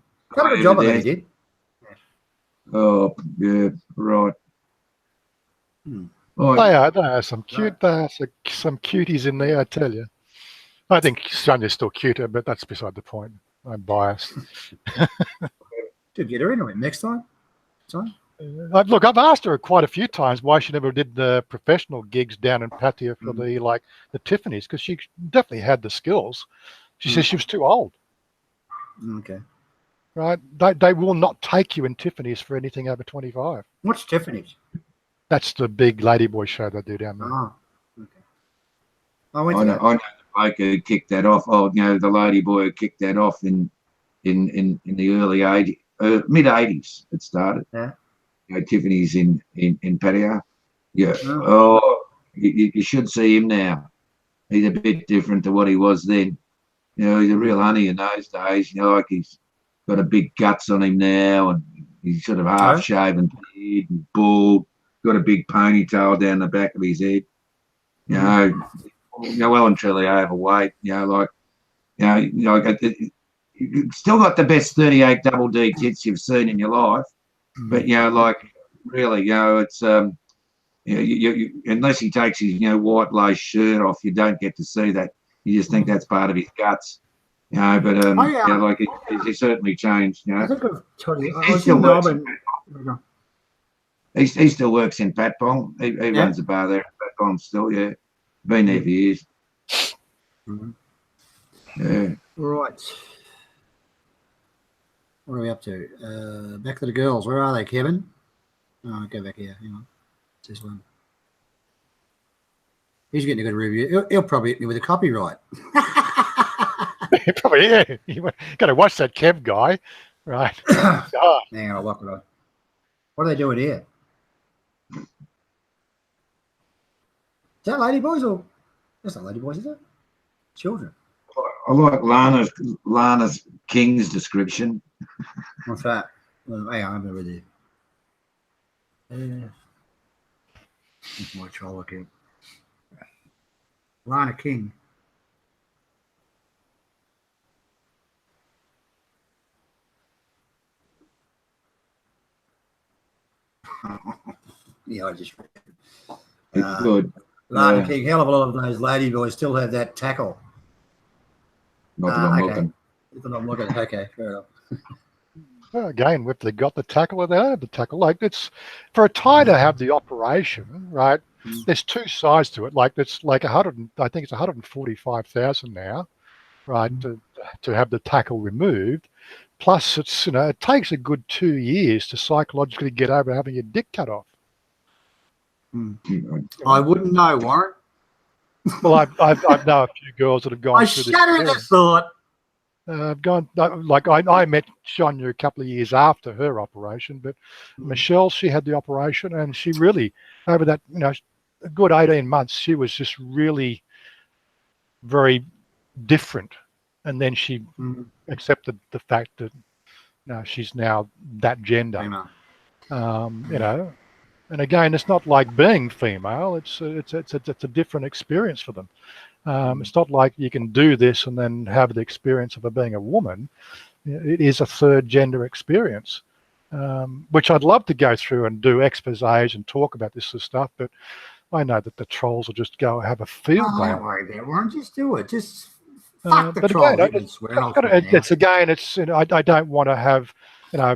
Speaker 1: good job of it, he did.
Speaker 3: Oh, yeah, right.
Speaker 2: Oh, they are some cute, some cuties in there, I tell you. I think Sonia's still cuter, but that's beside the point. I'm biased.
Speaker 1: To get her into it next time. Sorry.
Speaker 2: Look, I've asked her quite a few times why she never did the professional gigs down in Pattaya for the Tiffany's, because she definitely had the skills. She says she was too old.
Speaker 1: Okay.
Speaker 2: Right? They will not take you in Tiffany's for anything over 25.
Speaker 1: What's Tiffany's?
Speaker 2: That's the big Ladyboy show they do down there.
Speaker 1: Oh, okay.
Speaker 3: I know the bloke who kicked that off. Oh, you know, the Ladyboy who kicked that off in the early 80s, mid 80s. It started.
Speaker 1: Yeah.
Speaker 3: You know, Tiffany's in Pattaya. Yeah. Oh, you should see him now. He's a bit different to what he was then. You know, he's a real honey in those days. You know, like he's got a big guts on him now, and he's sort of half shaven beard and bald. Got a big ponytail down the back of his head. You know, well and truly overweight. You know, you still got the best 38 double D tits you've seen in your life. But, you know, like, really, you know, it's, you know, unless he takes his, you know, white lace shirt off, you don't get to see that. You just think that's part of his guts. You know, but, you know, like, he's certainly changed, you know.
Speaker 1: I think I've told you,
Speaker 3: he still works in Patpong. He runs a bar there at Patpong still, yeah. Been there for years. Yeah.
Speaker 1: Right. What are we up to? Back to the girls. Where are they, Kevin? Oh, go back here. Hang on. It's this one. He's getting a good review. He'll probably hit me with a copyright.
Speaker 2: Probably, yeah. You got to watch that Kev guy, right?
Speaker 1: Hang on, I'll lock it on. What are they doing here? Is that Ladyboys or that's not Ladyboys, is it? Children.
Speaker 3: I like Lana's King's description.
Speaker 1: What's that? Well, hang on, I'm over there. That's my troll account. Lana King. Yeah, I just
Speaker 3: It's good.
Speaker 1: Lana King, hell of a lot of those Ladyboys still have that tackle.
Speaker 3: Not that I'm
Speaker 1: okay.
Speaker 3: looking.
Speaker 1: I'm looking. Okay, fair enough.
Speaker 2: Well, again, if they got the tackle or they don't have the tackle, like it's for a Thai to have the operation, right? There's 2 sides to it. Like it's like 100. I think it's 145,000 now, right? To have the tackle removed. Plus, it's it takes a good 2 years to psychologically get over having your dick cut off.
Speaker 1: I wouldn't know, Warren.
Speaker 2: Well, I know a few girls that have gone.
Speaker 1: I shudder at the thought.
Speaker 2: I've gone like I met Sonia a couple of years after her operation, but Michelle, she had the operation, and she really over that a good 18 months, she was just really very different, and then she accepted the fact that she's now that gender. And again, it's not like being female. It's a different experience for them. It's not like you can do this and then have the experience of being a woman. It is a third gender experience, which I'd love to go through and do exposés and talk about this sort of stuff. But I know that the trolls will just go have a field day.
Speaker 1: Don't worry about it, Warren. Just do it. Just fuck the trolls.
Speaker 2: I don't want to have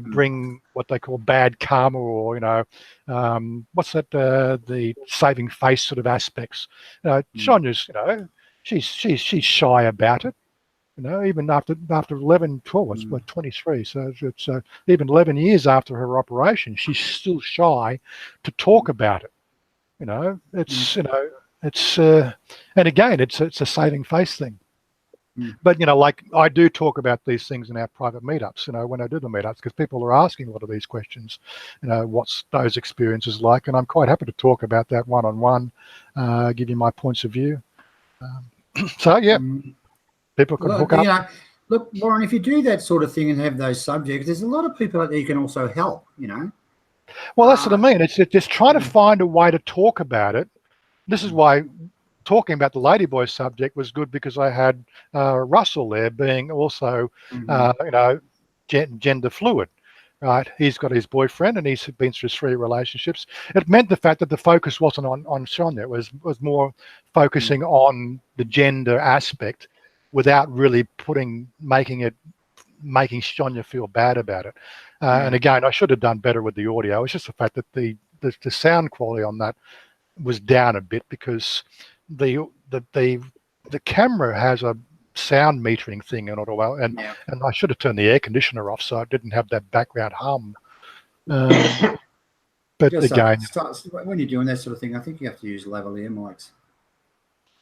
Speaker 2: bring what they call bad karma or what's that the saving face sort of aspects. Sonia's she's shy about it, even after 11, 12, it's 23. So it's even 11 years after her operation, she's still shy to talk about it. It's and again, it's a saving face thing. But like I do talk about these things in our private meetups. When I do the meetups, because people are asking a lot of these questions. What's those experiences like? And I'm quite happy to talk about that one-on-one, give you my points of view. So yeah, people can hook up.
Speaker 1: Look, Warren, if you do that sort of thing and have those subjects, there's a lot of people out there you can also help.
Speaker 2: Well, that's what I mean. It's just trying to find a way to talk about it. This is why talking about the Ladyboys subject was good, because I had Russell there being also, gender fluid, right? He's got his boyfriend and he's been through 3 relationships. It meant the fact that the focus wasn't on Sonia. It was more focusing on the gender aspect without really making Sonia feel bad about it. And again, I should have done better with the audio. It's just the fact that the sound quality on that was down a bit, because the camera has a sound metering thing in it, and I should have turned the air conditioner off so it didn't have that background hum. But again,
Speaker 1: when you're doing that sort of thing, I think you have to use lavalier mics.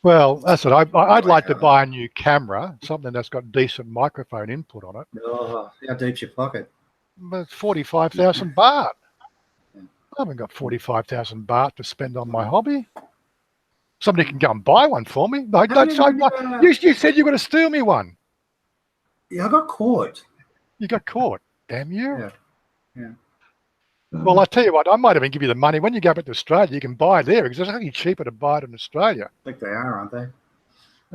Speaker 2: Well, that's what I'd like to buy a new camera, something that's got decent microphone input on it.
Speaker 1: Oh, how deep's your pocket?
Speaker 2: But 45,000 baht. I haven't got 45,000 baht to spend on my hobby. Somebody can go and buy one for me. You said you were going to steal me one.
Speaker 1: Yeah, I got caught.
Speaker 2: You got caught. Damn you.
Speaker 1: Yeah.
Speaker 2: Well, I tell you what, I might even give you the money. When you go back to Australia, you can buy it there, because it's actually cheaper to buy it in Australia.
Speaker 1: I think they are, aren't they?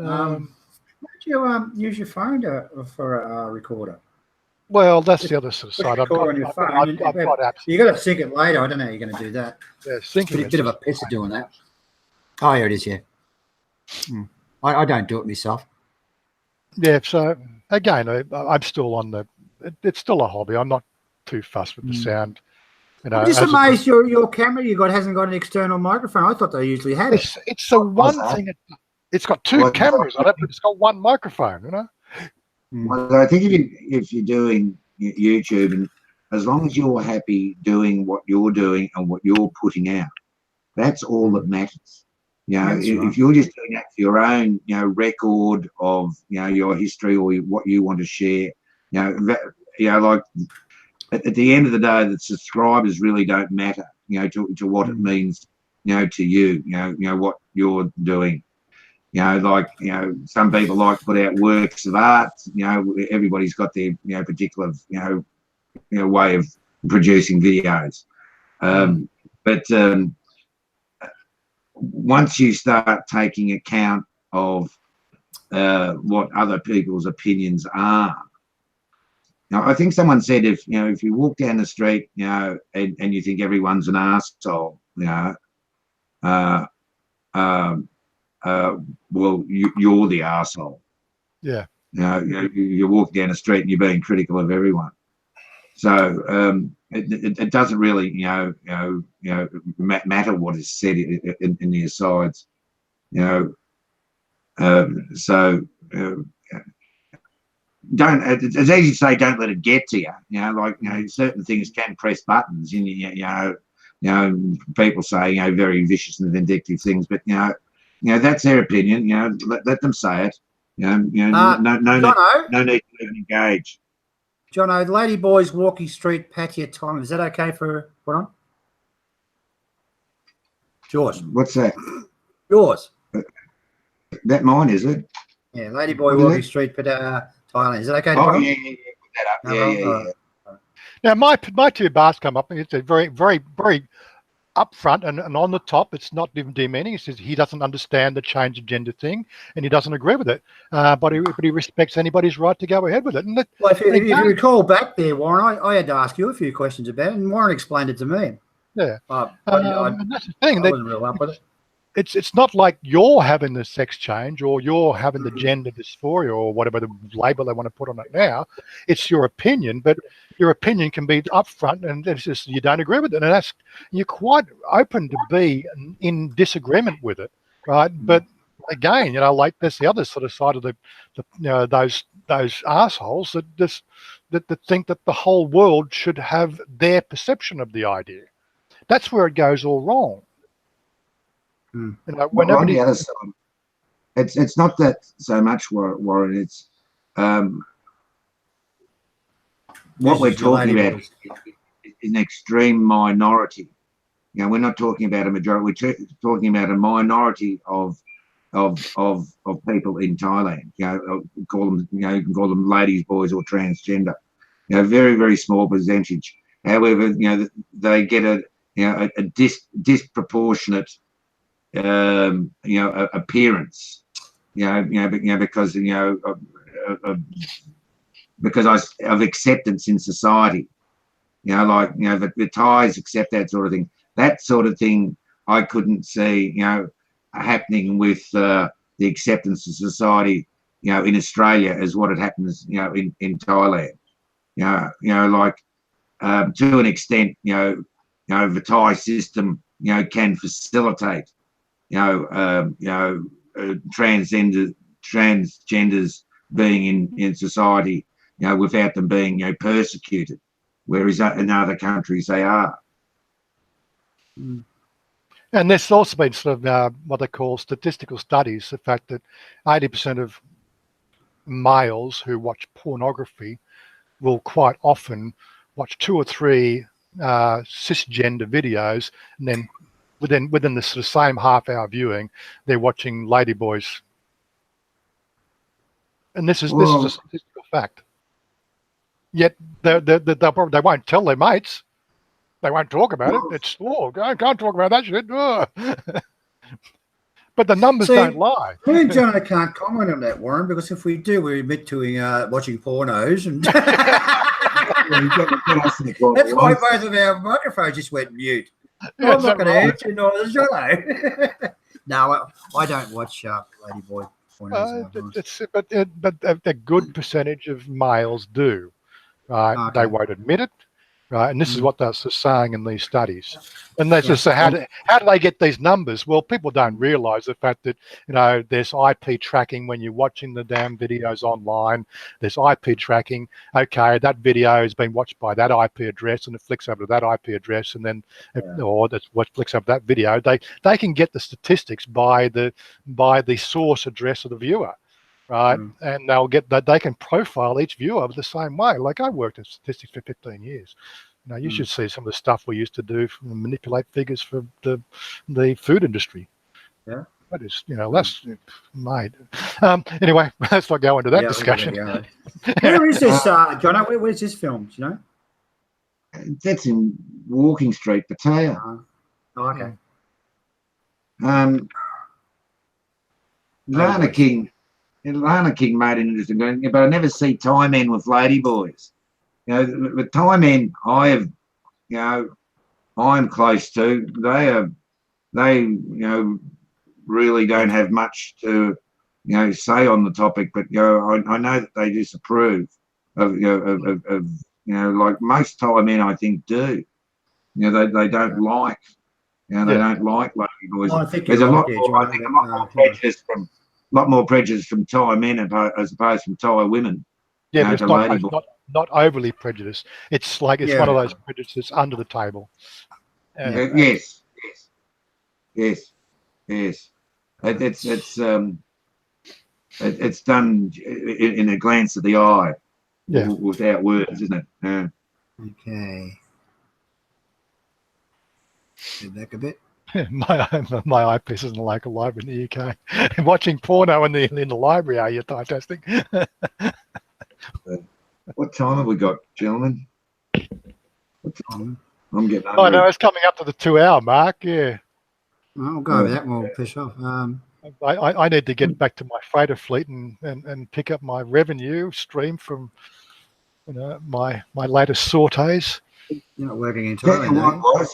Speaker 1: Why don't you use your phone for a recorder?
Speaker 2: Well, that's the other sort of side.
Speaker 1: I've got apps. You got to sync it later. I don't know how you're going to do that.
Speaker 2: Yeah, syncing.
Speaker 1: Bit of a piss of doing that. Oh, here it is. Yeah. I don't do it myself.
Speaker 2: Yeah. So again, I'm still on it's still a hobby. I'm not too fussed with the sound.
Speaker 1: I'm just amazed your camera you got hasn't got an external microphone. I thought they usually had it.
Speaker 2: It's the one thing. It's got 2 cameras on it, but it's got 1 microphone.
Speaker 3: Well, I think if you're doing YouTube, and as long as you're happy doing what you're doing and what you're putting out, that's all that matters. If you're just doing that for your own, record of, your history or what you want to share, like at the end of the day, the subscribers really don't matter, to what it means, to you, what you're doing. Some people like to put out works of art. Everybody's got their, particular, way of producing videos. But once you start taking account of what other people's opinions are, I think someone said if you walk down the street, and you think everyone's an arsehole, well, you're the arsehole.
Speaker 2: Yeah.
Speaker 3: You walk down the street and you're being critical of everyone. So it doesn't really, matter what is said in the asides. Don't. It's easy to say don't let it get to you. Certain things can press buttons. People say very vicious and vindictive things, but that's their opinion. Let them say it. No need to even engage.
Speaker 1: Jono, the Ladyboys walking street patio time. Is that okay for put on? Yours.
Speaker 3: What's that?
Speaker 1: Yours.
Speaker 3: That mine, is it?
Speaker 1: Yeah, Ladyboy walking street Thailand. Is that okay?
Speaker 3: Oh, yeah. Put that up. Yeah.
Speaker 2: Now, my 2 bars come up, and it's a very, very, very upfront and on the top. It's not even demeaning. He says he doesn't understand the change of gender thing, and he doesn't agree with it. But he respects anybody's right to go ahead with it. And
Speaker 1: if you recall back there, Warren, I had to ask you a few questions about it, and Warren explained it to me.
Speaker 2: Yeah.
Speaker 1: And
Speaker 2: that's the thing.
Speaker 1: I wasn't real up with it.
Speaker 2: It's not like you're having the sex change or you're having the gender dysphoria or whatever the label they want to put on it now. It's your opinion, but your opinion can be upfront, and it's just you don't agree with it, and you're quite open to be in disagreement with it, right? But again, like there's the other sort of side of the those assholes that think that the whole world should have their perception of the idea. That's where it goes all wrong.
Speaker 3: When on the other side, it's not that so much, Warren. It's what we're talking about is an extreme minority. We're not talking about a majority. We're talking about a minority of people in Thailand. Call them, you can call them ladies, boys, or transgender. Very, very small percentage. However, they get a disproportionate appearance. Because of acceptance in society. The Thais accept that sort of thing. That sort of thing I couldn't see, happening with the acceptance of society, in Australia as what it happens, in Thailand. To an extent, the Thai system, can facilitate, transgenders being in society, without them being, persecuted, whereas in other countries they are.
Speaker 2: And there's also been sort of what they call statistical studies, the fact that 80% of males who watch pornography will quite often watch 2 or 3 cisgender videos, and then within the sort of same half-hour viewing, they're watching Ladyboys. And this is a statistical fact. Yet they won't tell their mates. They won't talk about it. It's I can't talk about that shit. But the numbers don't lie.
Speaker 1: Me and Jonah can't comment on that, Warren, because if we do, we admit to watching pornos, and that's why both of our microphones just went mute. I'm not going to answer, nor does Jonah. No, I don't watch Ladyboy pornos.
Speaker 2: But a good percentage of males do. Right? Okay. They won't admit it. Right, and this is what they're saying in these studies. And they just say, how do they get these numbers? Well, people don't realise the fact that there's IP tracking when you're watching the damn videos online. There's IP tracking. Okay, that video has been watched by that IP address, and it flicks over to that IP address, and then or that's what flicks over that video. They can get the statistics by the source address of the viewer. Right, and they'll get that. They can profile each viewer the same way. Like I worked in statistics for 15 years. You should see some of the stuff we used to do to manipulate figures for the food industry.
Speaker 1: Yeah,
Speaker 2: that is, that's made. Anyway, let's not go into that discussion.
Speaker 1: Where is this, John? Where's this filmed? Do you know?
Speaker 3: That's in Walking Street, Pattaya.
Speaker 1: Okay.
Speaker 3: Lana King made an interesting thing, but I never see Thai men with Ladyboys. The Thai men I'm close to, they really don't have much to say on the topic, but I know that they disapprove of like most Thai men I think do. They don't like don't like Ladyboys.
Speaker 1: Well, I think
Speaker 3: there's a lot more prejudice from Thai men as opposed from Thai women.
Speaker 2: Yeah, but it's not overly prejudiced. It's like one of those prejudices under the table.
Speaker 3: Yes. It's done in a glance of the eye, without words, isn't it?
Speaker 1: Okay. Go back a bit.
Speaker 2: My eyepiece is in the local library in the UK. Watching porno in the library, are you fantastic?
Speaker 3: What time have we got, gentlemen? What time? I'm getting hungry.
Speaker 2: Oh no, it's coming up to the 2-hour mark. Yeah.
Speaker 1: I'll go with that and we'll piss off.
Speaker 2: I need to get back to my freighter fleet and pick up my revenue stream from my latest sautés.
Speaker 1: You're not working in Thailand,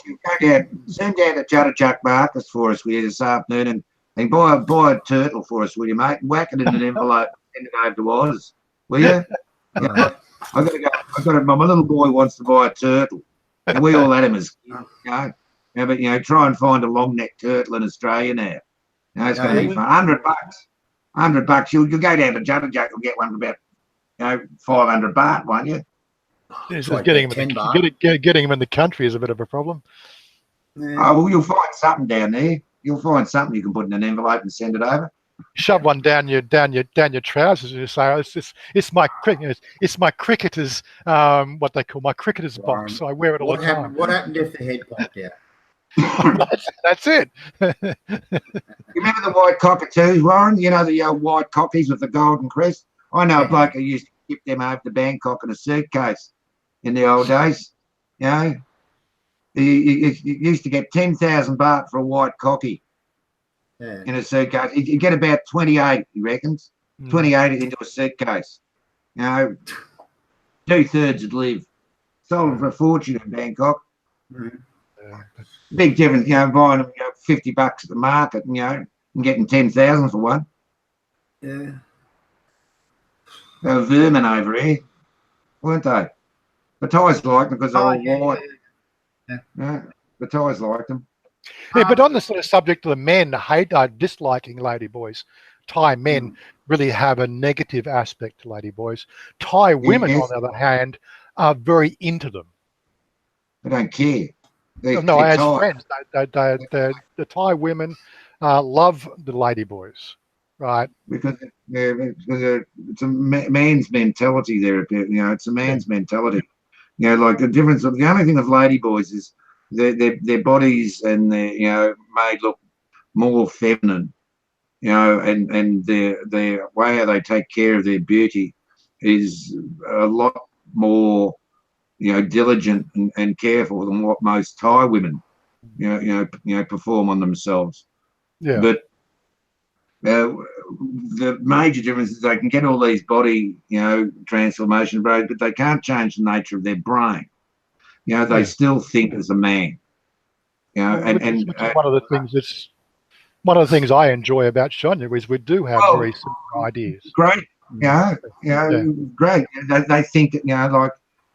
Speaker 3: you go zoom down to Judderjuck Marcus for us, will you, this afternoon, and buy a turtle for us, will you, mate? And whack it in an envelope, send it over to Oz, will you? I've got to go. My little boy wants to buy a turtle, and we all had him as but try and find a long neck turtle in Australia now. You know, it's going to be for $100. $100. You'll go down to Judderjack, you'll get one for about 500 baht, won't you?
Speaker 2: It's just getting them in the country is a bit of a problem.
Speaker 3: Yeah. Oh, well, you'll find something down there. You'll find something you can put in an envelope and send it over.
Speaker 2: Shove one down your trousers and you say, oh, it's my cricketer's what they call my cricketer's box. So I wear it all the time.
Speaker 1: What happened if the head popped out?
Speaker 2: That's it.
Speaker 3: You remember the white cockatoos, Warren? You know the white cockies with the golden crest? I know a bloke who used to ship them over to Bangkok in a suitcase in the old days. You know, he used to get 10,000 baht for a white cocky in a suitcase. He'd get about 28, he reckons. 28 into a suitcase. You know, 2/3 would live. Sold them for a fortune in Bangkok. Big difference, you know, buying them, $50 at the market, and getting 10,000 for one.
Speaker 1: Yeah.
Speaker 3: They were vermin over here, weren't they? The Thais liked them because they were all white. Yeah. The Thais liked them.
Speaker 2: Yeah, but on the sort of subject of the men disliking ladyboys, Thai men really have a negative aspect to ladyboys. Thai women, on the other hand, are very into them.
Speaker 3: They don't care.
Speaker 2: No, as friends, the Thai women love the ladyboys, right?
Speaker 3: Because it's a man's mentality there. It's a man's mentality. Like the difference of the only thing of ladyboys is their bodies and their made look more feminine. And their way how they take care of their beauty is a lot more diligent and careful than what most Thai women perform on themselves.
Speaker 2: Yeah.
Speaker 3: But the major difference is they can get all these body transformation, but they can't change the nature of their brain. They still think as a man. And
Speaker 2: one of the things I enjoy about Sonia is we do have very similar ideas.
Speaker 3: Great. Great. They think that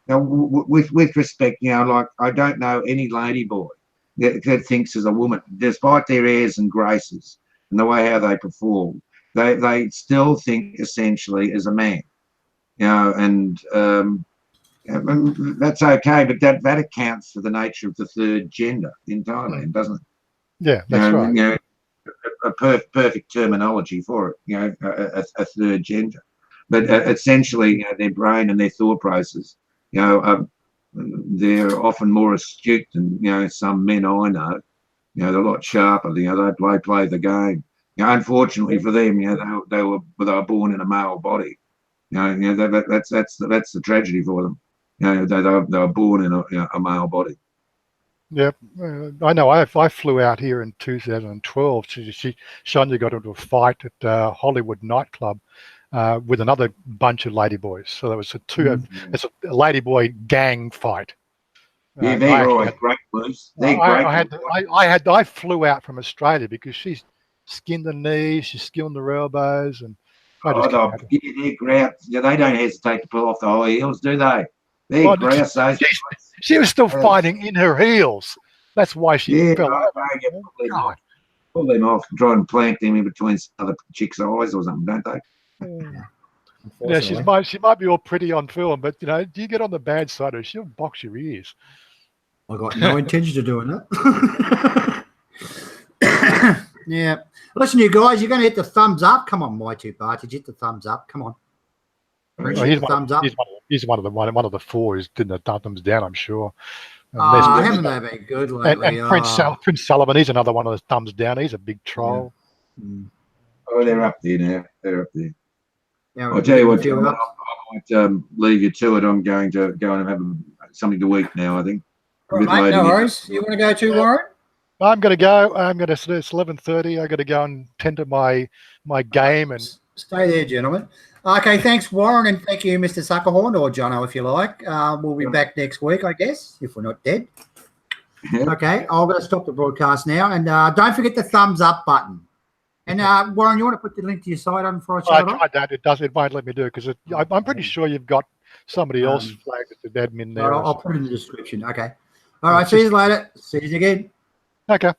Speaker 3: with respect, like I don't know any ladyboy that thinks as a woman, despite their airs and graces and the way how they perform, they still think essentially as a man. And that's okay, but that accounts for the nature of the third gender in Thailand, doesn't it?
Speaker 2: Yeah, that's right.
Speaker 3: A perfect terminology for it. A third gender, but essentially, their brain and their thought process. They're often more astute than some men I know. They're a lot sharper. They play the game. Unfortunately for them, they were born in a male body. That's the tragedy for them. They were born in a male body.
Speaker 2: Yep, I know. I flew out here in 2012. Sonia got into a fight at Hollywood nightclub with another bunch of ladyboys. So there was it's a ladyboy gang fight.
Speaker 3: Yeah, they're always great boys.
Speaker 2: I flew out from Australia because she's skinned the knees, she's skinned the elbows, and
Speaker 3: they're grouse. They don't hesitate to pull off the high heels, do they? They're grouse.
Speaker 2: She was still fighting in her heels. That's why she fell over.
Speaker 3: Pull them off and try and plant them in between other chicks' eyes or something, don't they?
Speaker 2: Yeah, she might be all pretty on film, but you get on the bad side of her, she'll box your ears.
Speaker 1: I got no intention of doing that. Yeah. Listen, you guys, you're going to hit the thumbs up. Come on, my two parties, hit the thumbs up. Come on. Thumbs up.
Speaker 2: He's one of the four who's did the thumbs down, I'm sure.
Speaker 1: Haven't they been good lately?
Speaker 2: And Prince Sullivan, he's another one of the thumbs down. He's a big troll.
Speaker 3: Yeah. Oh, they're up there now. They're up there. Yeah, I'll tell you what, I might leave you to it. I'm going to go and have something to eat now, I think.
Speaker 1: All right, mate, no worries. You want to go too, Warren?
Speaker 2: I'm going to go. It's 11:30. I've got to go and tend to my game and
Speaker 1: stay there, gentlemen. Okay, thanks, Warren, and thank you, Mr. Suckerhorn, or Jono, if you like. We'll be back next week, I guess, if we're not dead. Okay, I'm going to stop the broadcast now, and don't forget the thumbs up button. And Warren, you want to put the link to your site on before I shut it off?
Speaker 2: I tried that. It won't let me do it because I'm pretty sure you've got somebody else flagged as the admin there.
Speaker 1: I'll put it in the description. Okay. All right. See you later. See you again.
Speaker 2: Okay.